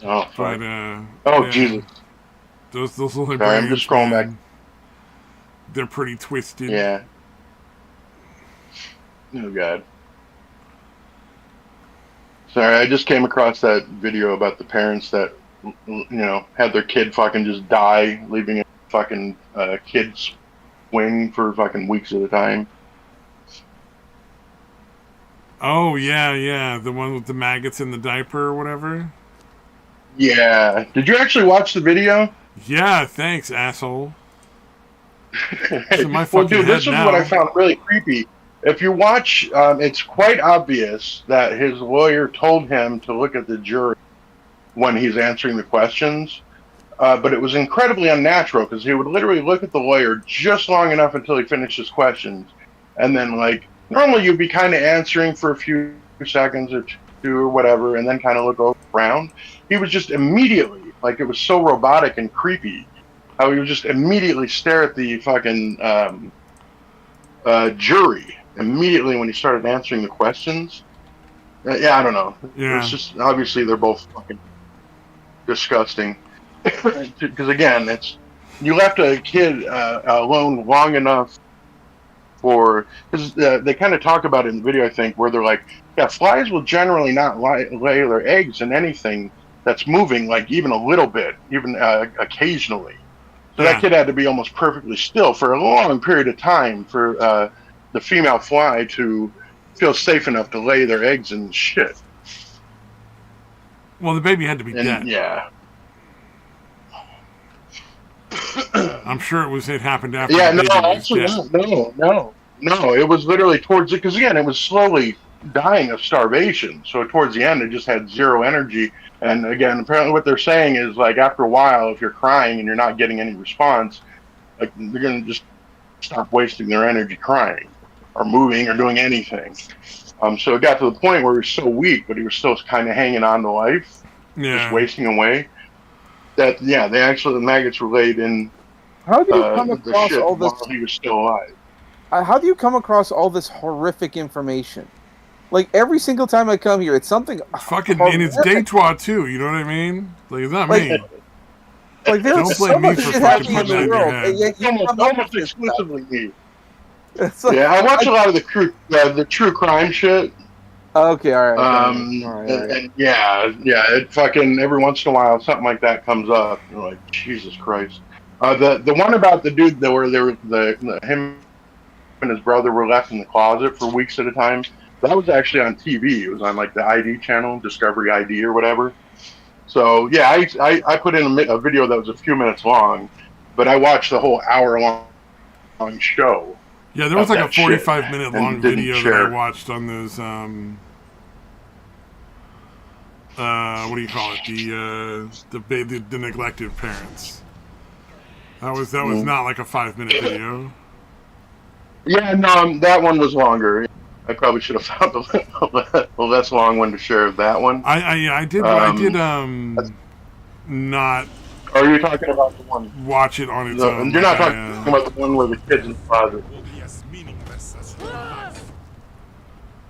Oh, but oh, Jesus! Those little librarians. Sorry, I'm just scrolling back. They're pretty twisted. Yeah. Oh God. Sorry, I just came across that video about the parents that, had their kid fucking just die, leaving a fucking kid's wing for fucking weeks at a time. Oh, yeah. The one with the maggots in the diaper or whatever? Yeah. Did you actually watch the video? Yeah, thanks, asshole. Well, dude, this is what I found really creepy. If you watch, it's quite obvious that his lawyer told him to look at the jury when he's answering the questions, but it was incredibly unnatural because he would literally look at the lawyer just long enough until he finished his questions, and then, like, normally you'd be kind of answering for a few seconds or two or whatever, and then kind of look around. He was just immediately, like, it was so robotic and creepy, how he would just immediately stare at the fucking jury immediately when he started answering the questions. Yeah, I don't know. Yeah. It's just, obviously they're both fucking disgusting. Because again, you left a kid alone long enough for, because they kind of talk about it in the video, I think, where they're like, yeah, flies will generally not lay their eggs in anything that's moving, like even a little bit, even occasionally. So that kid had to be almost perfectly still for a long period of time for the female fly to feel safe enough to lay their eggs and shit. Well, the baby had to be dead. Yeah. I'm sure it happened after. Yeah, the baby was actually, dead. no. It was literally towards it, because again, it was slowly dying of starvation. So towards the end, it just had zero energy. And again, apparently what they're saying is, like, after a while, if you're crying and you're not getting any response, like, they're going to just stop wasting their energy crying or moving or doing anything. So it got to the point where he was so weak, but he was still kind of hanging on to life, just wasting away. That, yeah, the maggots were laid in How do you come the across shit all this? while he was still alive. How do you come across all this horrific information? Like, every single time I come here, it's something fucking, and it's Detroit too. You know what I mean? Like, it's not me. Like, there's so much shit happening in the world, and yet almost exclusively me. Yeah, I watch a lot of the true crime shit. Okay, all right. And it fucking, every once in a while something like that comes up. You're like, Jesus Christ. The one about the dude that where him and his brother were left in the closet for weeks at a time. That was actually on TV. It was on, like, the ID channel, Discovery ID or whatever. So yeah, I put in a video that was a few minutes long, but I watched the whole hour-long show. Yeah, there was like a 45-minute long video that I watched on those, what do you call it? The neglected parents. That was not like a 5-minute video. Yeah, no, that one was longer. I probably should have found a less long one to share that one. I did not. Are you talking about the one? Watch it on its own. You're not talking about the one where the kid's in the closet.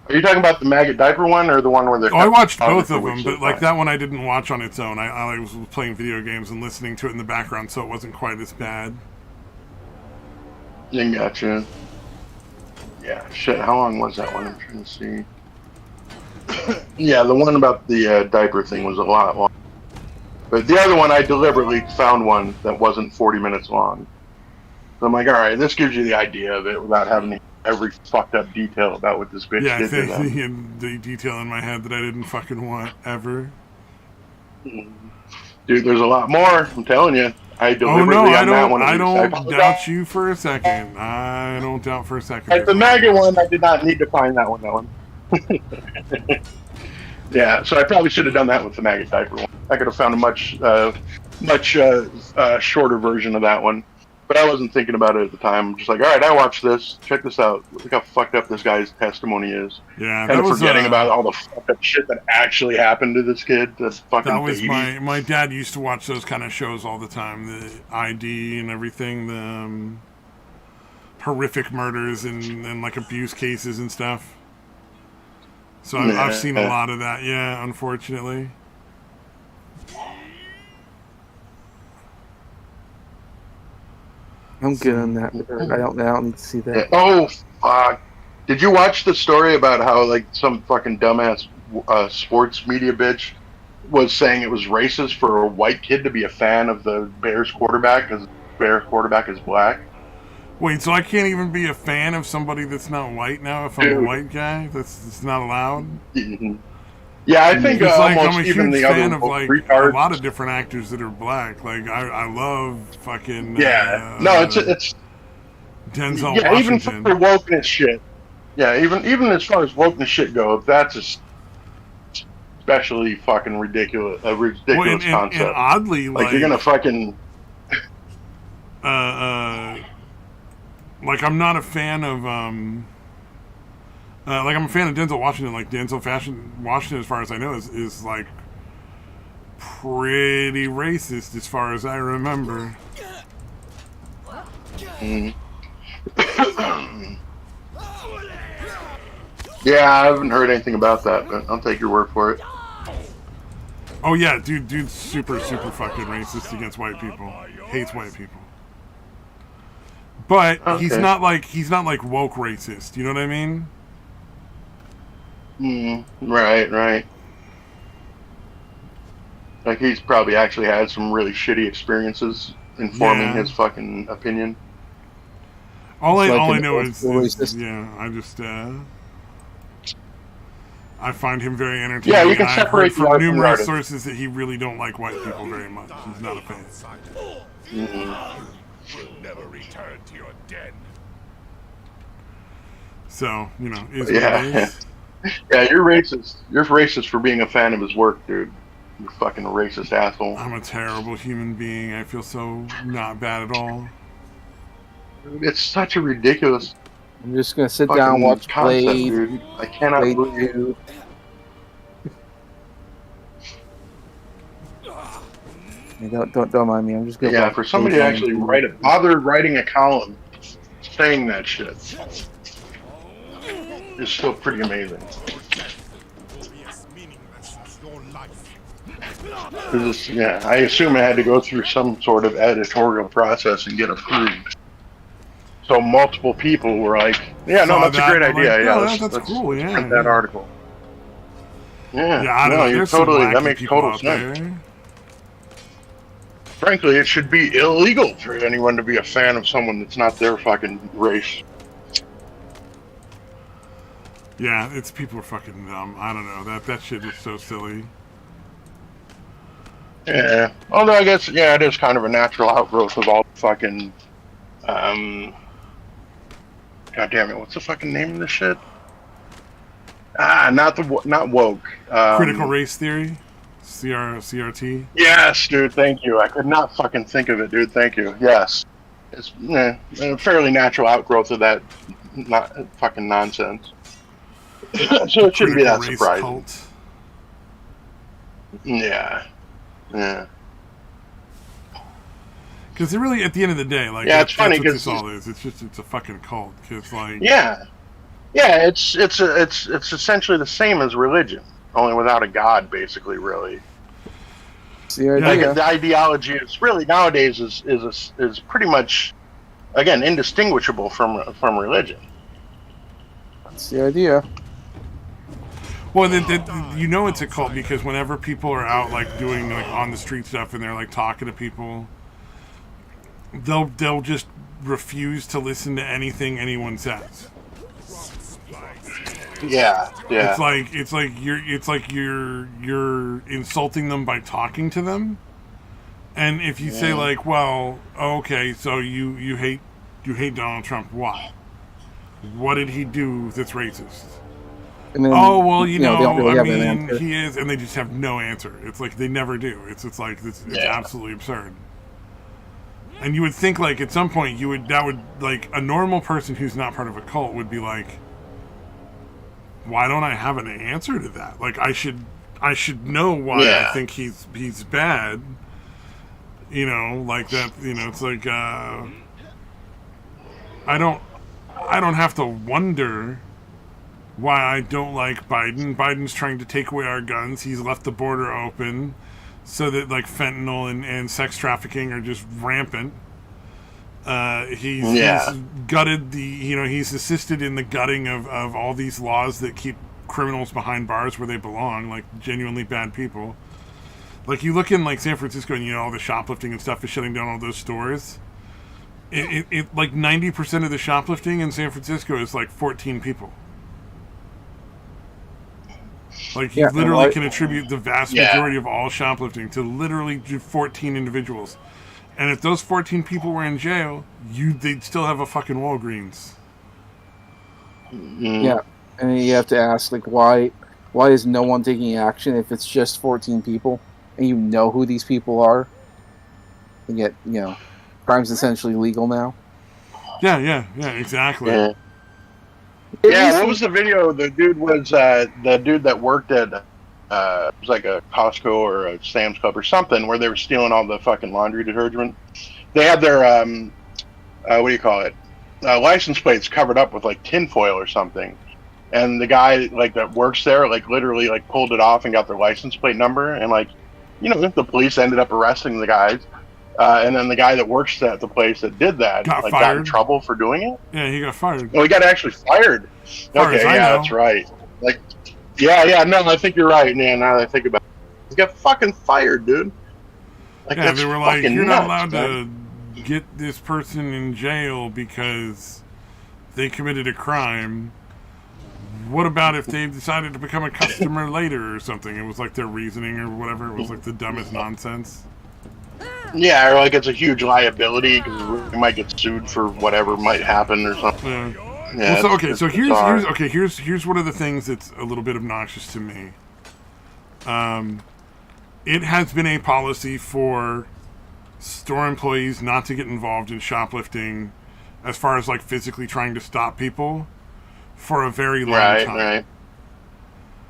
Are you talking about the maggot diaper one, or the one where they're... I watched both of them, but like that one I didn't watch on its own. I was playing video games and listening to it in the background, so it wasn't quite as bad. Yeah, gotcha. Yeah, shit, how long was that one? I'm trying to see. Yeah, the one about the diaper thing was a lot long. But the other one, I deliberately found one that wasn't 40 minutes long. So I'm like, alright, this gives you the idea of it without having every fucked up detail about what this bitch did to them. Yeah, the detail in my head that I didn't fucking want ever. Dude, there's a lot more, I'm telling you. I deliberately that one. I don't doubt you for a second. I don't doubt for a second. At the maggot one, I did not need to find that one. Yeah, so I probably should have done that with the maggot diaper one. I could have found a much shorter version of that one. But I wasn't thinking about it at the time. I'm just like, all right, I watched this. Check this out. Look how fucked up this guy's testimony is. Yeah, Kind of forgetting about all the fucked up shit that actually happened to this kid. This fucking that was baby. my dad used to watch those kind of shows all the time. The ID and everything. The horrific murders and like abuse cases and stuff. So I've seen a lot of that. Yeah, unfortunately. I'm good on that. I don't need to see that. Oh, fuck. Did you watch the story about how, like, some fucking dumbass sports media bitch was saying it was racist for a white kid to be a fan of the Bears quarterback because the Bears quarterback is black? Wait, so I can't even be a fan of somebody that's not white now if I'm a white guy? That's not allowed? Mm-hmm. Yeah, I think like, almost I'm a even huge the fan other of like retards. a lot of different actors that are black. Like I love fucking no, it's Denzel yeah, Washington. even for wokeness shit. Yeah, even as far as wokeness shit go, that's especially fucking ridiculous. A ridiculous concept. And oddly, like you're gonna fucking like I'm not a fan of like I'm a fan of Denzel Washington. Like Denzel Washington, as far as I know, is like pretty racist as far as I remember. Yeah, I haven't heard anything about that, but I'll take your word for it. Oh yeah, dude's super fucking racist against white people. Hates white people. But okay. he's not like woke racist. You know what I mean? Right. Like he's probably actually had some really shitty experiences informing his fucking opinion. All I know is I just I find him very entertaining. Yeah, you can separate from numerous sources that he really don't like white people very much. He's not a fan. Will never return to your den. So, you know, is what it is. Yeah, you're racist. You're racist for being a fan of his work, dude. You fucking racist asshole. I'm a terrible human being. I feel so not bad at all. It's such a ridiculous. I'm just gonna sit down and watch concept, Blade. Dude. I cannot believe. Don't mind me. I'm just gonna. Yeah, for somebody to actually bother writing a column saying that shit is still pretty amazing. Yeah, I assume it had to go through some sort of editorial process and get approved. So multiple people were like, "Yeah, no, that's a great idea. Like, yeah, that's cool. Yeah, print that article." Yeah, I don't no, know. you're totally. That makes total sense. There. Frankly, it should be illegal for anyone to be a fan of someone that's not their fucking race. Yeah, people are fucking dumb. I don't know. That shit is so silly. Yeah. Although I guess, it is kind of a natural outgrowth of all the fucking, God damn it, what's the fucking name of this shit? Not woke. Critical race theory? CRT? Yes, dude, thank you. I could not fucking think of it, dude, thank you. Yes. It's a fairly natural outgrowth of that fucking nonsense. So it shouldn't be that surprising. Cult. Yeah. Because really, at the end of the day, like, it's funny because it's a fucking cult. Cause like, it's essentially the same as religion, only without a god, basically. Really, the ideology is really nowadays is pretty much, again, indistinguishable from religion. That's the idea. Well, you know it's a cult because whenever people are out like doing like on the street stuff and they're like talking to people, they'll just refuse to listen to anything anyone says. Yeah. It's like you're insulting them by talking to them, and if you say like, well, okay, so you hate Donald Trump, why? What did he do that's racist? Then, you know really I mean, he is, and they just have no answer. It's like they never do. It's absolutely absurd. And you would think, like, at some point, like, a normal person who's not part of a cult would be like, why don't I have an answer to that? Like, I should know why I think he's bad. You know, like that, you know, it's like, I don't have to wonder why I don't like Biden. Biden's trying to take away our guns. He's left the border open so that, like, fentanyl and sex trafficking are just rampant. He's gutted he's assisted in the gutting of all these laws that keep criminals behind bars where they belong, like genuinely bad people. Like, you look in, like, San Francisco and, you know, all the shoplifting and stuff is shutting down all those stores. It like 90% of the shoplifting in San Francisco is like 14 people. Like, you literally can attribute the vast majority of all shoplifting to literally 14 individuals. And if those 14 people were in jail, they'd still have a fucking Walgreens. Yeah, and you have to ask, like, why is no one taking action if it's just 14 people and you know who these people are? And yet, you know, crime's essentially legal now. Yeah, exactly. Yeah, what was the video? The dude was the dude that worked at it was like a Costco or a Sam's Club or something, where they were stealing all the fucking laundry detergent. They had their what do you call it? License plates covered up with like tinfoil or something. And the guy like that works there like literally like pulled it off and got their license plate number, and like, you know, the police ended up arresting the guys. And then the guy that works at the place that did that got in trouble for doing it. Yeah, he got fired. Oh, he got actually fired. Okay, yeah, that's right. Like, yeah, no, I think you're right, man. Now that I think about it, he got fucking fired, dude. Like, yeah, they were like, you're nuts, not allowed to get this person in jail because they committed a crime. What about if they decided to become a customer later or something? It was like their reasoning or whatever. It was like the dumbest nonsense. Yeah, or like it's a huge liability because we might get sued for whatever might happen or something. Yeah. Well, so here's one of the things that's a little bit obnoxious to me. It has been a policy for store employees not to get involved in shoplifting, as far as like physically trying to stop people, for a very long time. Right.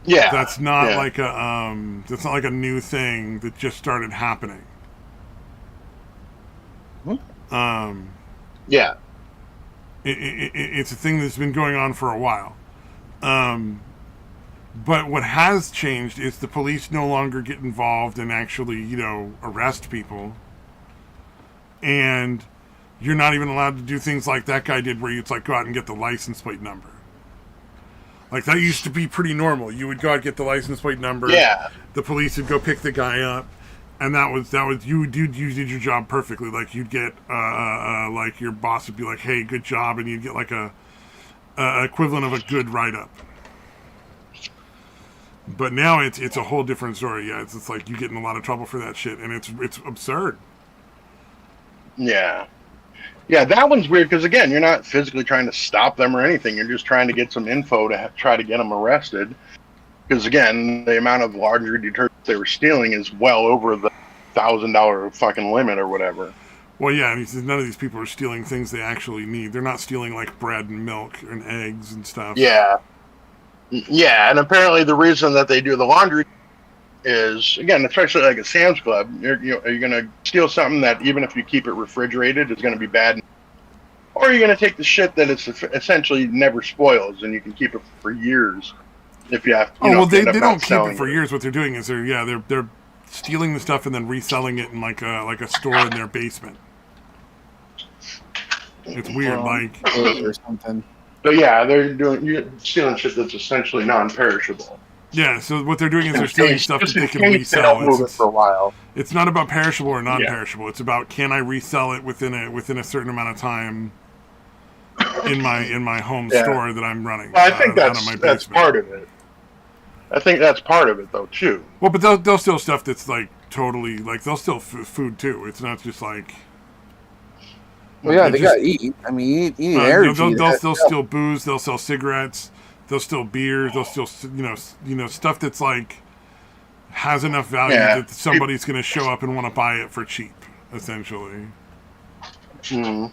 Yeah. That's not like a new thing that just started happening. Yeah. It's a thing that's been going on for a while. But what has changed is the police no longer get involved and actually, you know, arrest people. And you're not even allowed to do things like that guy did, where you'd like go out and get the license plate number. Like, that used to be pretty normal. You would go out and get the license plate number. Yeah. The police would go pick the guy up. And that was you did your job perfectly. Like, you'd get like your boss would be like, "Hey, good job," and you'd get like a equivalent of a good write-up. But now it's a whole different story. Yeah, it's like you get in a lot of trouble for that shit, and it's absurd. Yeah, that one's weird because again, you're not physically trying to stop them or anything. You're just trying to get some info to try to get them arrested. Because again, the amount of laundry detergent they were stealing is well over the $1,000 fucking limit or whatever. Well, yeah, and he says none of these people are stealing things they actually need. They're not stealing like bread and milk and eggs and stuff. Yeah, and apparently the reason that they do the laundry is, again, especially like a Sam's Club, you're going to steal something that even if you keep it refrigerated is going to be bad, or you're going to take the shit that it's essentially never spoils and you can keep it for years. If you have, they don't keep it for years. What they're doing is they're stealing the stuff and then reselling it in like a store in their basement. It's weird, like or something. But yeah, you're stealing shit that's essentially non-perishable. Yeah, so what they're doing is they're stealing stuff that they can resell. Move it for a while. It's not about perishable or non-perishable. It's about, can I resell it within a certain amount of time in my home store that I'm running. Well, I think that's part of it. I think that's part of it, though, too. Well, but they'll steal stuff that's, like, totally... Like, they'll steal food, too. It's not just, like... Well, yeah, they gotta eat. I mean, you need energy. They'll steal booze. They'll sell cigarettes. They'll steal beer. They'll steal, stuff that's, like, has enough value that somebody's going to show up and want to buy it for cheap, essentially. Mm.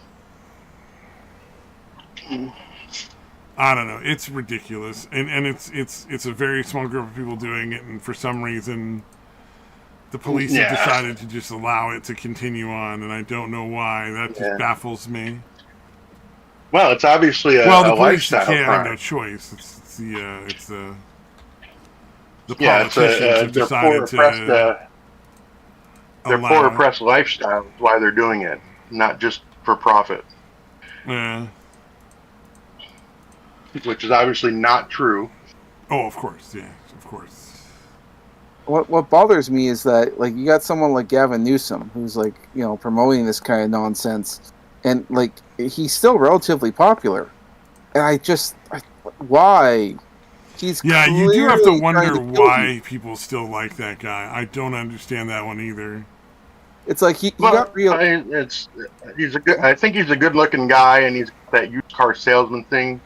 I don't know. It's ridiculous, and it's a very small group of people doing it, and for some reason, the police have decided to just allow it to continue on, and I don't know why. That just baffles me. Well, it's obviously a the police lifestyle can't have crime. no choice. It's the Yeah, politicians have their decided their poor oppressed lifestyle is why they're doing it, not just for profit. Yeah. Which is obviously not true. Oh, of course, yeah, of course. What bothers me is that, like, you got someone like Gavin Newsom who's, like, promoting this kind of nonsense, and, like, he's still relatively popular. And why? You do have to wonder why people still like that guy. I don't understand that one either. It's like he got real. I think he's a good-looking guy, and he's got that used car salesman thing,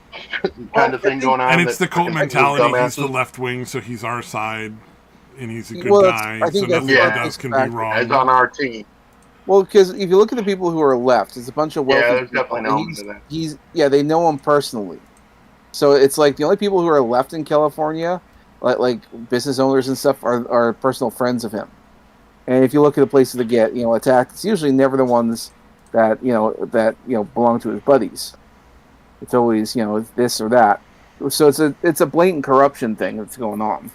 thing going on. And it's the cult mentality. He's the left wing, so he's our side, and he's a good guy. So nothing he does can be wrong. He's on our team. Well, because if you look at the people who are left, it's a bunch of wealthy. Yeah, there's definitely no one to that. They know him personally. So it's like the only people who are left in California, like business owners and stuff, are personal friends of him. And if you look at the places that get attacked, it's usually never the ones that belong to his buddies. It's always this or that. So it's a blatant corruption thing that's going on.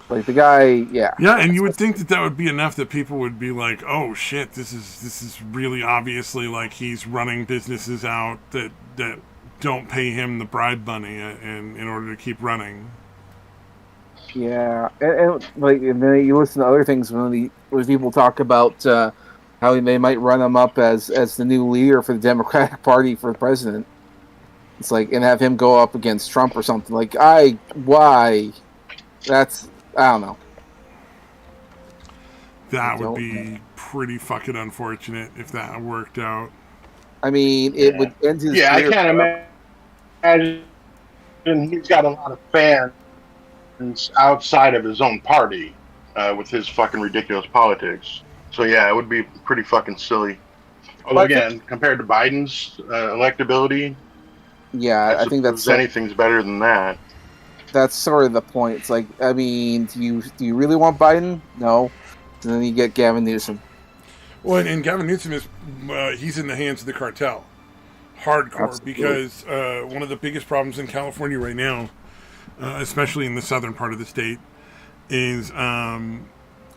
Like the guy, yeah. Yeah, and you would think that would be enough that people would be like, "Oh shit, this is really obviously like he's running businesses out that don't pay him the bribe money in order to keep running." Yeah, and then you listen to other things when people talk about how they might run him up as the new leader for the Democratic Party for president. It's like, and have him go up against Trump or something. Like, why? I don't know. That would be pretty fucking unfortunate if that worked out. I mean, it would end his career. I can't imagine he's got a lot of fans outside of his own party with his fucking ridiculous politics. So yeah, it would be pretty fucking silly. Although again, compared to Biden's electability, I think anything's better than that. That's sort of the point. It's like, I mean, do you really want Biden? No. And then you get Gavin Newsom. Well, and Gavin Newsom is he's in the hands of the cartel, hardcore. Absolutely. Because one of the biggest problems in California right now, especially in the southern part of the state, is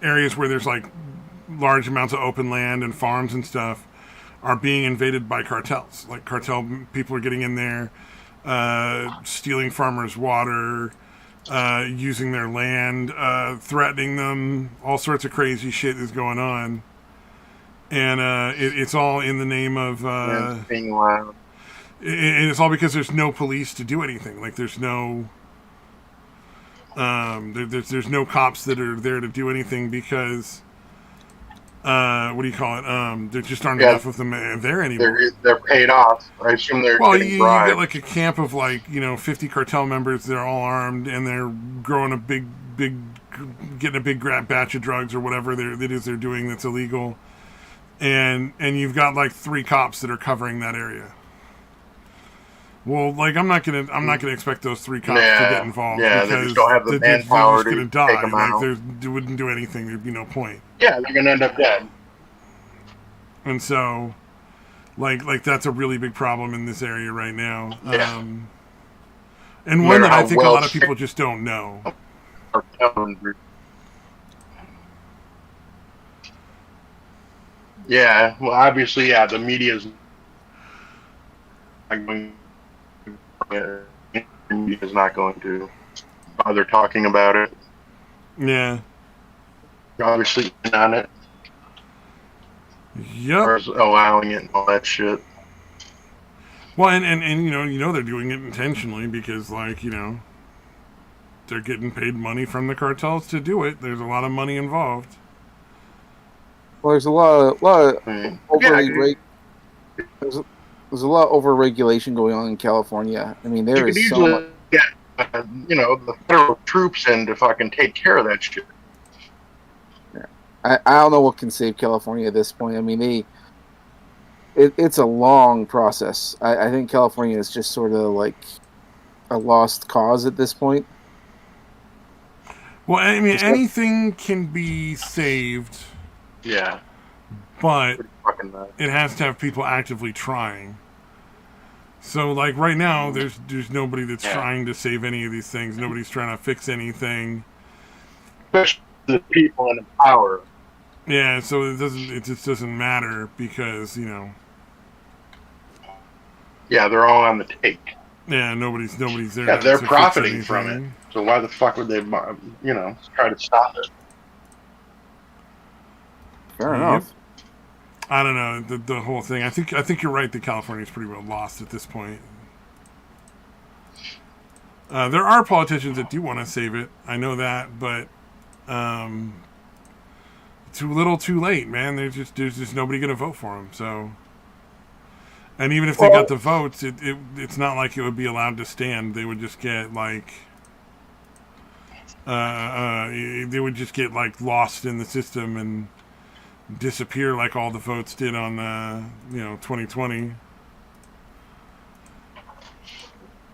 areas where there's like large amounts of open land and farms and stuff are being invaded by cartels. Like cartel people are getting in there, stealing farmers' water, using their land, threatening them. All sorts of crazy shit is going on, and it's all in the name of being wild. And it's all because there's no police to do anything. Like there's no there's no cops that are there to do anything because what do you call it? There just aren't enough of them there anymore. They're paid off. I assume they're getting bribed. You get like a camp of 50 cartel members. They're all armed and they're growing getting a big batch of drugs or whatever it is they're doing that's illegal. And you've got like 3 cops that are covering that area. Well, like I'm not gonna expect those 3 cops to get involved because they just don't have the manpower to take them out. They wouldn't do anything. There'd be no point. Yeah, they're gonna end up dead. And so, like that's a really big problem in this area right now. Yeah. And one that I think a lot of people just don't know. Yeah, well, obviously, the media's not going to bother talking about it. Yeah. Obviously on it. Yep. Or allowing it and all that shit. Well, and you know they're doing it intentionally because they're getting paid money from the cartels to do it. There's a lot of money involved. Well, there's a lot of there's a lot of over-regulation going on in California. I mean, there is so much. Get, the federal troops in to fucking take care of that shit. Yeah. I don't know what can save California at this point. I mean, it's a long process. I think California is just sort of like a lost cause at this point. Well, I mean, anything can be saved. Yeah. But Fucking nuts. it has to have people actively trying. So, like, right now, there's nobody that's trying to save any of these things. Nobody's trying to fix anything. Especially the people in power. Yeah, so it just doesn't matter because, Yeah, they're all on the take. Yeah, nobody's there. Yeah, they're profiting from it. So why the fuck would they, try to stop it? Fair enough. I don't know the whole thing. I think you're right that California's pretty well lost at this point. There are politicians that do want to save it. I know that, but too little, too late, man. There's just nobody going to vote for them. So, and even if they got the votes, it's not like it would be allowed to stand. They would just get like lost in the system and disappear like all the votes did on 2020.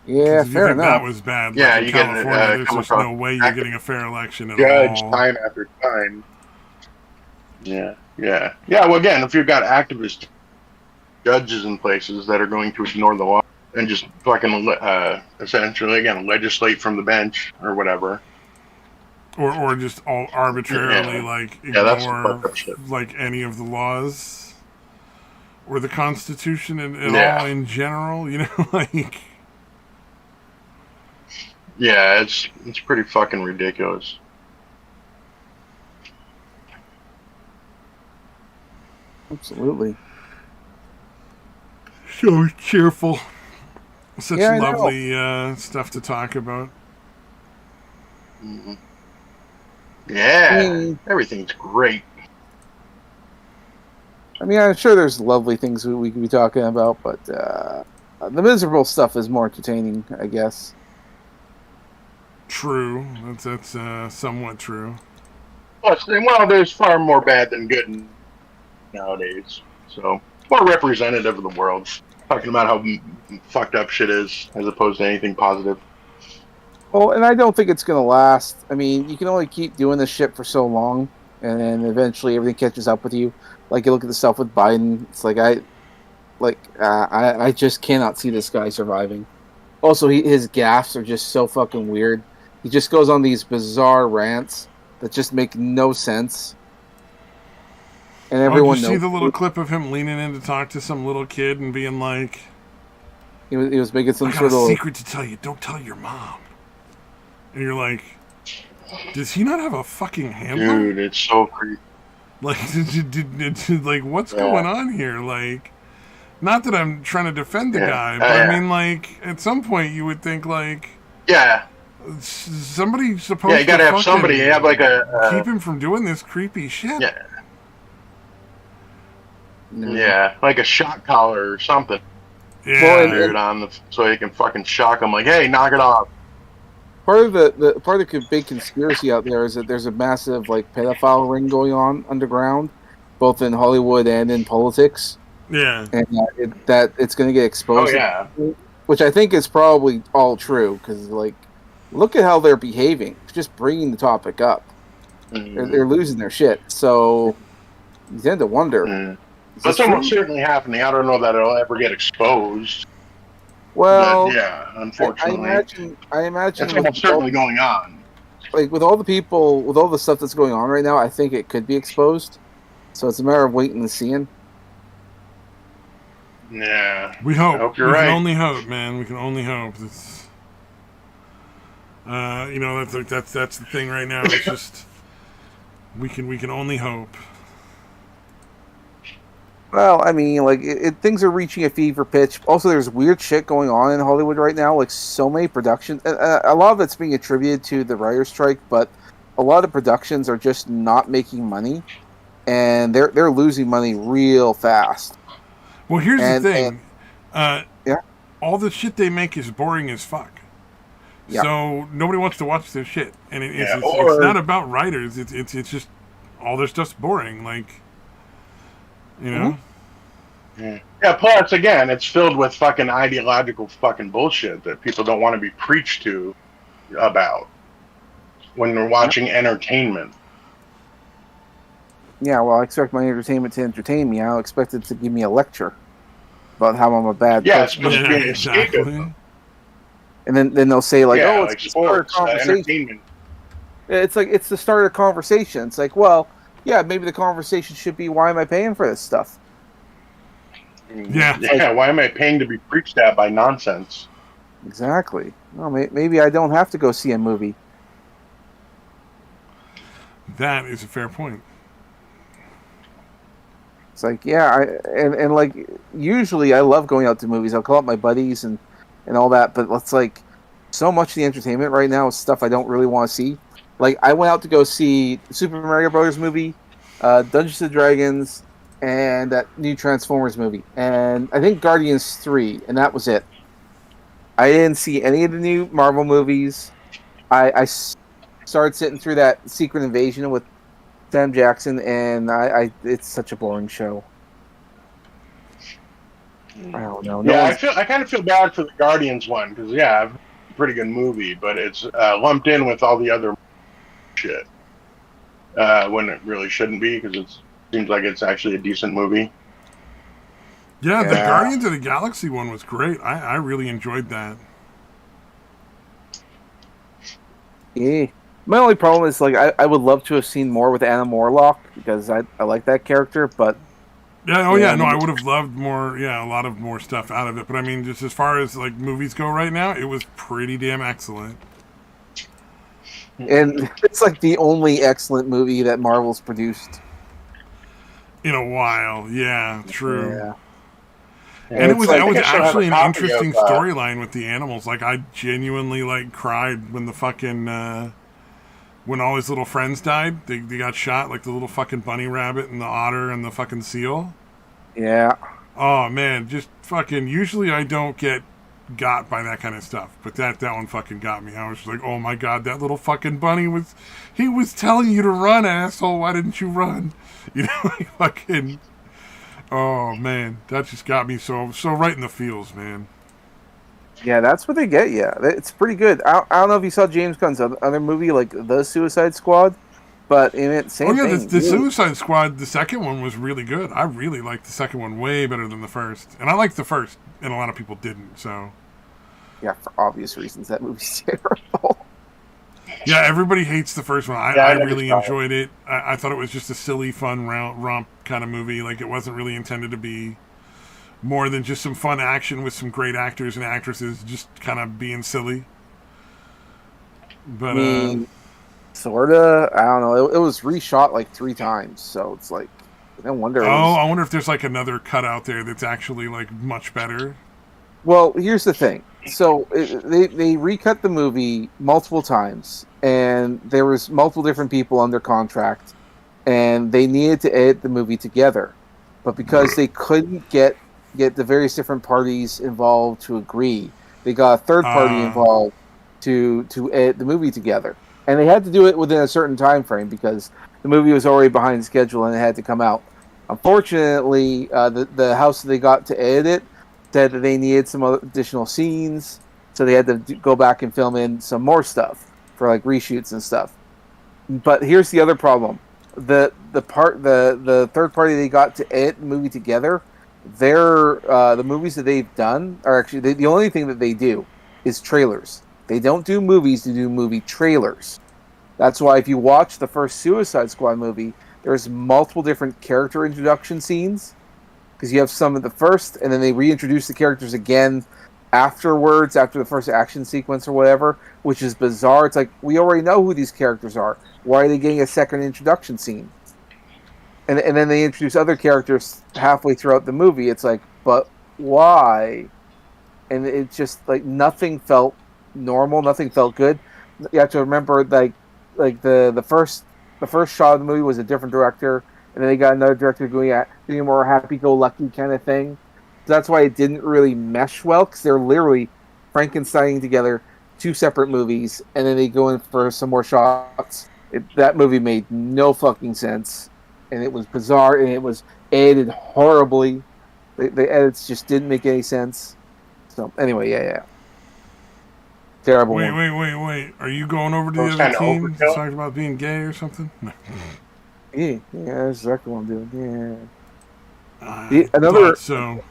Yeah, fair enough. That was bad. Yeah, like you California, get there's just no way you're getting a fair election at judge all. time after time. Yeah. Well, again, if you've got activist judges in places that are going to ignore the law and just fucking essentially again legislate from the bench or whatever. Or just all arbitrarily ignore like any of the laws or the Constitution at all in general, like. Yeah, it's pretty fucking ridiculous. Absolutely. So cheerful. Such Yeah, lovely stuff to talk about. Mm-hmm. Yeah, everything's great. I mean, I'm sure there's lovely things we could be talking about, but the miserable stuff is more entertaining, I guess. True. That's somewhat true. Well, there's far more bad than good nowadays. So, more representative of the world. Talking about how fucked up shit is, as opposed to anything positive. Well, and I don't think it's going to last. I mean, you can only keep doing this shit for so long, and then eventually everything catches up with you. Like, you look at the stuff with Biden, it's like, I just cannot see this guy surviving. Also, his gaffes are just so fucking weird. He just goes on these bizarre rants that just make no sense. And everyone knows. Did you see the little clip of him leaning in to talk to some little kid and being like... He was making some sort of... I got a secret to tell you. Don't tell your mom. And you're like, does he not have a fucking handler? Dude, it's so creepy. Like, like, what's going on here? Like, not that I'm trying to defend the guy, but I mean, like, at some point you would think, like, somebody's supposed to. You gotta have somebody. You have like keep him from doing this creepy shit. Yeah, like a shock collar or something. Yeah, dude, so you can fucking shock him. Like, hey, knock it off. Part of the big conspiracy out there is that there's a massive like pedophile ring going on underground, both in Hollywood and in politics. Yeah, and that it's going to get exposed. Oh yeah, which I think is probably all true because like, look at how they're behaving. Just bringing the topic up, they're losing their shit. So you tend to wonder. That's almost certainly happening. I don't know that it'll ever get exposed. Well, yeah, unfortunately, I imagine it's almost certainly going on. Like with all the stuff that's going on right now, I think it could be exposed. So it's a matter of waiting and seeing. Yeah, we hope. I hope you're we right. can only hope, man. We can only hope. It's, that's the thing right now. It's just we can only hope. Well, I mean, like, things are reaching a fever pitch. Also, there's weird shit going on in Hollywood right now. Like, so many productions. A lot of it's being attributed to the writer's strike, but a lot of productions are just not making money, and they're losing money real fast. Well, here's the thing. All the shit they make is boring as fuck. Yeah. So nobody wants to watch this shit, and it's not about writers. It's just all their stuff's boring. Like, you know. Yeah, plus, again, it's filled with fucking ideological fucking bullshit that people don't want to be preached to about when they're watching entertainment. Yeah, well, I expect my entertainment to entertain me. I don't expect it to give me a lecture about how I'm a bad Yeah, it's person. supposed to be an exactly. escapism. And then they'll say like, Yeah, "Oh, like it's the start of sports, conversation." entertainment. It's like it's the start of conversation. It's like, well, yeah, maybe the conversation should be, "Why am I paying for this stuff?" Yeah. Yeah, why am I paying to be preached at by nonsense? Exactly. Well, maybe I don't have to go see a movie. That is a fair point. It's like, yeah, and like usually I love going out to movies. I'll call up my buddies and all that, but it's like so much of the entertainment right now is stuff I don't really want to see. Like I went out to go see Super Mario Brothers movie, Dungeons and Dragons, and that new Transformers movie, and I think Guardians 3, and that was it. I didn't see any of the new Marvel movies. I started sitting through that Secret Invasion with Sam Jackson, and I it's such a boring show. I don't know. Yeah, I kind of feel bad for the Guardians one because yeah, a pretty good movie, but it's lumped in with all the other shit when it really shouldn't be because it seems like it's actually a decent movie. Yeah, the Guardians of the Galaxy one was great. I really enjoyed that. Yeah. My only problem is like I would love to have seen more with Anna Morlock because I like that character, but yeah, I would have loved more. Yeah, a lot of more stuff out of it. But I mean, just as far as like movies go right now, it was pretty damn excellent. And it's like the only excellent movie that Marvel's produced in a while. Yeah, true. Yeah. And it was actually an interesting storyline with the animals. Like I genuinely like cried when the fucking when all his little friends died. They got shot, like the little fucking bunny rabbit and the otter and the fucking seal. Yeah. Oh man, just fucking. Usually I don't get got by that kind of stuff, but that one fucking got me. I was just like, oh my god, that little fucking bunny he was telling you to run, asshole. Why didn't you run? You know, like fucking. Oh man, that just got me so right in the feels, man. Yeah, that's what they get. Yeah, it's pretty good. I don't know if you saw James Gunn's other movie, like The Suicide Squad, but in it, same thing. The Suicide Squad, the second one was really good. I really liked the second one way better than the first, and I liked the first, and a lot of people didn't. So, yeah, for obvious reasons, that movie's terrible. Yeah, everybody hates the first one. I really enjoyed it. I thought it was just a silly, fun romp kind of movie. Like, it wasn't really intended to be more than just some fun action with some great actors and actresses just kind of being silly. But, sorta. I don't know. It was reshot like 3 times, so it's like, no wonder. I wonder if there's like another cut out there that's actually like much better. Well, here's the thing. So they recut the movie multiple times, and there was multiple different people under contract, and they needed to edit the movie together, but because they couldn't get the various different parties involved to agree, they got a third party involved to edit the movie together, and they had to do it within a certain time frame because the movie was already behind schedule and it had to come out. Unfortunately, the house that they got to edit it said that they needed some additional scenes, so they had to go back and film in some more stuff for like reshoots and stuff. But here's the other problem: the third party they got to edit the movie together, the movies that they've done are actually the only thing that they do is trailers. They don't do movies; they do movie trailers. That's why if you watch the first Suicide Squad movie, there's multiple different character introduction scenes. Because you have some of the first, and then they reintroduce the characters again afterwards, after the first action sequence or whatever, which is bizarre. It's like, we already know who these characters are. Why are they getting a second introduction scene? And then they introduce other characters halfway throughout the movie. It's like, but why? And it's just like nothing felt normal, nothing felt good. You have to remember, like the first shot of the movie was a different director. And then they got another director doing a more happy-go-lucky kind of thing. So that's why it didn't really mesh well, because they're literally Frankensteining together 2 separate movies, and then they go in for some more shots. That movie made no fucking sense, and it was bizarre, and it was edited horribly. The edits just didn't make any sense. So anyway, yeah. Terrible Wait, one. wait. Are you going over to It the was other kind of team to overkill. talk about being gay or something? No. Yeah, that's exactly what I'm doing. Yeah. I Another, thought so.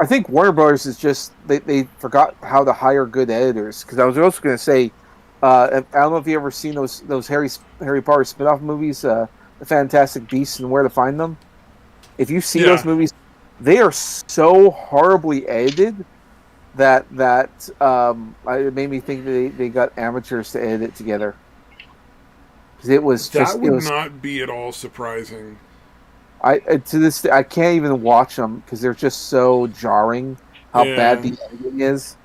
I think Warner Brothers is just they forgot how to hire good editors. Because I was also going to say, I don't know if you ever seen those Harry Potter spin-off movies, The Fantastic Beasts and Where to Find Them. If you see those Yeah. movies, they are so horribly edited that it made me think they got amateurs to edit it together. Because it was That would it was not be at all surprising. to this day, I can't even watch them because they're just so jarring how bad Yeah. the editing is.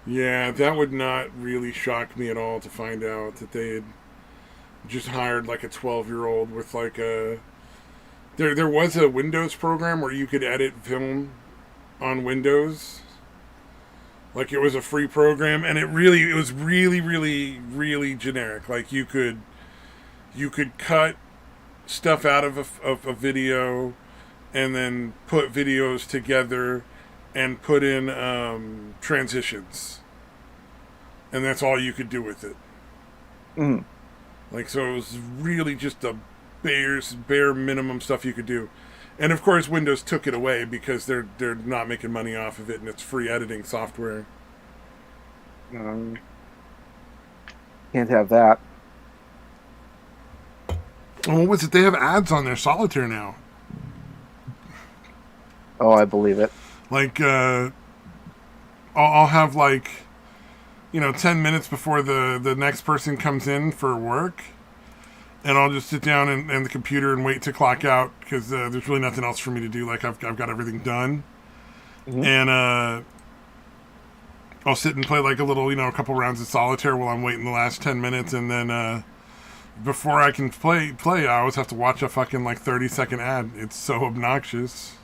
Yeah, that would not really shock me at all to find out that they had just hired like a 12-year-old with like a... There was a Windows program where you could edit film on Windows. Like it was a free program, and it was really generic. Like you could cut stuff out of a video and then put videos together and put in transitions, and that's all you could do with it. Mm. Like, so it was really just the bare minimum stuff you could do. And of course Windows took it away because they're not making money off of it, and it's free editing software. Can't have that. Oh, what was it? They have ads on their Solitaire now. Oh, I believe it. Like, I'll have like, 10 minutes before the next person comes in for work, and I'll just sit down in the computer and wait to clock out because there's really nothing else for me to do. Like, I've got everything done. Mm-hmm. And I'll sit and play like a little, a couple rounds of Solitaire while I'm waiting the last 10 minutes, and then before I can play, I always have to watch a fucking like 30-second ad. It's so obnoxious.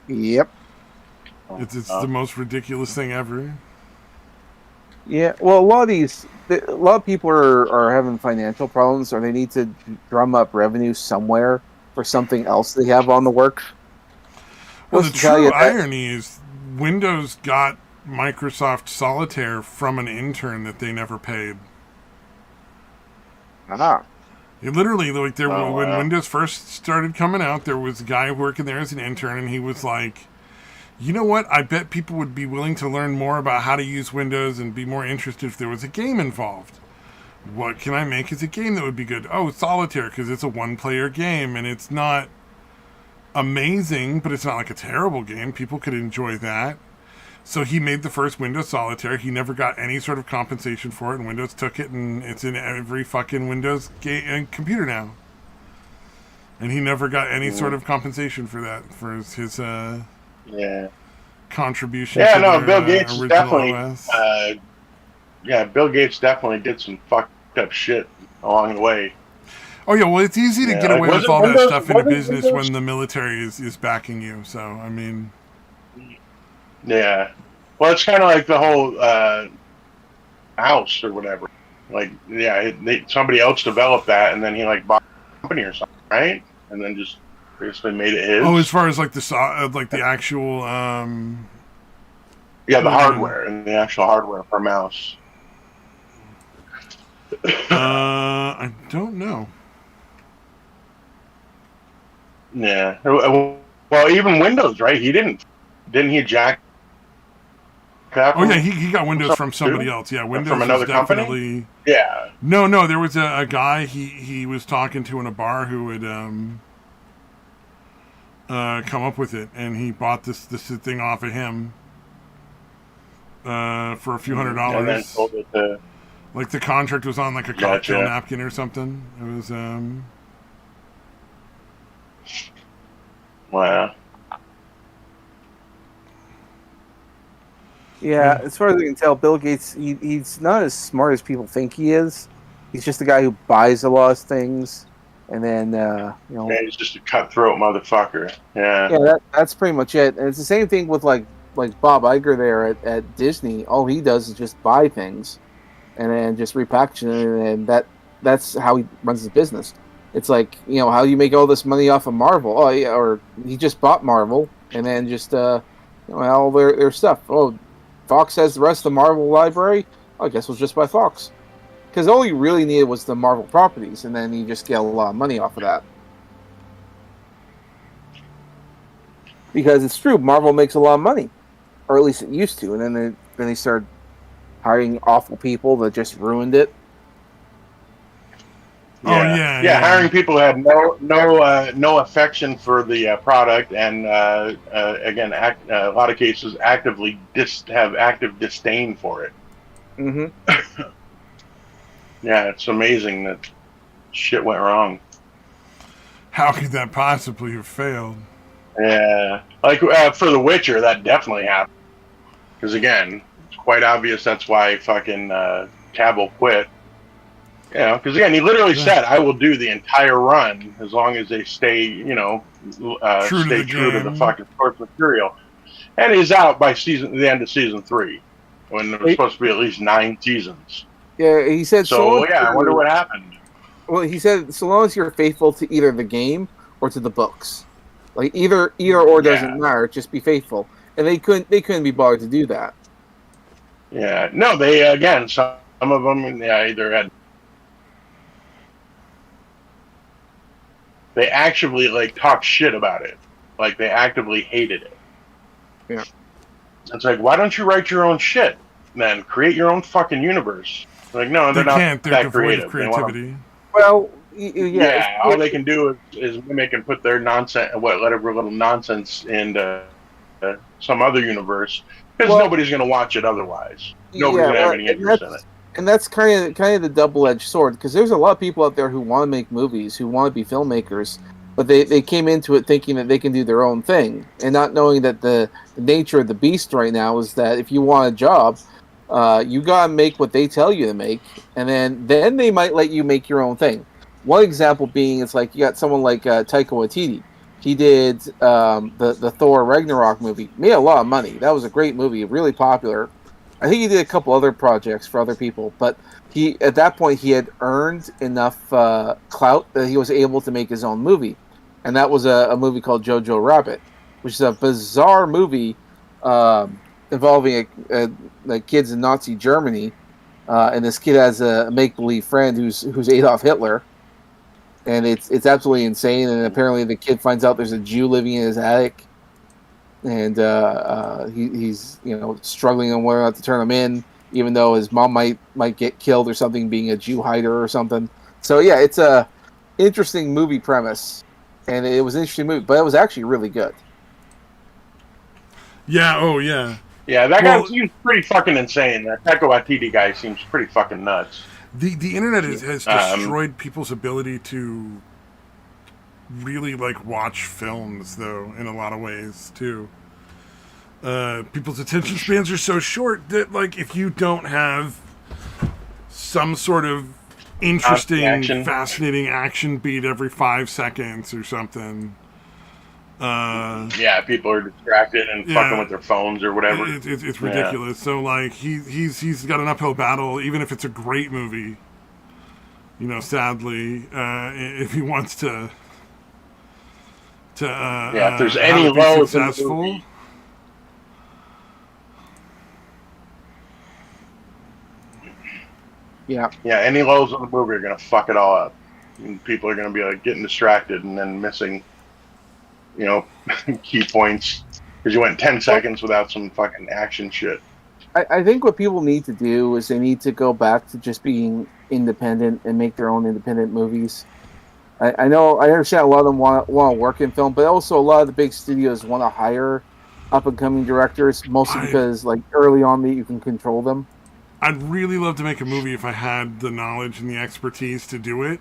Yep. It's the most ridiculous thing ever. Yeah. Well, a lot of people are having financial problems, or they need to drum up revenue somewhere for something else they have on the works. Well, the true irony is Windows got Microsoft Solitaire from an intern that they never paid. Ah. It literally, like, when Windows first started coming out, there was a guy working there as an intern, and he was like, you know what? I bet people would be willing to learn more about how to use Windows and be more interested if there was a game involved. What can I make as a game that would be good? Oh, Solitaire, because it's a one-player game, and it's not amazing, but it's not like a terrible game. People could enjoy that. So he made the first Windows Solitaire. He never got any sort of compensation for it, and Windows took it, and it's in every fucking Windows computer now. And he never got any sort of compensation for that, for his contribution to no, their, Bill Gates definitely. OS. Bill Gates definitely did some fucked up shit along the way. Oh yeah, well, it's easy to get away with all Windows, that stuff in a business when the military is backing you. So I mean, yeah. Well, it's kind of like the whole house or whatever. Like, somebody else developed that, and then he like bought a company or something, right? And then just basically made it his. Oh, as far as like the actual the hardware and the actual hardware for mouse. I don't know. Yeah. Well, even Windows, right? Didn't he jack? Oh yeah, he got Windows from somebody else. Yeah, Windows from another definitely. Company? Yeah. No, there was a guy he was talking to in a bar who had come up with it, and he bought this thing off of him for a few $100s. And then sold it to... Like the contract was on like a cocktail napkin or something. It was Wow. Yeah, as far as I can tell, Bill Gates, he's not as smart as people think he is. He's just a guy who buys a lot of things, and then, he's just a cutthroat motherfucker. Yeah. Yeah, that's pretty much it. And it's the same thing with, like Bob Iger there at Disney. All he does is just buy things, and then just repackage it, and that's how he runs his business. It's like, how do you make all this money off of Marvel? Oh yeah, or he just bought Marvel and then just all their stuff. Oh, Fox has the rest of the Marvel library. Oh, I guess we'll just buy Fox, because all you really needed was the Marvel properties, and then you just get a lot of money off of that. Because it's true, Marvel makes a lot of money, or at least it used to, and then they started hiring awful people that just ruined it. Yeah. Hiring people who had no affection for the product, and again, a lot of cases actively have active disdain for it. Mm-hmm. Yeah, it's amazing that shit went wrong. How could that possibly have failed? Yeah, like for The Witcher, that definitely happened. Because again, it's quite obvious that's why fucking Cavill quit. Because again, he literally said, "I will do the entire run as long as they stay, true to the fucking source material." And he's out by the end of season 3, when there was supposed to be at least 9 seasons. Yeah, he said. So I wonder what happened. Well, he said, so long as you're faithful to either the game or to the books, like either or doesn't matter. Just be faithful, and they couldn't be bothered to do that. Yeah, no, they again, some of them either had. They actively talk shit about it, like they actively hated it. Yeah, it's like, why don't you write your own shit? Then create your own fucking universe. Like, no, they're not that creative. Creativity. Well, all they can do is mimic and put their nonsense, whatever little nonsense into some other universe, because nobody's going to watch it otherwise. Nobody's going to have any interest in it. And that's kind of the double-edged sword, because there's a lot of people out there who want to make movies, who want to be filmmakers, but they came into it thinking that they can do their own thing, and not knowing that the nature of the beast right now is that if you want a job, you gotta make what they tell you to make, and then they might let you make your own thing. One example being, it's like you got someone like Taika Waititi. He did the Thor Ragnarok movie, made a lot of money. That was a great movie, really popular. I think he did a couple other projects for other people, but at that point he had earned enough clout that he was able to make his own movie, and that was a movie called Jojo Rabbit, which is a bizarre movie involving a kids in Nazi Germany, and this kid has a make-believe friend who's Adolf Hitler, and it's absolutely insane. And apparently the kid finds out there's a Jew living in his attic, and he's struggling on whether or not to turn him in, even though his mom might get killed or something, being a Jew hider or something. So yeah, it's a interesting movie premise, and it was an interesting movie, but it was actually really good. Yeah. Oh yeah. Yeah, that guy seems pretty fucking insane. That Taika Waititi guy seems pretty fucking nuts. The internet has destroyed people's ability to really watch films, though, in a lot of ways too. People's attention spans are so short that if you don't have some sort of interesting, fascinating action beat every 5 seconds or something. People are distracted and fucking with their phones or whatever. It's ridiculous. So he's got an uphill battle, even if it's a great movie. Sadly, if he wants to if there's any lows in the movie. Yeah, any lows in the movie are gonna fuck it all up. And people are gonna be getting distracted and then missing key points because you went 10 seconds without some fucking action shit. I think what people need to do is they need to go back to just being independent and make their own independent movies. I understand a lot of them want to work in film, but also a lot of the big studios want to hire up-and-coming directors, mostly because early on you can control them. I'd really love to make a movie if I had the knowledge and the expertise to do it.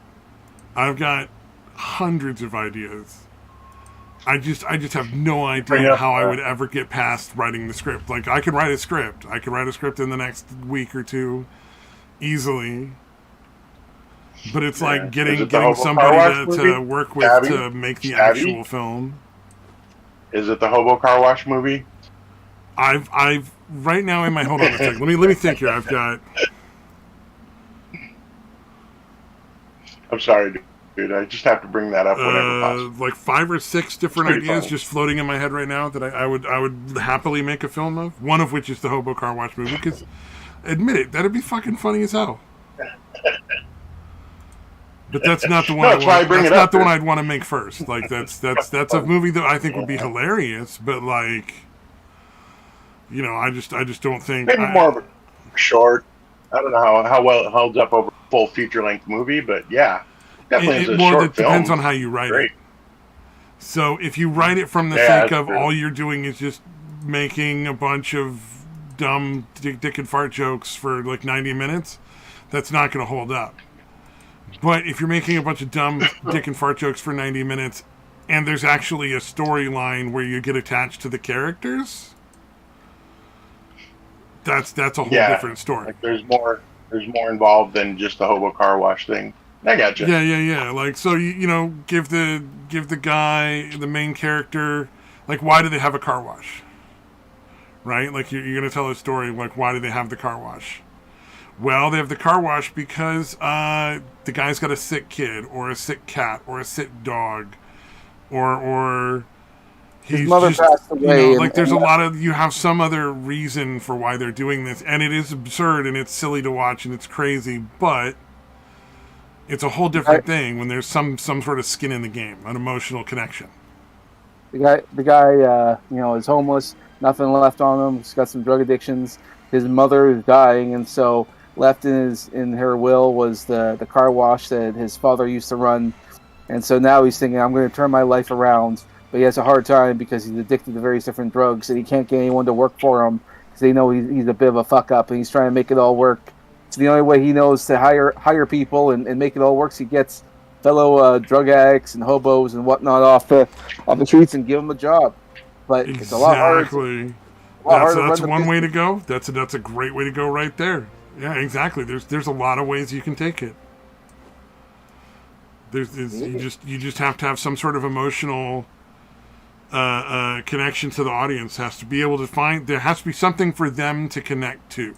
I've got hundreds of ideas. I just have no idea how I would ever get past writing the script. I could write a script. I could write a script in the next week or two, easily. But it's getting somebody to work with to make the actual film. Is it the Hobo Car Wash movie? I've right now in my hold on a second. Let me think here. I've got. I'm sorry, dude. Dude, I just have to bring that up whenever possible. Like 5 or 6 different Pretty ideas funny. just floating in my head right now that I would happily make a film of. One of which is the Hobo Car Wash movie, because admit it, that'd be fucking funny as hell. But that's not the one. That's not the one I'd want to make first. Like that's a movie that I think would be hilarious. But like, you know, I just don't think. Maybe more of a short. I don't know how well it holds up over a full feature length movie, but yeah, definitely as a short film. Depends on how you write it. So if you write it from the sake of all you're doing is just making a bunch of dumb dick and fart jokes for like 90 minutes, that's not going to hold up. But if you're making a bunch of dumb dick and fart jokes for 90 minutes and there's actually a storyline where you get attached to the characters, that's a whole different story. Like there's more involved than just the hobo car wash thing. I got you. Yeah. Like, so you know, give the guy, the main character, like, why do they have a car wash? Right? Like, you're gonna tell a story like, why do they have the car wash? Well, they have the car wash because the guy's got a sick kid or a sick cat or a sick dog, or his mother passed away. You know, like, there's a lot of, you have some other reason for why they're doing this, and it is absurd and it's silly to watch and it's crazy, but it's a whole different thing when there's some sort of skin in the game, an emotional connection. The guy, you know, is homeless, nothing left on him. He's got some drug addictions. His mother is dying, and so left in her will was the car wash that his father used to run. And so now he's thinking, I'm going to turn my life around. But he has a hard time because he's addicted to various different drugs, and he can't get anyone to work for him because they know he's a bit of a fuck up, and he's trying to make it all work. So the only way he knows to hire people and make it all work is he gets fellow drug addicts and hobos and whatnot off the streets and give them a job. But exactly. It's a lot harder. That's one way to go. That's a great way to go right there. Yeah, exactly. There's a lot of ways you can take it. You just have to have some sort of emotional connection to the audience. Has to be able to there has to be something for them to connect to.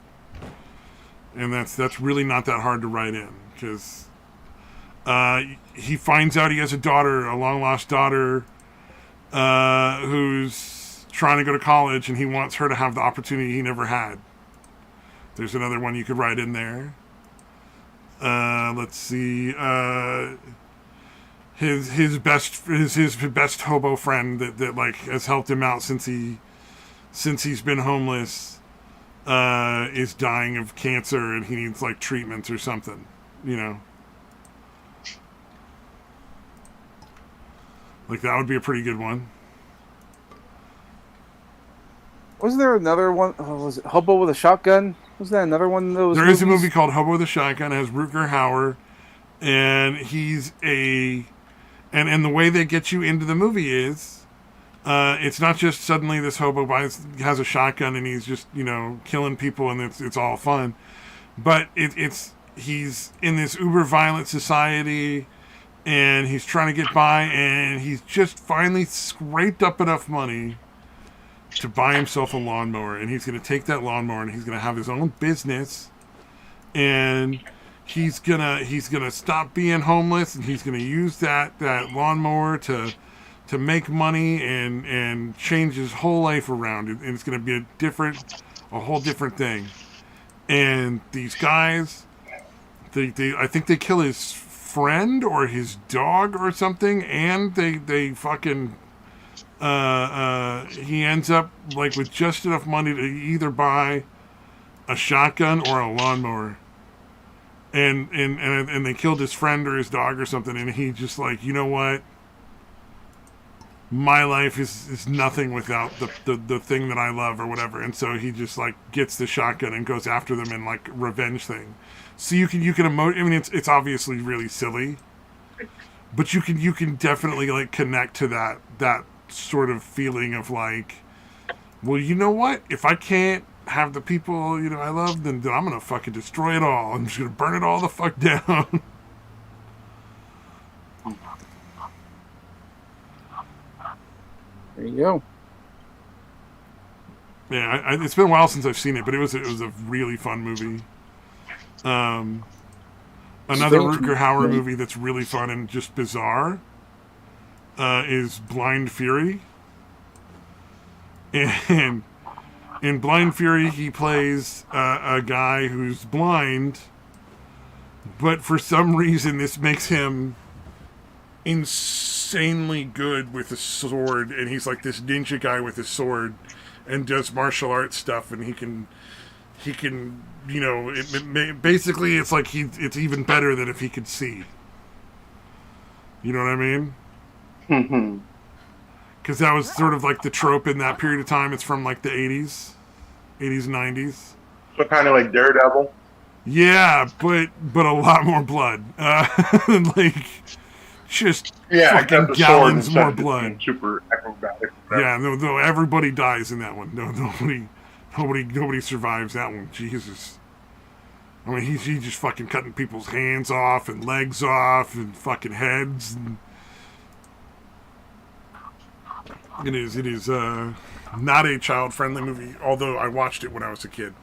And that's really not that hard to write in, because he finds out he has a long lost daughter, who's trying to go to college, and he wants her to have the opportunity he never had. There's another one you could write in there. Let's see. His best hobo friend that like has helped him out since he's been homeless. Is dying of cancer and he needs like treatments or something, you know. Like, that would be a pretty good one. Wasn't there another one? Oh, was it Hobo with a Shotgun? Was that another one of those? There is a movie called Hobo with a Shotgun. It has Rutger Hauer, and he's and the way they get you into the movie is, it's not just suddenly this hobo has a shotgun and he's just, you know, killing people and it's all fun, but he's in this uber violent society and he's trying to get by, and he's just finally scraped up enough money to buy himself a lawnmower, and he's going to take that lawnmower and he's going to have his own business, and he's gonna stop being homeless, and he's going to use that lawnmower to make money and change his whole life around. And it's going to be a whole different thing. And these guys, I think they kill his friend or his dog or something, and they fucking he ends up like with just enough money to either buy a shotgun or a lawnmower. And they killed his friend or his dog or something, and he just like, you know what? My life is nothing without the thing that I love or whatever. And so he just like gets the shotgun and goes after them in like revenge thing. So you can emote. I mean, it's obviously really silly, but you can definitely like connect to that sort of feeling of like, well, you know what? If I can't have the people, you know, I love, then I'm gonna fucking destroy it all. I'm just gonna burn it all the fuck down. There you go. Yeah, it's been a while since I've seen it, but it was a really fun movie. Another Rutger Hauer movie that's really fun and just bizarre is Blind Fury. And in Blind Fury, he plays a guy who's blind, but for some reason this makes him insanely good with a sword, and he's like this ninja guy with a sword and does martial arts stuff, and he can basically it's like it's even better than if he could see. You know what I mean? Mm-hmm. Because that was sort of like the trope in that period of time. It's from like the 80s, 90s. So kind of like Daredevil. Yeah, but a lot more blood. Like just fucking gallons more blood. Super acrobatic. Yeah, no, everybody dies in that one. No, nobody survives that one. Jesus. I mean, he's just fucking cutting people's hands off and legs off and fucking heads. And it is not a child-friendly movie, although I watched it when I was a kid.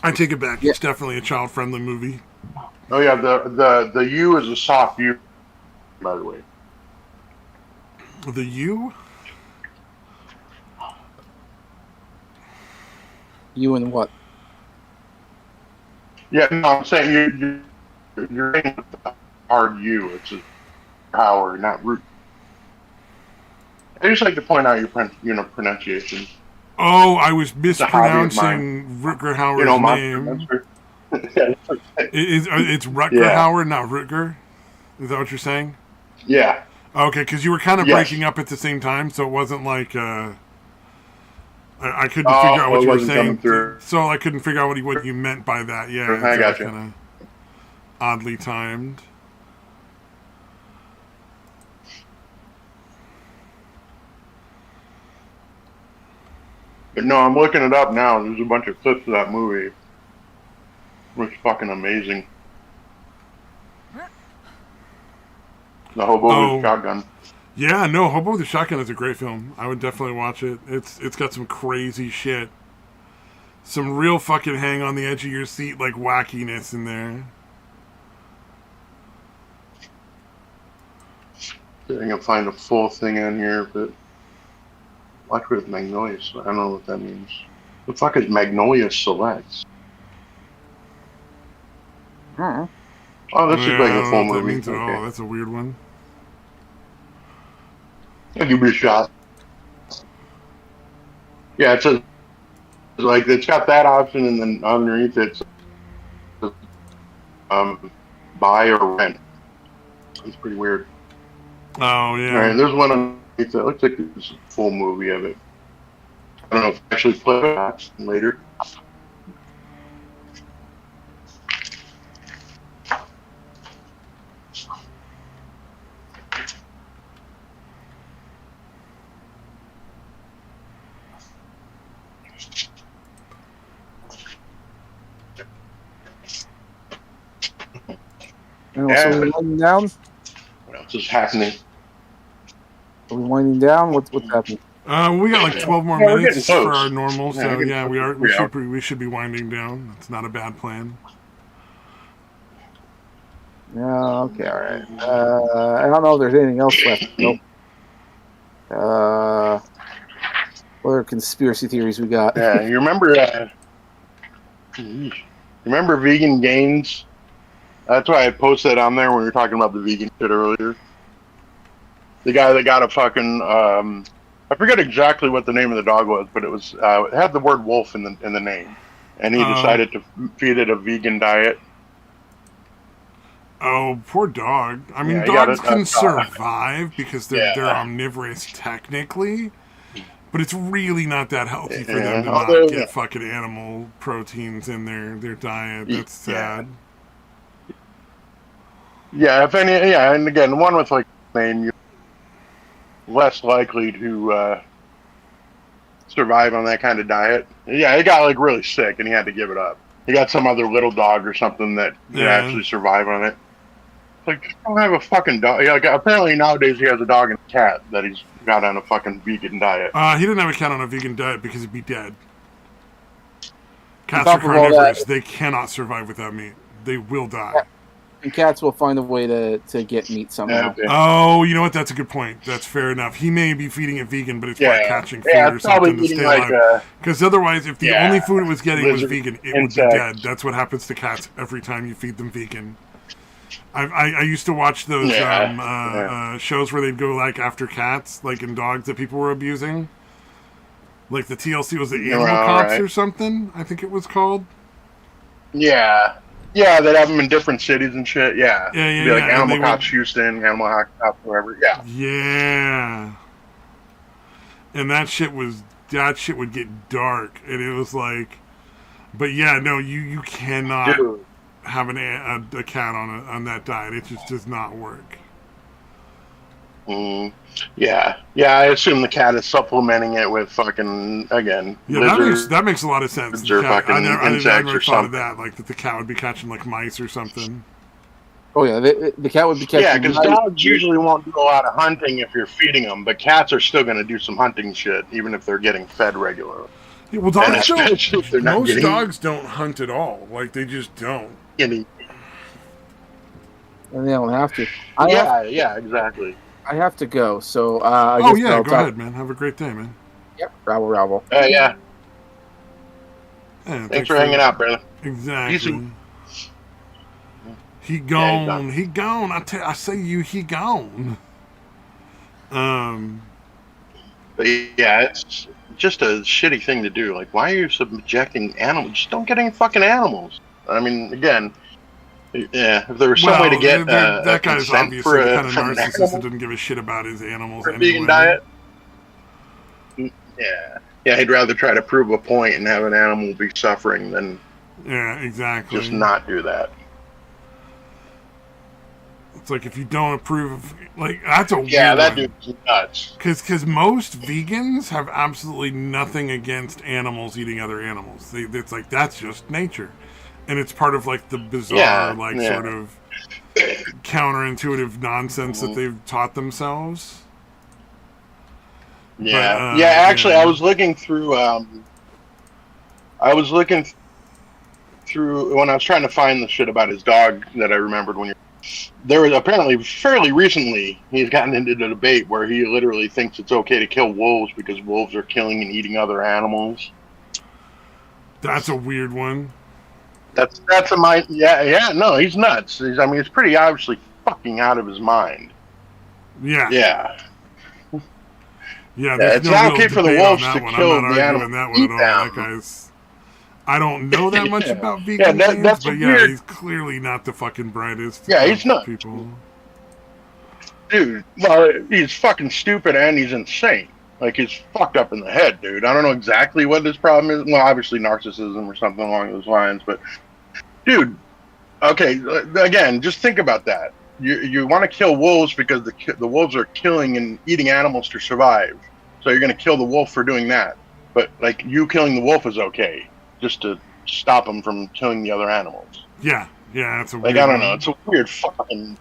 I take it back. Yeah. It's definitely a child-friendly movie. Oh yeah, the U is a soft U, by the way. The U? You and what? Yeah, no, I'm saying you're in the hard U. It's a power, not root. I just like to point out your pronunciation. Oh, I was mispronouncing Rutger Hauer's name. It's Rutger Hauer, not Rutger? Is that what you're saying? Yeah. Okay, because you were kind of breaking up at the same time, so it wasn't like... I couldn't figure out what you were saying. So I couldn't figure out what you meant by that. Yeah, I got you. Kind of oddly timed. But no, I'm looking it up now. There's a bunch of clips of that movie. It's fucking amazing. The Hobo with the Shotgun. Yeah, no, Hobo with the Shotgun is a great film. I would definitely watch it. It's got some crazy shit. Some real fucking hang on the edge of your seat, like wackiness in there. I can find a full thing on here, but watch with Magnolia. I don't know what that means. The fuck is Magnolia Selects? Hmm. Oh, that's just like a full movie. That means at all. That's a weird one. I'll give it a shot. Yeah, it's like it's got that option, and then underneath it's buy or rent. It's pretty weird. Oh yeah. All right, there's one underneath that looks like it's a full movie of it. I don't know if I actually play it later. So we're winding down? What else is happening? Are we winding down? What's happening? We got like 12 more minutes for our normal, so yeah, we should be winding down. It's not a bad plan. Yeah, okay, all right. I don't know if there's anything else left. Nope. What other conspiracy theories we got? Yeah, you remember Vegan Gains? That's why I posted on there when we were talking about the vegan shit earlier. The guy that got a fucking I forget exactly what the name of the dog was, but it had the word wolf in the name, and he decided to feed it a vegan diet. Oh, poor dog. I mean, dogs can survive because they're omnivorous technically, but it's really not that healthy for them to not get fucking animal proteins in their diet. That's sad. Yeah, and again, the one with like name, you're less likely to survive on that kind of diet. Yeah, he got like really sick and he had to give it up. He got some other little dog or something that could actually survive on it. Like, just don't have a fucking dog. Yeah, like, apparently nowadays he has a dog and a cat that he's got on a fucking vegan diet. He didn't have a cat on a vegan diet because he'd be dead. Cats are carnivorous. They cannot survive without meat. They will die. And cats will find a way to get meat somehow. Okay. Oh, you know what? That's a good point. That's fair enough. He may be feeding it vegan, but it's probably catching food or something to stay alive. Because otherwise, if the only food it was getting was vegan, it would be dead. That's what happens to cats every time you feed them vegan. I used to watch those shows where they'd go like after cats, like in dogs that people were abusing. Like the TLC was the Animal Cops or something, I think it was called. Yeah. Yeah, they'd have them in different cities and shit. Yeah. Yeah. Be like Animal Cops Houston, Animal Cops wherever. Yeah. Yeah. And that shit would get dark, and it was like, but yeah, no, you cannot have a cat on that diet. It just does not work. Yeah. I assume the cat is supplementing it with fucking lizards, that makes a lot of sense. Or fucking insects I never or thought something. of that, like that the cat would be catching like mice or something. Oh yeah, the cat would be catching. Yeah, because dogs usually won't do a lot of hunting if you're feeding them, but cats are still going to do some hunting shit, even if they're getting fed regularly. Yeah, well, most dogs don't hunt at all. Like they just don't. Any. And they don't have to. Yeah, exactly. I have to go, so go ahead, man. Have a great day, man. Yep, rabble. Yeah. Yeah, thanks for hanging out, brother. Exactly. He gone. He gone. I say he gone. But yeah, it's just a shitty thing to do. Like, why are you subjecting animals? Just don't get any fucking animals. I mean, again, yeah, if there was some way to get that guy's obviously for the kind of narcissist that doesn't give a shit about his animals. For vegan diet. Yeah, he'd rather try to prove a point and have an animal be suffering than exactly just not do that. It's like if you don't approve, like that's a weird that one. dude's nuts. Because most vegans have absolutely nothing against animals eating other animals. It's like that's just nature. And it's part of like the bizarre, sort of counterintuitive nonsense that they've taught themselves. Yeah, but, actually, I was looking through. When I was trying to find the shit about his dog that I remembered there was apparently fairly recently he's gotten into the debate where he literally thinks it's okay to kill wolves because wolves are killing and eating other animals. That's a weird one. That's a mind. No, he's nuts. He's pretty obviously fucking out of his mind. Yeah, it's not okay for the wolves to kill the animal. That guy's. I don't know that much about vegan things, but weird. He's clearly not the fucking brightest. Yeah, he's not. People. Dude, well, he's fucking stupid and he's insane. Like, he's fucked up in the head, dude. I don't know exactly what his problem is. Well, obviously narcissism or something along those lines. But, dude, okay, again, just think about that. You want to kill wolves because the wolves are killing and eating animals to survive. So you're going to kill the wolf for doing that. But, like, you killing the wolf is okay, just to stop him from killing the other animals. Yeah, that's a weird like, I don't know. It's a weird fucking...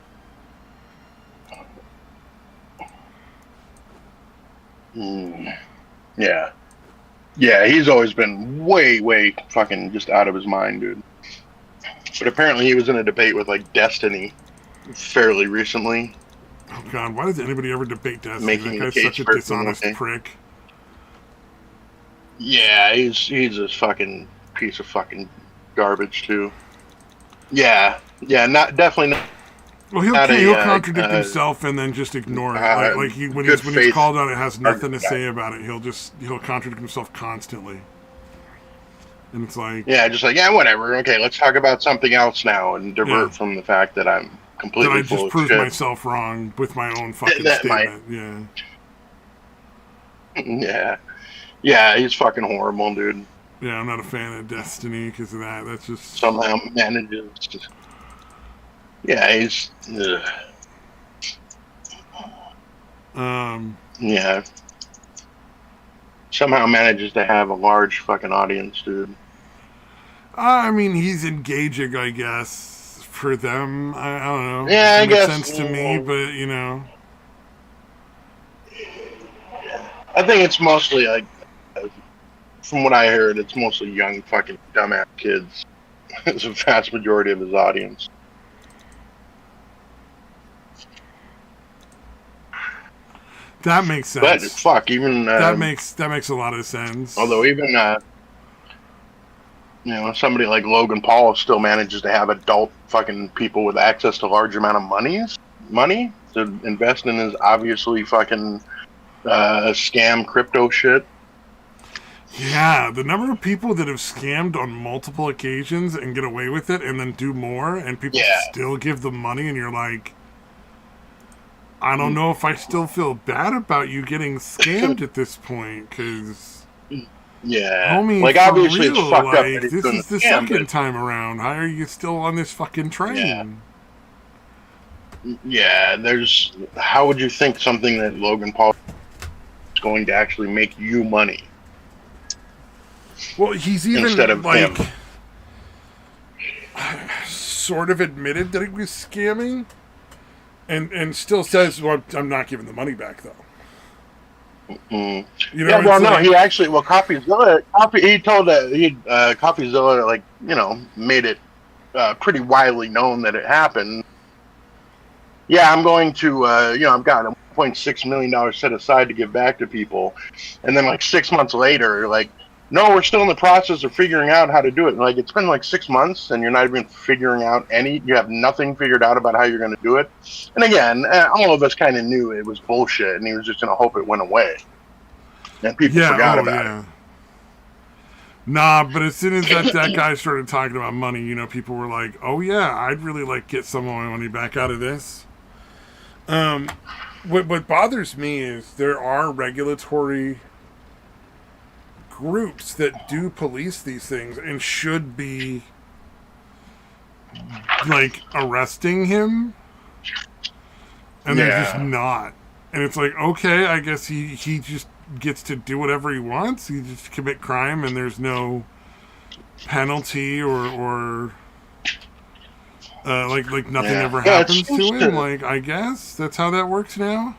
Yeah, he's always been way fucking just out of his mind, dude. But apparently he was in a debate with, like, Destiny fairly recently. Oh, God, why does anybody ever debate Destiny? Making that guy's such a dishonest prick. Yeah, he's a fucking piece of fucking garbage, too. Yeah, definitely not. Well, he'll contradict himself and then just ignore it. When he's called on, it has nothing to say about it. He'll contradict himself constantly, and it's like whatever. Okay, let's talk about something else now and divert from the fact that I'm completely full of shit. I just proved myself wrong with my own fucking statement. Yeah, he's fucking horrible, dude. Yeah, I'm not a fan of Destiny because of that. That's just somehow manages to. Yeah, he's. Yeah. Somehow manages to have a large fucking audience, dude. I mean, he's engaging, I guess, for them. I don't know. Yeah, I guess. Makes sense to me, but you know. I think it's mostly like from what I heard, it's mostly young fucking dumbass kids. It's a vast majority of his audience. That makes sense. But fuck, even that makes a lot of sense. Although even you know, somebody like Logan Paul still manages to have adult fucking people with access to large amount of money to invest in his obviously fucking scam crypto shit. Yeah, the number of people that have scammed on multiple occasions and get away with it and then do more, and people still give them money, and you're like, I don't know if I still feel bad about you getting scammed at this point, because... Yeah, homie, like obviously it's fucked up. Like, this is the second time around. How are you still on this fucking train? Yeah, there's... How would you think something that Logan Paul is going to actually make you money? Well, he's even, instead of like, him. sort of admitted that he was scamming, and still says, well, I'm not giving the money back, though. Mm-hmm. You know, yeah, well, no, like, he actually, he told that Coffeezilla, like, you know, made it pretty widely known that it happened. Yeah, I'm going to, you know, I've got $1.6 million set aside to give back to people. And then, like, 6 months later, like, no, we're still in the process of figuring out how to do it. And, like, it's been like 6 months and you're not even figuring out you have nothing figured out about how you're going to do it. And again, all of us kind of knew it was bullshit and he was just going to hope it went away. And people forgot about it. Nah, but as soon as that guy started talking about money, you know, people were like, oh yeah, I'd really like get some of my money back out of this. What bothers me is there are regulatory groups that do police these things and should be like arresting him, and they're just not. And it's like, okay, I guess he just gets to do whatever he wants. He just commit crime and there's no penalty or like nothing ever happens to him. Like, I guess that's how that works now.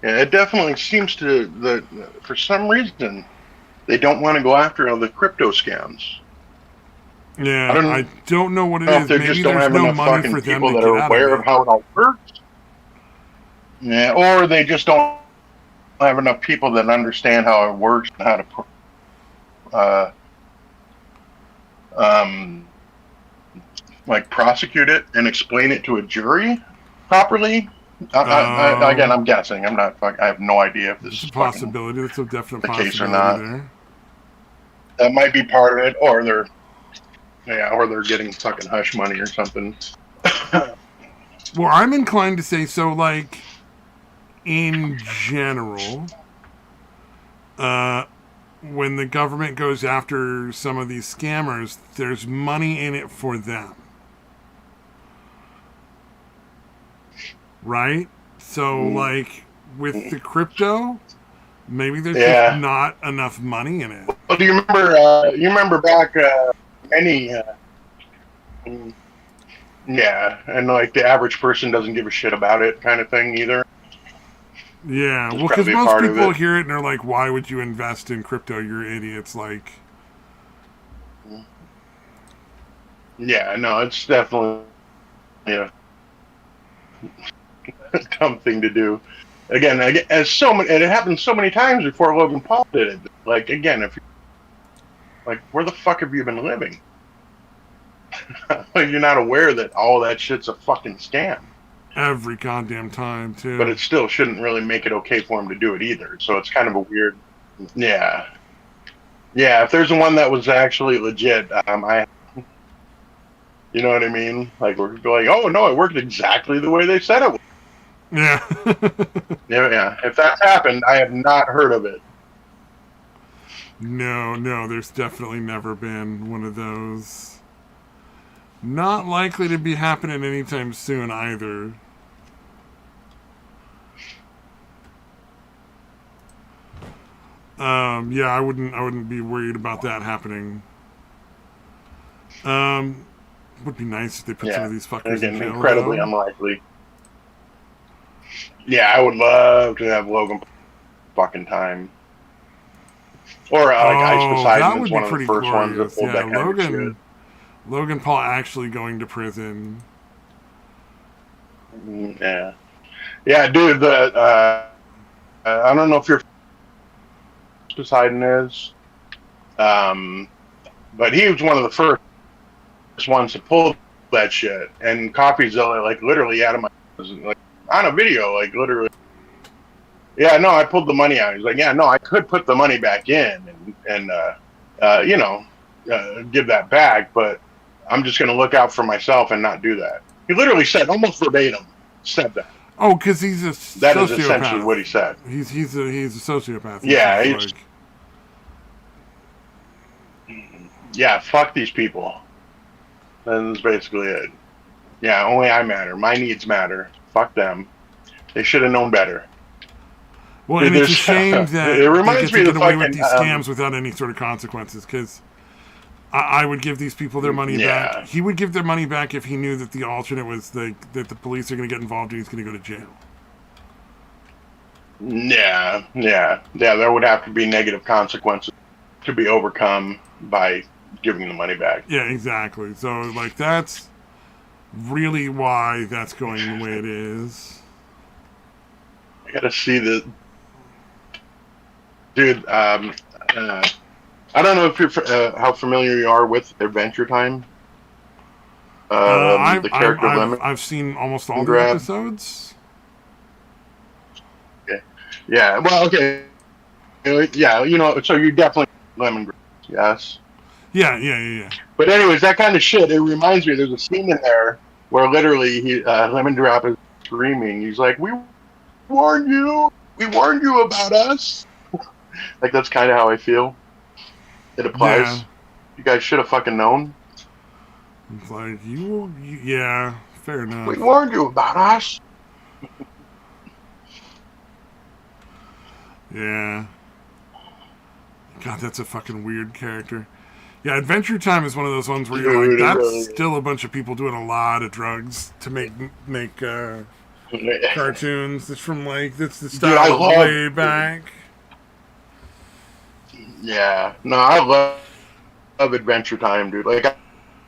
Yeah, it definitely seems to for some reason they don't want to go after all the crypto scams. Yeah, I don't know what it is. They Maybe just don't there's have no enough money fucking for them people to that get are out aware of of how it all works. Yeah, or they just don't have enough people that understand how it works and how to like prosecute it and explain it to a jury properly. Again, I'm guessing. I'm not. I have no idea if this is a possibility. That's a definite possibility case or not. There. That might be part of it, or they're getting fucking hush money or something. Well, I'm inclined to say so. Like, in general, when the government goes after some of these scammers, there's money in it for them. Right? So, like, with the crypto, maybe there's just not enough money in it. Well, do you remember? You remember back and like the average person doesn't give a shit about it, kind of thing either. Yeah, well, because most people hear it and they're like, "Why would you invest in crypto? You're idiots!" Like, yeah, no, it's definitely a dumb thing to do. Again, as so many, and it happened so many times before Logan Paul did it. Like, again, where the fuck have you been living? You're not aware that all that shit's a fucking scam. Every goddamn time, too. But it still shouldn't really make it okay for him to do it either. So it's kind of a weird... Yeah. Yeah, if there's one that was actually legit, you know what I mean? Like, we're like, oh, no, it worked exactly the way they said it would. Yeah. Yeah. If that's happened, I have not heard of it. No, there's definitely never been one of those. Not likely to be happening anytime soon either. Yeah, I wouldn't be worried about that happening. Would be nice if they put some of these fuckers in jail. Incredibly unlikely. Yeah, I would love to have Logan fucking time. Or like Ice Poseidon that would is be one of the pretty first ones that glorious. pulled Yeah, that kind of shit. Logan Paul actually going to prison. Yeah, yeah, dude. I don't know if you're Poseidon is, but he was one of the first ones to pull that shit, and copies of it, like literally out of my, like on a video, like literally. Yeah, no, I pulled the money out. He's like, yeah, no, I could put the money back in and give that back, but I'm just going to look out for myself and not do that. He literally said, almost verbatim, said that. Oh, because he's a sociopath. That is essentially what he said. He's a sociopath. Yeah, like... yeah, fuck these people. That's basically it. Yeah, only I matter. My needs matter. Fuck them. They should have known better. Well, and it's a shame that it reminds they me get of away fucking, with these scams without any sort of consequences, because I would give these people their money back. He would give their money back if he knew that the alternate was that the police are going to get involved and he's going to go to jail. Yeah. There would have to be negative consequences to be overcome by giving the money back. Yeah, exactly. So, like, that's really why that's going the way it is. I gotta see the dude. I don't know if you're how familiar you are with Adventure Time. The character I've seen almost all the episodes. Okay. Yeah. Well, okay. Yeah, so you definitely Lemongrass, yes. Yeah. But anyways, that kind of shit. It reminds me. There's a scene in there where literally Lemondrop is screaming. He's like, "We warned you. We warned you about us." Like, that's kind of how I feel. It applies. Yeah. You guys should have fucking known. It's like yeah, fair enough. We warned you about us. Yeah. God, that's a fucking weird character. Yeah, Adventure Time is one of those ones where you're like, that's still a bunch of people doing a lot of drugs to make cartoons. It's from that's the style way back. Yeah, no, I love Adventure Time, dude. Like,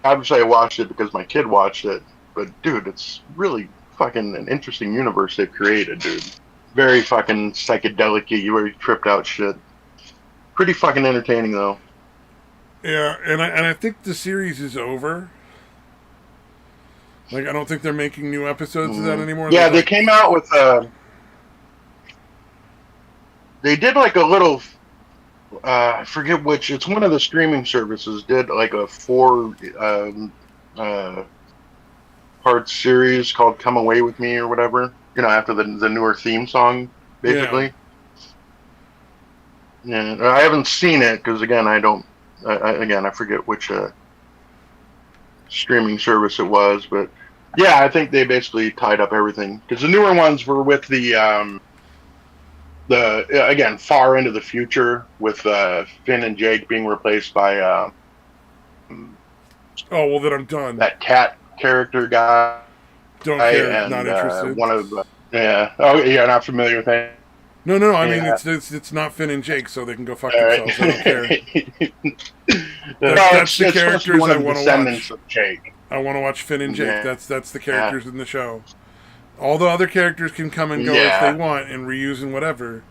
obviously I watched it because my kid watched it, but dude, it's really fucking an interesting universe they've created, dude. Very fucking psychedelic-y, very tripped out shit. Pretty fucking entertaining though. Yeah, and I think the series is over. Like, I don't think they're making new episodes of that anymore. Yeah, they came out with they did like a little I forget which, it's one of the streaming services did like a 4 part series called Come Away With Me or whatever, after the newer theme song basically. Yeah, I haven't seen it because again I forget which streaming service it was, but yeah, I think they basically tied up everything because the newer ones were with the again far into the future with Finn and Jake being replaced by oh well, then I'm done. That cat character guy. Don't care. And, not interested. One of the not familiar with that. No. I mean, it's not Finn and Jake, so they can go fuck themselves. I don't care. That's the characters I want to watch. Jake. I want to watch Finn and Jake. Yeah. That's the characters in the show. All the other characters can come and go if they want and reuse and whatever.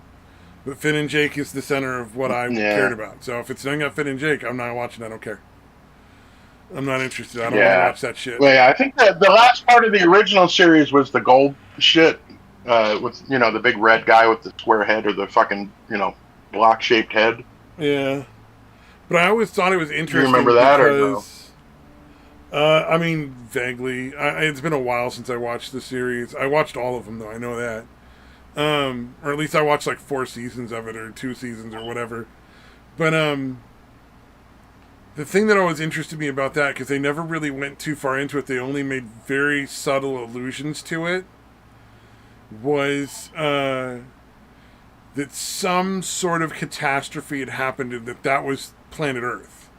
But Finn and Jake is the center of what I cared about. So if it's not got Finn and Jake, I'm not watching. I don't care. I'm not interested. I don't want to watch that shit. Well, yeah, I think that the last part of the original series was the gold shit with the big red guy with the square head or the fucking block shaped head. Yeah, but I always thought it was interesting. Do you remember that because, or no? I mean, vaguely. It's been a while since I watched the series. I watched all of them though. I know that. Or at least I watched like 4 seasons of it or 2 seasons or whatever. But the thing that always interested me about that, because they never really went too far into it, they only made very subtle allusions to it, was that some sort of catastrophe had happened and that was planet Earth.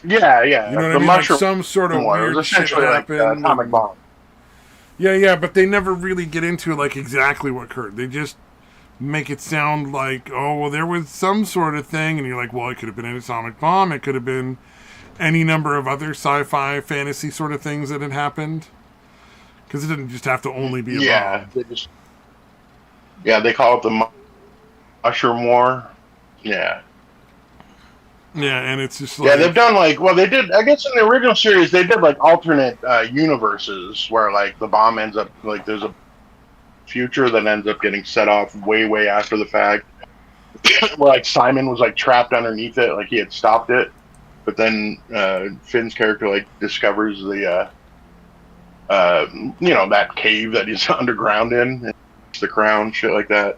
Yeah. You know what I mean? Like some sort of weird shit happened. Like atomic bomb. Yeah, but they never really get into like exactly what occurred. They just make it sound like, oh, well, there was some sort of thing, and you're like, well, it could have been an atomic bomb, it could have been any number of other sci-fi, fantasy sort of things that had happened. Because it didn't just have to only be a bomb. They call it the Mushroom War. Yeah. Yeah, and it's just like... Yeah, they've done they did, I guess in the original series, they did alternate universes where the bomb ends up, there's a future that ends up getting set off way, way after the fact. Where Simon was trapped underneath it, he had stopped it. But then Finn's character discovers the, that cave that he's underground in, and the crown, shit like that.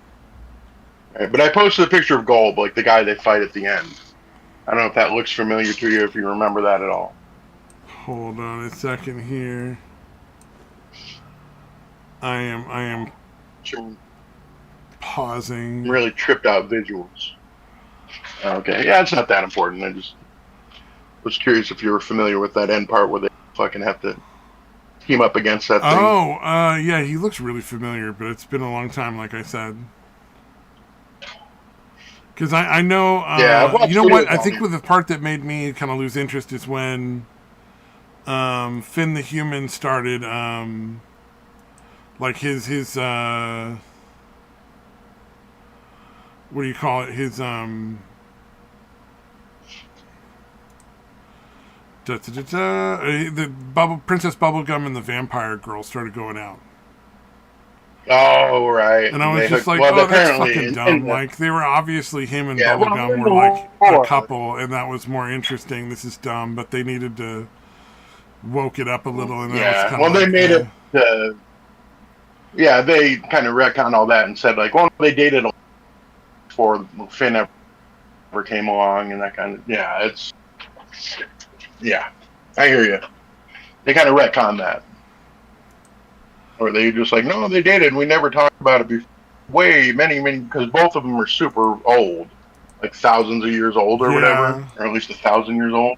Right, but I posted a picture of Golb, the guy they fight at the end. I don't know if that looks familiar to you, if you remember that at all. Hold on a second here. I am pausing. Really tripped out visuals. Okay, yeah, it's not that important. I just was curious if you were familiar with that end part where they fucking have to team up against that thing. Oh, yeah, he looks really familiar, but it's been a long time, like I said. Because I know, you know what? I think with the part that made me kind of lose interest is when Finn the Human started, his what do you call it? His, the Princess Bubblegum and the Vampire Girl started going out. Oh, right. And I was just that's fucking dumb. They were obviously, him and Bubblegum were a couple, and that was more interesting. This is dumb, but they needed to woke it up a little. And that was kind of they made it, they kind of retconned all that and said, they dated before Finn ever came along, and that kind of, I hear you. They kind of retconned that. Or they just no, they dated, and we never talked about it before. Many, because both of them are super old, thousands of years old or whatever, or at least 1,000 years old.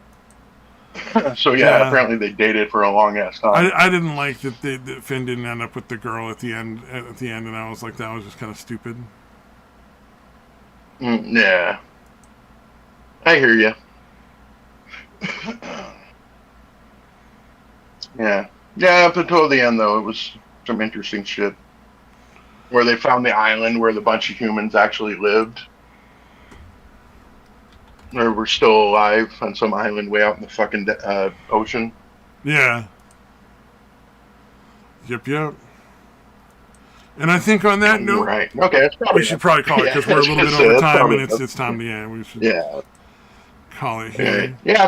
So apparently they dated for a long ass time. I didn't like that that Finn didn't end up with the girl at the end, and I was like, that was just kind of stupid. Yeah, I hear you. Yeah, up until the end though, it was some interesting shit. Where they found the island where the bunch of humans actually lived. Or were still alive on some island way out in the fucking ocean. Yeah. Yep. And I think on that note, right. Okay, we should probably call it, because we're a little bit over time, and it's time to end. We should call it here. Yeah.